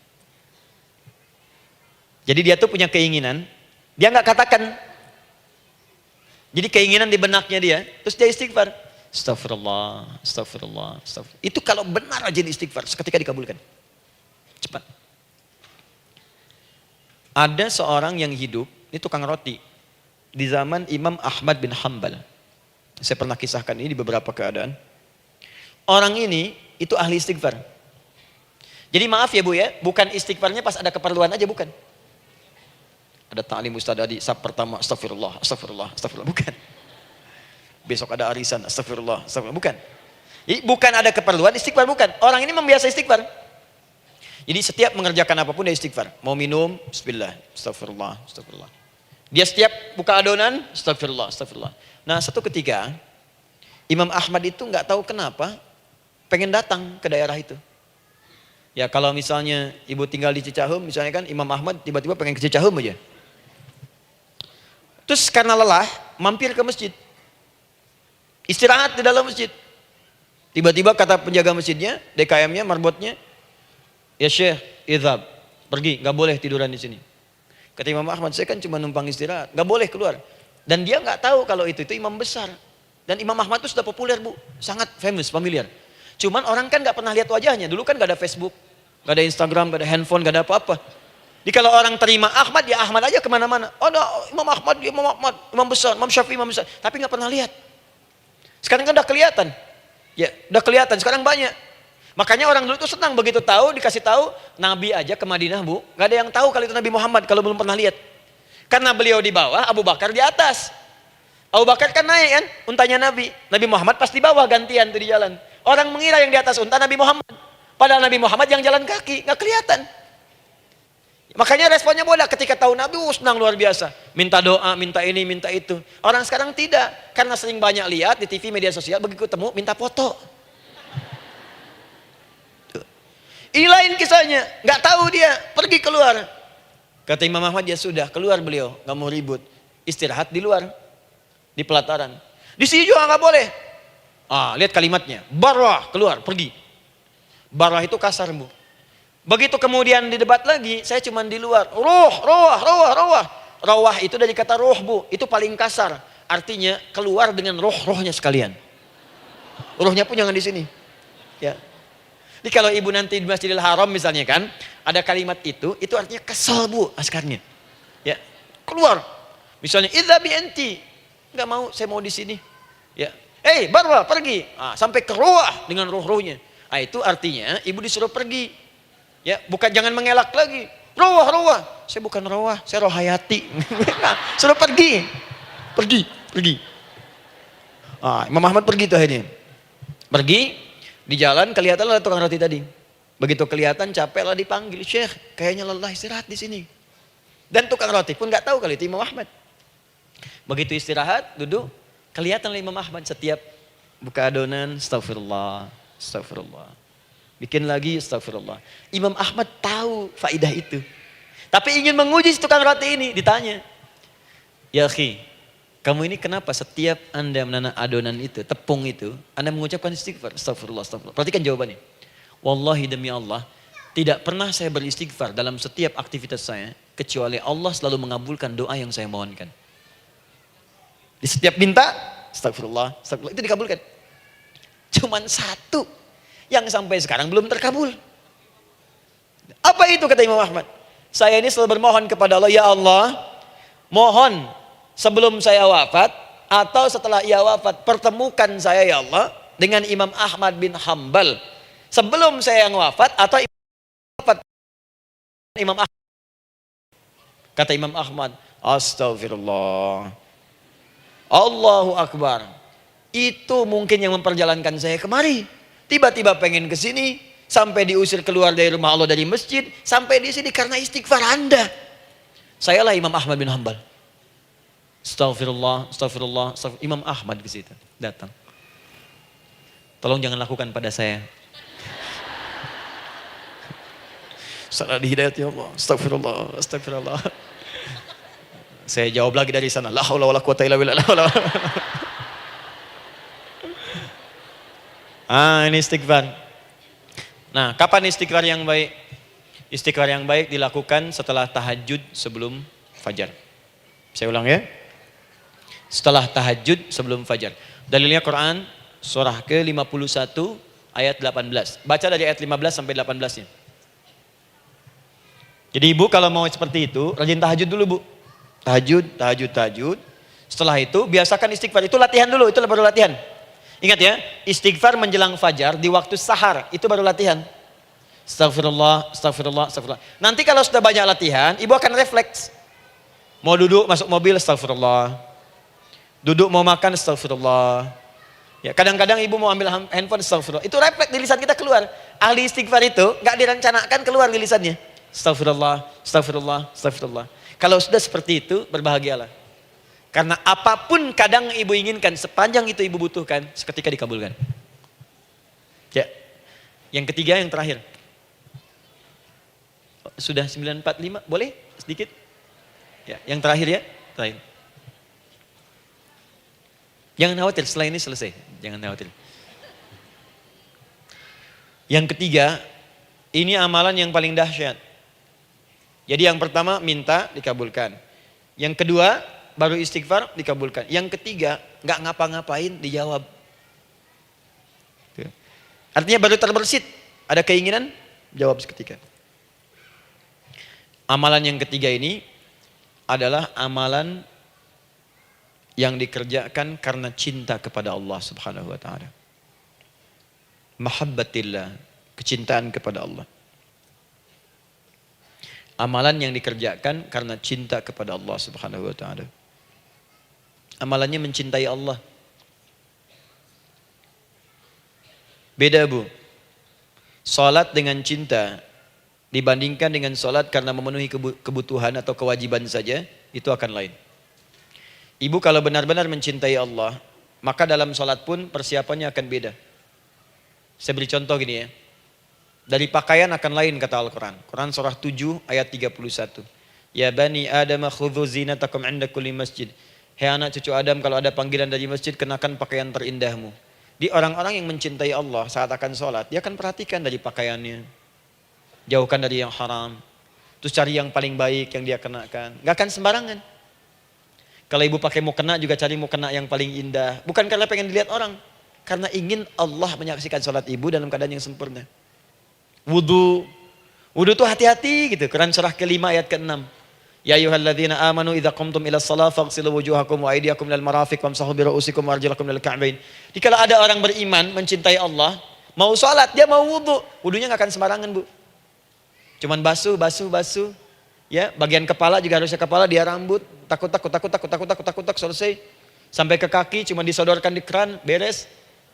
Jadi dia tuh punya keinginan, dia nggak katakan. Jadi keinginan di benaknya dia, terus dia istighfar. Astagfirullah, astagfirullah, astagfirullah. Itu kalau benar rajin istighfar, seketika dikabulkan. Cepat. Ada seorang yang hidup, ini tukang roti. Di zaman Imam Ahmad bin Hanbal. Saya pernah kisahkan ini di beberapa keadaan. Orang ini itu ahli istighfar. Jadi maaf ya Bu ya, bukan istighfarnya pas ada keperluan aja, bukan. Ada ta'lim Ustaz Adi, sab pertama astagfirullah, astagfirullah, astagfirullah, bukan. Besok ada arisan, astagfirullah, astagfirullah, bukan. Jadi bukan ada keperluan istighfar, bukan. Orang ini membiasa istighfar. Jadi setiap mengerjakan apapun dia istighfar. Mau minum, bismillah, astagfirullah, astagfirullah. Dia setiap buka adonan, astagfirullah, astagfirullah. Nah satu ketika, Imam Ahmad itu nggak tahu kenapa, pengen datang ke daerah itu. Ya kalau misalnya ibu tinggal di Cicahum, misalnya kan Imam Ahmad tiba-tiba pengen ke Cicahum aja. Terus karena lelah, mampir ke masjid. Istirahat di dalam masjid. Tiba-tiba kata penjaga masjidnya, DKM-nya, marbotnya, ya Syekh, idhab, pergi, nggak boleh tiduran di sini. Kata Imam Ahmad, saya kan cuma numpang istirahat, nggak boleh keluar. Dan dia nggak tahu kalau itu imam besar. Dan Imam Ahmad itu sudah populer Bu, sangat famous, familiar. Cuman orang kan nggak pernah lihat wajahnya. Dulu kan nggak ada Facebook, nggak ada Instagram, nggak ada handphone, nggak ada apa-apa. Jadi kalau orang terima Ahmad, ya Ahmad aja kemana-mana. Oh no, Imam Ahmad, Imam Ahmad, Imam besar, Imam Syafi'i, Imam besar. Tapi nggak pernah lihat. Sekarang kan udah kelihatan. Ya, udah kelihatan. Sekarang banyak. Makanya orang dulu tuh senang begitu tahu, dikasih tahu Nabi aja ke Madinah Bu, nggak ada yang tahu kalau itu Nabi Muhammad kalau belum pernah lihat. Karena beliau di bawah, Abu Bakar di atas. Abu Bakar kan naik kan, untanya Nabi. Nabi Muhammad pas di bawah gantian tuh di jalan. Orang mengira yang di atas unta Nabi Muhammad. Padahal Nabi Muhammad yang jalan kaki, nggak kelihatan. Makanya responnya bola ketika tahu Nabi, senang luar biasa. Minta doa, minta ini, minta itu. Orang sekarang tidak. Karena sering banyak lihat di TV, media sosial, begitu ketemu, minta foto. Ini lain kisahnya. Nggak tahu dia, pergi keluar. Kata Imam Ahmad, ya sudah, keluar beliau. Nggak mau ribut. Istirahat di luar. Di pelataran. Di sini juga nggak boleh. Lihat kalimatnya. Barwah, keluar, pergi. Barwah itu kasar, Bu. Begitu kemudian didebat lagi, saya cuma di luar. Rawah itu dari kata roh, Bu. Itu paling kasar. Artinya keluar dengan rohnya sekalian. Rohnya pun jangan di sini. Ya. Jadi kalau ibu nanti di Masjidil Haram misalnya kan, ada kalimat itu artinya kesal, Bu, askarnya. Ya. Keluar. Misalnya idza bi anti. Enggak mau, saya mau di sini. Ya. Barwa, pergi. Sampai ke rawah dengan rohnya. Itu artinya ibu disuruh pergi. Ya, bukan jangan mengelak lagi. Rawah. Saya bukan rawah, saya rohayati. Suruh pergi. Pergi. Imam Ahmad pergi tuh akhirnya. Pergi, di jalan kelihatan ada tukang roti tadi. Begitu kelihatan capek lah dipanggil, Syekh, kayaknya lelah istirahat di sini. Dan tukang roti pun nggak tahu kali itu Imam Ahmad. Begitu istirahat, duduk, kelihatan Imam Ahmad setiap buka adonan, astagfirullah. Bikin lagi, astagfirullah. Imam Ahmad tahu faidah itu. Tapi ingin menguji si tukang roti ini, ditanya. Ya akhi, kamu ini kenapa setiap Anda menanam adonan itu, tepung itu, Anda mengucapkan istighfar, astagfirullah. Perhatikan jawabannya. Wallahi demi Allah, tidak pernah saya beristighfar dalam setiap aktivitas saya, kecuali Allah selalu mengabulkan doa yang saya mohonkan. Di setiap minta, astagfirullah, itu dikabulkan. Cuman satu yang sampai sekarang belum terkabul. Apa itu kata Imam Ahmad? Saya ini selalu bermohon kepada Allah, ya Allah, mohon sebelum saya wafat atau setelah ia wafat, pertemukan saya ya Allah dengan Imam Ahmad bin Hambal. Sebelum saya yang wafat atau wafat Imam Ahmad. Kata Imam Ahmad, astagfirullah. Allahu Akbar. Itu mungkin yang memperjalankan saya kemari. Tiba-tiba pengen ke sini, sampai diusir keluar dari rumah Allah dari masjid, sampai di sini karena istighfar Anda. Sayalah Imam Ahmad bin Hambal. Astagfirullah. Imam Ahmad ke situ datang. Tolong jangan lakukan pada saya. Salah di hidayat ya Allah. Astagfirullah. Saya jawab lagi dari sana. La haula wala quwata illa billah. Ini istighfar. Nah, kapan istighfar yang baik? Istighfar yang baik dilakukan setelah tahajud sebelum fajar. Saya ulang ya. Setelah tahajud sebelum fajar. Dalilnya Quran surah ke-51 ayat 18. Baca dari ayat 15 sampai 18-nya. Jadi ibu kalau mau seperti itu, rajin tahajud dulu, Bu. Tahajud. Setelah itu biasakan istighfar. Itu latihan dulu, itu baru latihan. Ingat ya, istighfar menjelang fajar di waktu sahar, itu baru latihan. Astagfirullah. Nanti kalau sudah banyak latihan, ibu akan refleks. Mau duduk masuk mobil, astagfirullah. Duduk mau makan, astagfirullah. Ya, kadang-kadang ibu mau ambil handphone, astagfirullah. Itu refleks di lisan kita keluar. Ahli istighfar itu nggak direncanakan keluar di lisannya. Astagfirullah. Kalau sudah seperti itu, berbahagialah. Karena apapun kadang ibu inginkan, sepanjang itu ibu butuhkan, seketika dikabulkan. Ya. Yang ketiga, yang terakhir. Sudah 9:45, boleh sedikit? Ya, yang terakhir ya, terakhir. Jangan khawatir, setelah ini selesai. Jangan khawatir. Yang ketiga, ini amalan yang paling dahsyat. Jadi yang pertama minta dikabulkan. Yang kedua baru istighfar dikabulkan. Yang ketiga nggak ngapa-ngapain dijawab. Artinya baru terbersit, ada keinginan jawab seketika. Amalan yang ketiga ini adalah amalan yang dikerjakan karena cinta kepada Allah Subhanahu wa taala. Mahabbatillah, kecintaan kepada Allah. Amalan yang dikerjakan karena cinta kepada Allah Subhanahu wa taala. Amalannya mencintai Allah. Beda, Bu. Salat dengan cinta dibandingkan dengan sholat karena memenuhi kebutuhan atau kewajiban saja, itu akan lain. Ibu kalau benar-benar mencintai Allah, maka dalam sholat pun persiapannya akan beda. Saya beri contoh gini ya. Dari pakaian akan lain kata Al-Quran. Quran surah 7 ayat 31. Ya bani Adam khudhu zinatakum inda kulli masjid. Hei anak cucu Adam, kalau ada panggilan dari masjid, kenakan pakaian terindahmu. Di orang-orang yang mencintai Allah saat akan sholat, dia akan perhatikan dari pakaiannya. Jauhkan dari yang haram. Terus cari yang paling baik yang dia kenakan. Gak akan sembarangan. Kalau ibu pakai mukena juga cari mukena yang paling indah. Bukan karena pengen dilihat orang. Karena ingin Allah menyaksikan sholat ibu dalam keadaan yang sempurna. Wudu itu hati-hati gitu. Quran surah ke-5 ayat ke-6. Ya ayyuhalladzina amanu idza qumtum ila shalah faghsilu wujuhakum wa aydiyakum ilal marafiq wamsahu bi ru'usikum wa arjulakum ilal ka'bain. Jika ada orang beriman mencintai Allah, mau salat, dia mau wudu, wudunya enggak akan sembarangan, Bu. Cuman basuh. Ya, bagian kepala juga harusnya kepala, dia rambut, takut selesai. Sampai ke kaki cuma disodorkan di keran, beres.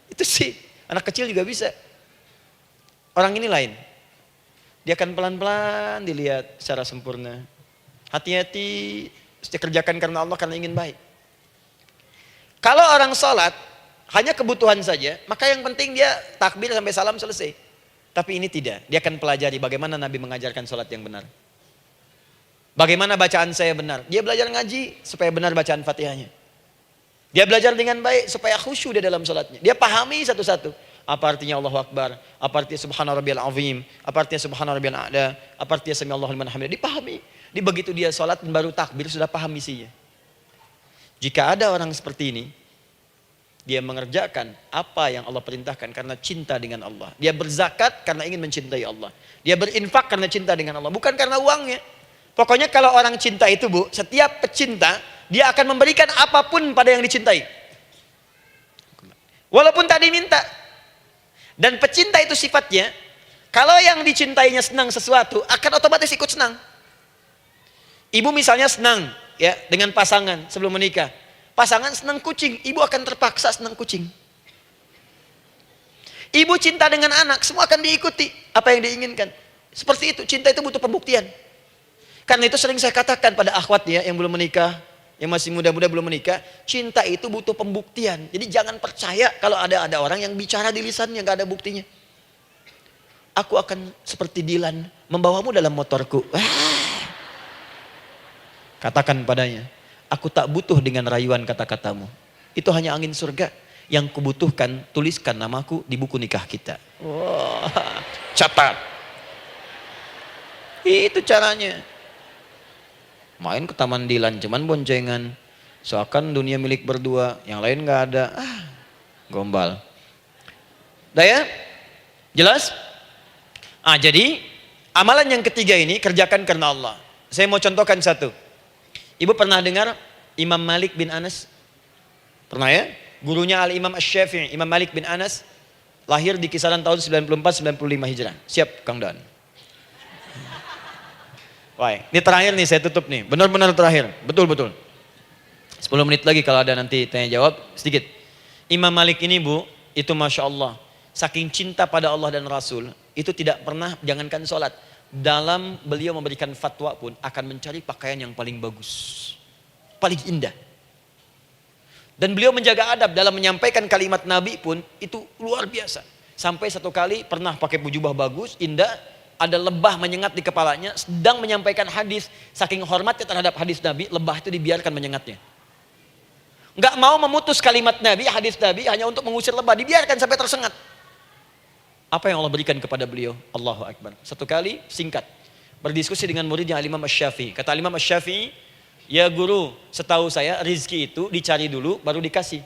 Itu sih, anak kecil juga bisa. Orang ini lain. Dia akan pelan-pelan dilihat secara sempurna. Hati-hati, kerjakan karena Allah, karena ingin baik. Kalau orang sholat, hanya kebutuhan saja, maka yang penting dia takbir sampai salam selesai. Tapi ini tidak, dia akan pelajari bagaimana Nabi mengajarkan sholat yang benar. Bagaimana bacaan saya benar. Dia belajar ngaji supaya benar bacaan Fatihahnya. Dia belajar dengan baik supaya khusyuk di dalam sholatnya. Dia pahami satu-satu. Apa artinya Allahu Akbar, apa artinya Subhana Rabbiyal Azim, apa artinya Subhana Rabbiyal A'la, apa artinya Sami Allahu liman hamidah. Dipahami. Di begitu dia sholat dan baru takbir sudah paham isinya. Jika ada orang seperti ini, dia mengerjakan apa yang Allah perintahkan karena cinta dengan Allah. Dia berzakat karena ingin mencintai Allah. Dia berinfak karena cinta dengan Allah, bukan karena uangnya. Pokoknya kalau orang cinta itu, Bu, setiap pecinta dia akan memberikan apapun pada yang dicintai. Walaupun tadi minta. Dan pecinta itu sifatnya, kalau yang dicintainya senang sesuatu, akan otomatis ikut senang. Ibu misalnya senang ya dengan pasangan sebelum menikah. Pasangan senang kucing, ibu akan terpaksa senang kucing. Ibu cinta dengan anak, semua akan diikuti apa yang diinginkan. Seperti itu, cinta itu butuh pembuktian. Karena itu sering saya katakan pada akhwat ya yang belum menikah, yang masih muda-muda belum menikah, cinta itu butuh pembuktian. Jadi jangan percaya kalau ada orang yang bicara di lisannya gak ada buktinya. Aku akan seperti Dilan membawamu dalam motorku. Katakan padanya, aku tak butuh dengan rayuan kata-katamu. Itu hanya angin surga. Yang kubutuhkan, tuliskan namaku di buku nikah kita. Wah, catat. Itu caranya. Main ke Taman Dilan, cuman boncengan. Seakan dunia milik berdua, yang lain gak ada. Gombal. Udah ya? Jelas? Jadi amalan yang ketiga ini kerjakan karena Allah. Saya mau contohkan satu. Ibu pernah dengar Imam Malik bin Anas? Pernah ya? Gurunya Al-Imam Asy-Syafi'i, Imam Malik bin Anas, lahir di kisaran tahun 94-95 Hijrah. Siap Kang Dan. Wah, ini terakhir nih saya tutup nih. Benar-benar terakhir. Betul-betul. 10 menit lagi kalau ada nanti tanya jawab sedikit. Imam Malik ini, Bu, itu Masya Allah. Saking cinta pada Allah dan Rasul, itu tidak pernah, jangankan sholat. Dalam beliau memberikan fatwa pun akan mencari pakaian yang paling bagus. Paling indah. Dan beliau menjaga adab dalam menyampaikan kalimat Nabi pun itu luar biasa. Sampai satu kali pernah pakai jubah bagus, indah. Ada lebah menyengat di kepalanya, sedang menyampaikan hadis. Saking hormatnya terhadap hadis Nabi, lebah itu dibiarkan menyengatnya. Nggak mau memutus kalimat Nabi, hadis Nabi hanya untuk mengusir lebah, dibiarkan sampai tersengat. Apa yang Allah berikan kepada beliau? Allahu Akbar. Satu kali singkat berdiskusi dengan muridnya Al-Imam Asy-Syafi'i. Kata Al-Imam Asy-Syafi'i, ya guru, setahu saya rizki itu dicari dulu baru dikasih.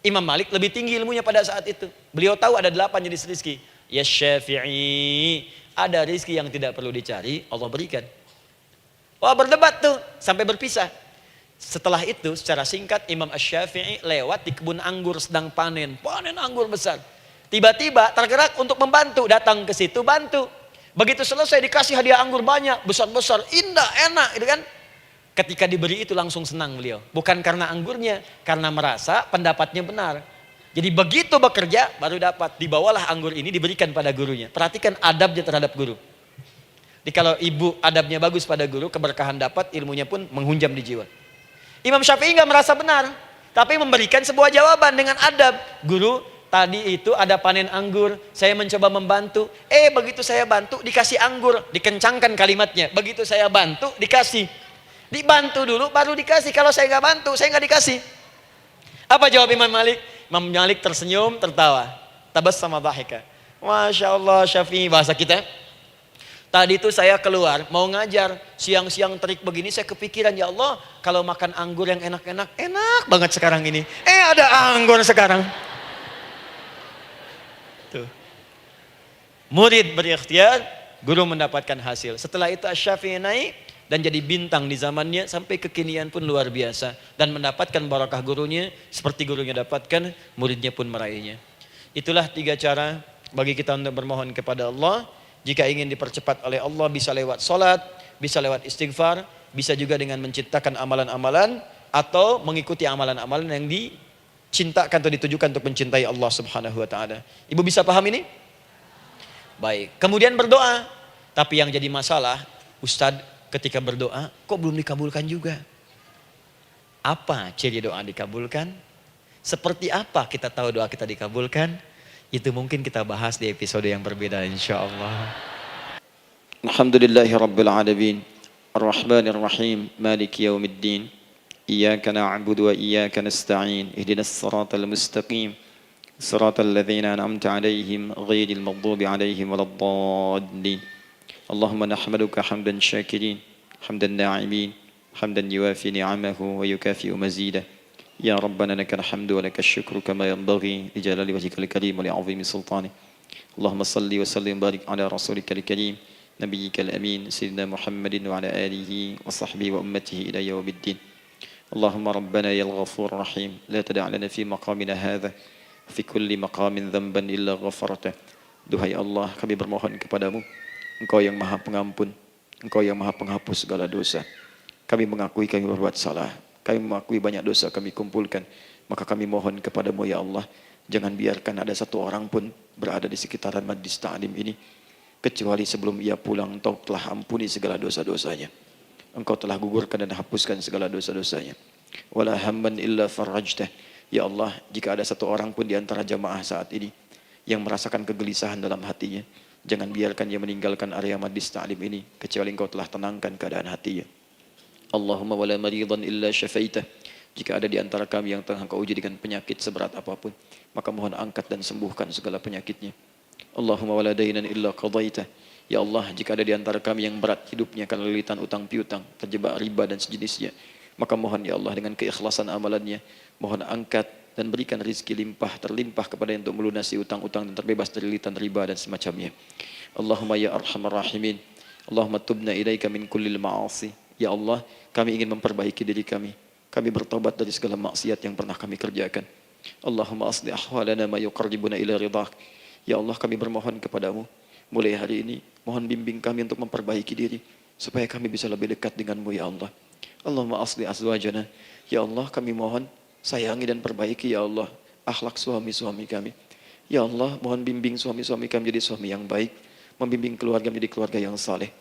Imam Malik lebih tinggi ilmunya pada saat itu. Beliau tahu ada 8 jenis rizki. Ya Syafi'i, ada rizki yang tidak perlu dicari, Allah berikan. Wah, berdebat tuh sampai berpisah. Setelah itu secara singkat Imam Asy-Syafi'i lewat di kebun anggur sedang panen anggur besar. Tiba-tiba tergerak untuk membantu, datang ke situ bantu. Begitu selesai dikasih hadiah anggur banyak, besar-besar, indah, enak, gitu kan? Ketika diberi itu langsung senang beliau. Bukan karena anggurnya, karena merasa pendapatnya benar. Jadi begitu bekerja baru dapat. Dibawalah anggur ini diberikan pada gurunya. Perhatikan adabnya terhadap guru. Kalau ibu adabnya bagus pada guru, keberkahan dapat, ilmunya pun menghunjam di jiwa. Imam Syafi'i nggak merasa benar, tapi memberikan sebuah jawaban dengan adab. Guru, tadi itu ada panen anggur, saya mencoba membantu. Begitu saya bantu, dikasih anggur, dikencangkan kalimatnya. Begitu saya bantu, dikasih. Dibantu dulu, baru dikasih. Kalau saya nggak bantu, saya nggak dikasih. Apa jawab Imam Malik? Imam Malik tersenyum, tertawa. Tabassama dhahika. Masya Allah Syafi'i, bahasa kita. Tadi itu saya keluar, mau ngajar. Siang-siang terik begini, saya kepikiran, ya Allah, kalau makan anggur yang enak-enak, enak banget sekarang ini. Ada anggur sekarang. Tuh. Murid berikhtiar, guru mendapatkan hasil. Setelah itu Asy-Syafi'i naik dan jadi bintang di zamannya, sampai kekinian pun luar biasa. Dan mendapatkan barakah gurunya, seperti gurunya dapatkan, muridnya pun meraihnya. Itulah 3 cara bagi kita untuk bermohon kepada Allah. Jika ingin dipercepat oleh Allah, bisa lewat salat, bisa lewat istighfar, bisa juga dengan menciptakan amalan-amalan, atau mengikuti amalan-amalan yang dicintakan atau ditujukan untuk mencintai Allah Subhanahu wa taala. Ibu bisa paham ini? Baik. Kemudian berdoa. Tapi yang jadi masalah, Ustadz ketika berdoa kok belum dikabulkan juga? Apa ciri doa dikabulkan? Seperti apa kita tahu doa kita dikabulkan? Itu mungkin kita bahas di episode yang berbeda insyaallah. Alhamdulillahi rabbil alamin. Ar-Rahmanir Rahim. Maliki yaumiddin. Iyyaka na'budu wa iyyaka nasta'in. Ihdinas siratal mustaqim. Siratal ladzina an'amta 'alaihim ghairil maghdubi 'alaihim waladdallin. Allahumma nahmaduka hamdan syakirin, hamdan na'imin, hamdan yuwafi ni'amahu wa yukafi'u mazidah. Ya Rabbana lakal hamdu wa lakal syukru kama yanbaghi li jalali wajhikal karim wa li 'azimi sultanik. Allahumma salli wa sallim barik ala rasulikal karim nabiyyikal amin sayyidina Muhammadin wa ala alihi wa sahbihi wa ummatihi ila yaumiddin. Allahumma rabbana yal ghafur rahim la tada' lana fi maqamina hadha fi kulli maqamin dhanban illa ghafartah. Duhai Allah, kami bermohon kepadamu, Engkau yang Maha Pengampun, Engkau yang Maha Penghapus segala dosa. Kami mengakui kami berbuat salah. Kami mengakui banyak dosa kami kumpulkan. Maka kami mohon kepadamu ya Allah, jangan biarkan ada satu orang pun berada di sekitaran majlis ta'lim ini, kecuali sebelum ia pulang Engkau telah ampuni segala dosa-dosanya. Engkau telah gugurkan dan hapuskan segala dosa-dosanya. Wala hamman illa farajtah. Ya Allah, jika ada satu orang pun di antara jamaah saat ini yang merasakan kegelisahan dalam hatinya, jangan biarkan dia meninggalkan area majlis ta'lim ini, kecuali Engkau telah tenangkan keadaan hatinya. Allahumma wala maridan illa syafaitah. Jika ada di antara kami yang tengah Engkau uji dengan penyakit seberat apapun, maka mohon angkat dan sembuhkan segala penyakitnya. Allahumma wala dainan illa qadaitah. Ya Allah, jika ada di antara kami yang berat hidupnya karena lilitan utang piutang, terjebak riba dan sejenisnya, maka mohon ya Allah dengan keikhlasan amalannya, mohon angkat dan berikan rizki limpah terlimpah kepada yang untuk melunasi utang-utang dan terbebas dari lilitan riba dan semacamnya. Allahumma ya arhamar rahimin. Allahumma tubna ilaika min kullil ma'asi. Ya Allah, kami ingin memperbaiki diri kami. Kami bertobat dari segala maksiat yang pernah kami kerjakan. Allahumma asli ahwalana ma yuqarribuna ila ridhak. Ya Allah, kami bermohon kepadamu, mulai hari ini, mohon bimbing kami untuk memperbaiki diri, supaya kami bisa lebih dekat denganmu ya Allah. Allahumma asli azwajana. Ya Allah, kami mohon sayangi dan perbaiki ya Allah akhlak suami-suami kami. Ya Allah, mohon bimbing suami-suami kami jadi suami yang baik, membimbing keluarga menjadi keluarga yang saleh.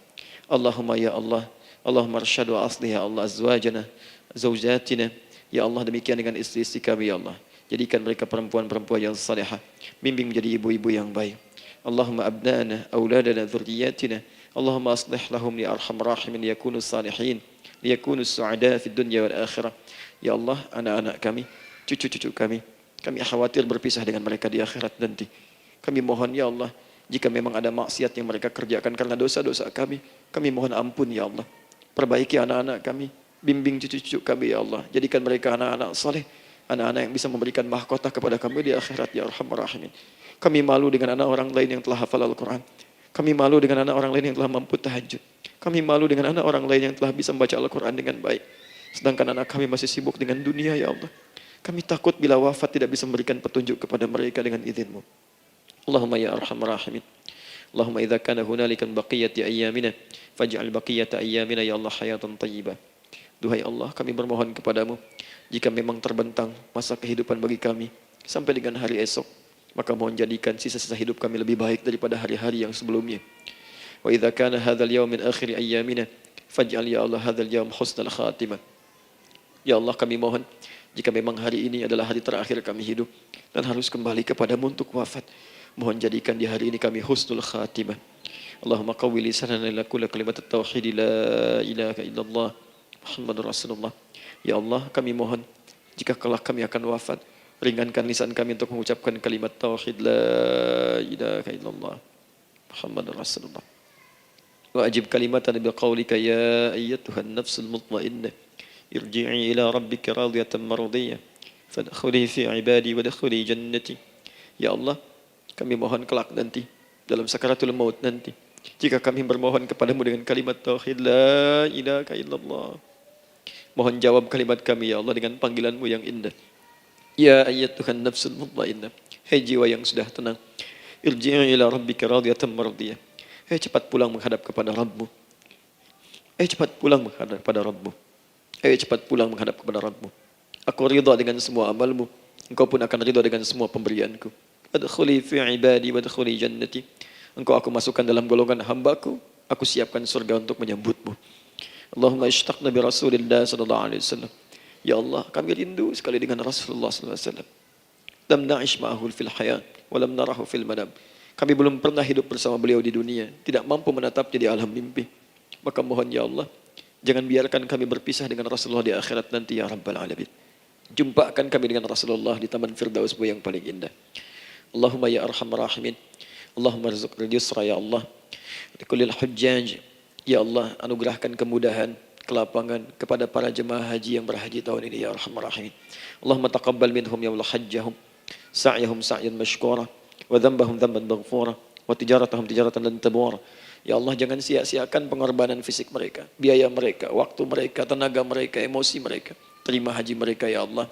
Allahumma ya Allah, Allahumma arsyad wa asli ya Allah azwajana, zawjatina. Ya Allah, demikian dengan istri-istri kami ya Allah. Jadikan mereka perempuan-perempuan yang salihah, bimbing menjadi ibu-ibu yang baik. Allahumma abnana, auladana, dzurriyyatina. Allahumma aslih lahum li arhamar rahimin liyakunu salihin, liyakunu su'ada fid dunya wal akhirah. Ya Allah, anak-anak kami, cucu-cucu kami khawatir berpisah dengan mereka di akhirat nanti. Kami mohon ya Allah, jika memang ada maksiat yang mereka kerjakan karena dosa-dosa kami mohon ampun ya Allah. Perbaiki anak-anak kami, bimbing cucu-cucu kami ya Allah. Jadikan mereka anak-anak saleh, anak-anak yang bisa memberikan mahkota kepada kami di akhirat ya arhamar rahimin. Kami malu dengan anak orang lain yang telah hafal Al-Quran. Kami malu dengan anak orang lain yang telah mampu tahajud. Kami malu dengan anak orang lain yang telah bisa membaca Al-Quran dengan baik. Sedangkan anak kami masih sibuk dengan dunia ya Allah. Kami takut bila wafat tidak bisa memberikan petunjuk kepada mereka dengan izin-Mu. Allahumma ya arhamar rahimin. Allahumma idza kana hunalika baqiyati ayyamina faj'al baqiyata ayyamina ya Allah hayatan thayyibah. Duhai Allah, kami bermohon kepadamu, jika memang terbentang masa kehidupan bagi kami sampai dengan hari esok, maka mohon jadikan sisa-sisa hidup kami lebih baik daripada hari-hari yang sebelumnya. وإذا كان هذا اليوم من آخر أيامنا فاجعل يا الله هذا اليوم حسن الخاتمة. Ya Allah, kami mohon jika memang hari ini adalah hari terakhir kami hidup dan harus kembali kepadamu untuk wafat, mohon jadikan di hari ini kami husnul khatimah. Allahumma qawwi lisanana ila kulli kalimat at-tauhid la ilaha illallah Muhammadur Rasulullah. Ya Allah, kami mohon jika kelak kami akan wafat, ringankan lisan kami untuk mengucapkan kalimat tauhid la ilaha illallah Muhammadur Rasulullah. Wa ajib kalimatan bi qawlika ya ayyatuhan nafsul mutmainnah irji'i ila rabbika radiyatan mardiyah fadkhuli fi ibadi wadkhuli jannati. Ya Allah, kami mohon kelak nanti dalam sakaratul maut nanti, jika kami bermohon kepadamu dengan kalimat tauhid la ilaha illallah, mohon jawab kalimat kami ya Allah dengan panggilanmu yang indah. Ya ayyatuhan nafsul mutmainnah, hai jiwa yang sudah tenang, irji'i ila rabbika radiyatan mardiyah, hai cepat pulang menghadap kepada Rabbmu, hai cepat pulang menghadap kepada Rabbmu, hai cepat pulang menghadap kepada Rabbmu. Aku ridha dengan semua amalmu, engkau pun akan ridha dengan semua pemberianku. Adkhuli fi ibadi wadkhuli jannati, engkau aku masukkan dalam golongan hambaku, aku siapkan surga untuk menyambutmu. Allahumma ishtaqna bi Rasulillah sallallahu alaihi wasallam. Ya Allah, kami rindu sekali dengan Rasulullah sallallahu alaihi wasallam. Lam na'ish ma'ahu fil hayat wa lam narahu fil manam. Kami belum pernah hidup bersama beliau di dunia, tidak mampu menatapnya di alam mimpi. Maka mohon ya Allah, jangan biarkan kami berpisah dengan Rasulullah di akhirat nanti ya Rabbal Alamin. Jumpakan kami dengan Rasulullah di Taman Firdausmu yang paling indah. Allahumma ya arhamar rahimin, Allahumma rizqna yusra ya Allah likullil hujjaj. Ya Allah, anugerahkan kemudahan, kelapangan kepada para jemaah haji yang berhaji tahun ini ya arhamar rahimin. Allahumma taqabbal minhum ya Allah hajjahum, sa'yahum sa'yan mashkura, wa dhanbahum dhanban maghfura, wa tijaratahum tijaratan lan tabur. Ya Allah, jangan sia-siakan pengorbanan fisik mereka, biaya mereka, waktu mereka, tenaga mereka, emosi mereka. Terima haji mereka ya Allah.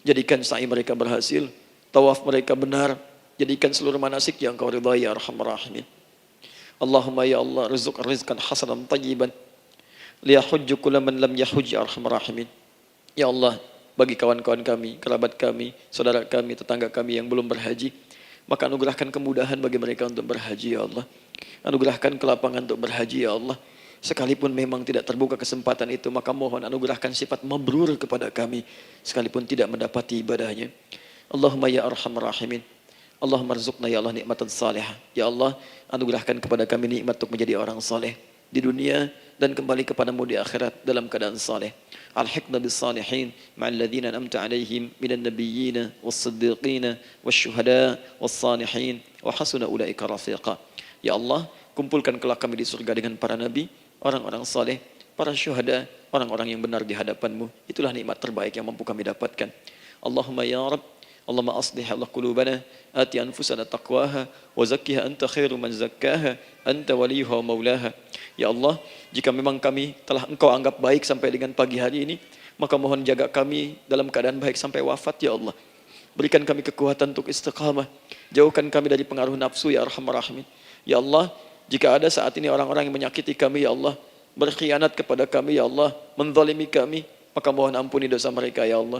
Jadikan sa'i mereka berhasil, tawaf mereka benar. Jadikan seluruh manasik yang Engkau ridhai ya arhamar rahimin. Allahumma ya Allah, rizq rizqan hasanan tayyiban liyahujju kullu man lam yahujj ya arhamar rahimin. Ya Allah, bagi kawan-kawan kami, kerabat kami, saudara kami, tetangga kami yang belum berhaji, maka anugerahkan kemudahan bagi mereka untuk berhaji ya Allah. Anugerahkan kelapangan untuk berhaji ya Allah. Sekalipun memang tidak terbuka kesempatan itu, maka mohon anugerahkan sifat mabrur kepada kami, sekalipun tidak mendapati ibadahnya. Allahumma ya arhamar rahimin. Allahumma rizqna ya Allah nikmatan salihah. Ya Allah, anugerahkan kepada kami nikmat untuk menjadi orang saleh di dunia dan kembali kepadamu di akhirat dalam keadaan saleh. Alhiqna bis salihin ma'al ladzina an'amta 'alaihim minan nabiyyina was-siddiqina wasyuhada was-salihin wa hasuna ulaika rafiqa. Ya Allah, kumpulkan kelak kami di surga dengan para nabi, orang-orang saleh, para syuhada, orang-orang yang benar di hadapanmu. Itulah nikmat terbaik yang mampu kami dapatkan. Allahumma ya Rabb, Allahumma aslih Allah qulubana, ati anfusana taqwaha, wa zakkiha anta khairu man zakkaha, anta waliyuha wa maulaha. Ya Allah, jika memang kami telah Engkau anggap baik sampai dengan pagi hari ini, maka mohon jaga kami dalam keadaan baik sampai wafat ya Allah. Berikan kami kekuatan untuk istiqamah, jauhkan kami dari pengaruh nafsu ya arhamar rahimin. Ya Allah, jika ada saat ini orang-orang yang menyakiti kami ya Allah, berkhianat kepada kami ya Allah, menzalimi kami, maka mohon ampuni dosa mereka ya Allah.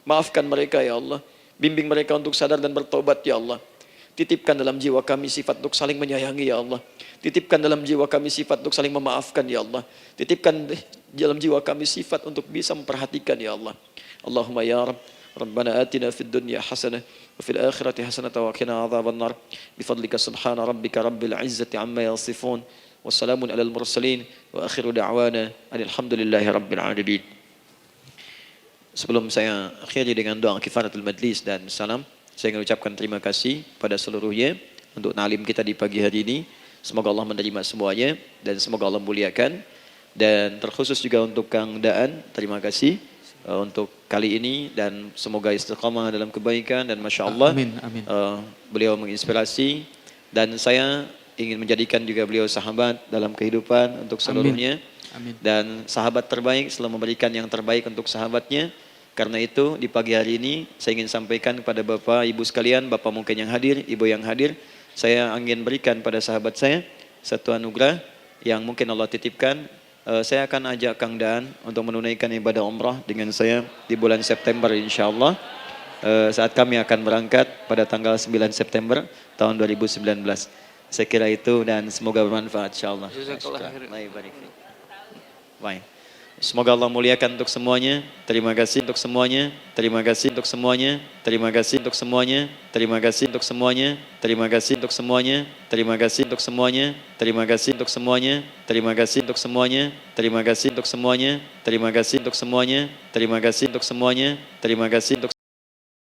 Maafkan mereka ya Allah. Bimbing mereka untuk sadar dan bertobat ya Allah. Titipkan dalam jiwa kami sifat untuk saling menyayangi ya Allah. Titipkan dalam jiwa kami sifat untuk saling memaafkan ya Allah. Titipkan dalam jiwa kami sifat untuk bisa memperhatikan ya Allah. Allahumma ya Rabb, Rabbana atina fid dunya hasanah wa fil akhirati hasanah wa qina adzabannar. Bifadlika subhana rabbika rabbil izzati amma yasifun. Wassalamun alal mursalin wa akhiru da'wana alhamdulillahi rabbil alamin. Sebelum saya akhiri dengan doa kifaratul majlis dan salam, saya ingin ucapkan terima kasih pada seluruhnya untuk ta'lim kita di pagi hari ini. Semoga Allah menerima semuanya dan semoga Allah muliakan. Dan terkhusus juga untuk Kang Daan, terima kasih untuk kali ini dan semoga istiqamah dalam kebaikan dan Masya Allah. Amin, amin. Beliau menginspirasi dan saya ingin menjadikan juga beliau sahabat dalam kehidupan untuk seluruhnya. Amin. Dan sahabat terbaik selalu memberikan yang terbaik untuk sahabatnya. Karena itu di pagi hari ini saya ingin sampaikan kepada Bapak Ibu sekalian, Bapak mungkin yang hadir, Ibu yang hadir, saya ingin berikan pada sahabat saya satu anugerah yang mungkin Allah titipkan. Saya akan ajak Kang Daan untuk menunaikan ibadah umrah dengan saya di bulan September insyaAllah. Saat kami akan berangkat pada tanggal 9 September tahun 2019. Saya kira itu dan semoga bermanfaat insyaallah. Jazakallah khair. Baik. Semoga Allah muliakan untuk semuanya. Terima kasih untuk semuanya. Terima kasih untuk semuanya. Terima kasih untuk semuanya. Terima kasih untuk semuanya. Terima kasih untuk semuanya. Terima kasih untuk semuanya. Terima kasih untuk semuanya. Terima kasih untuk semuanya. Terima kasih untuk semuanya. Terima kasih untuk semuanya. Terima kasih untuk semuanya. Terima kasih untuk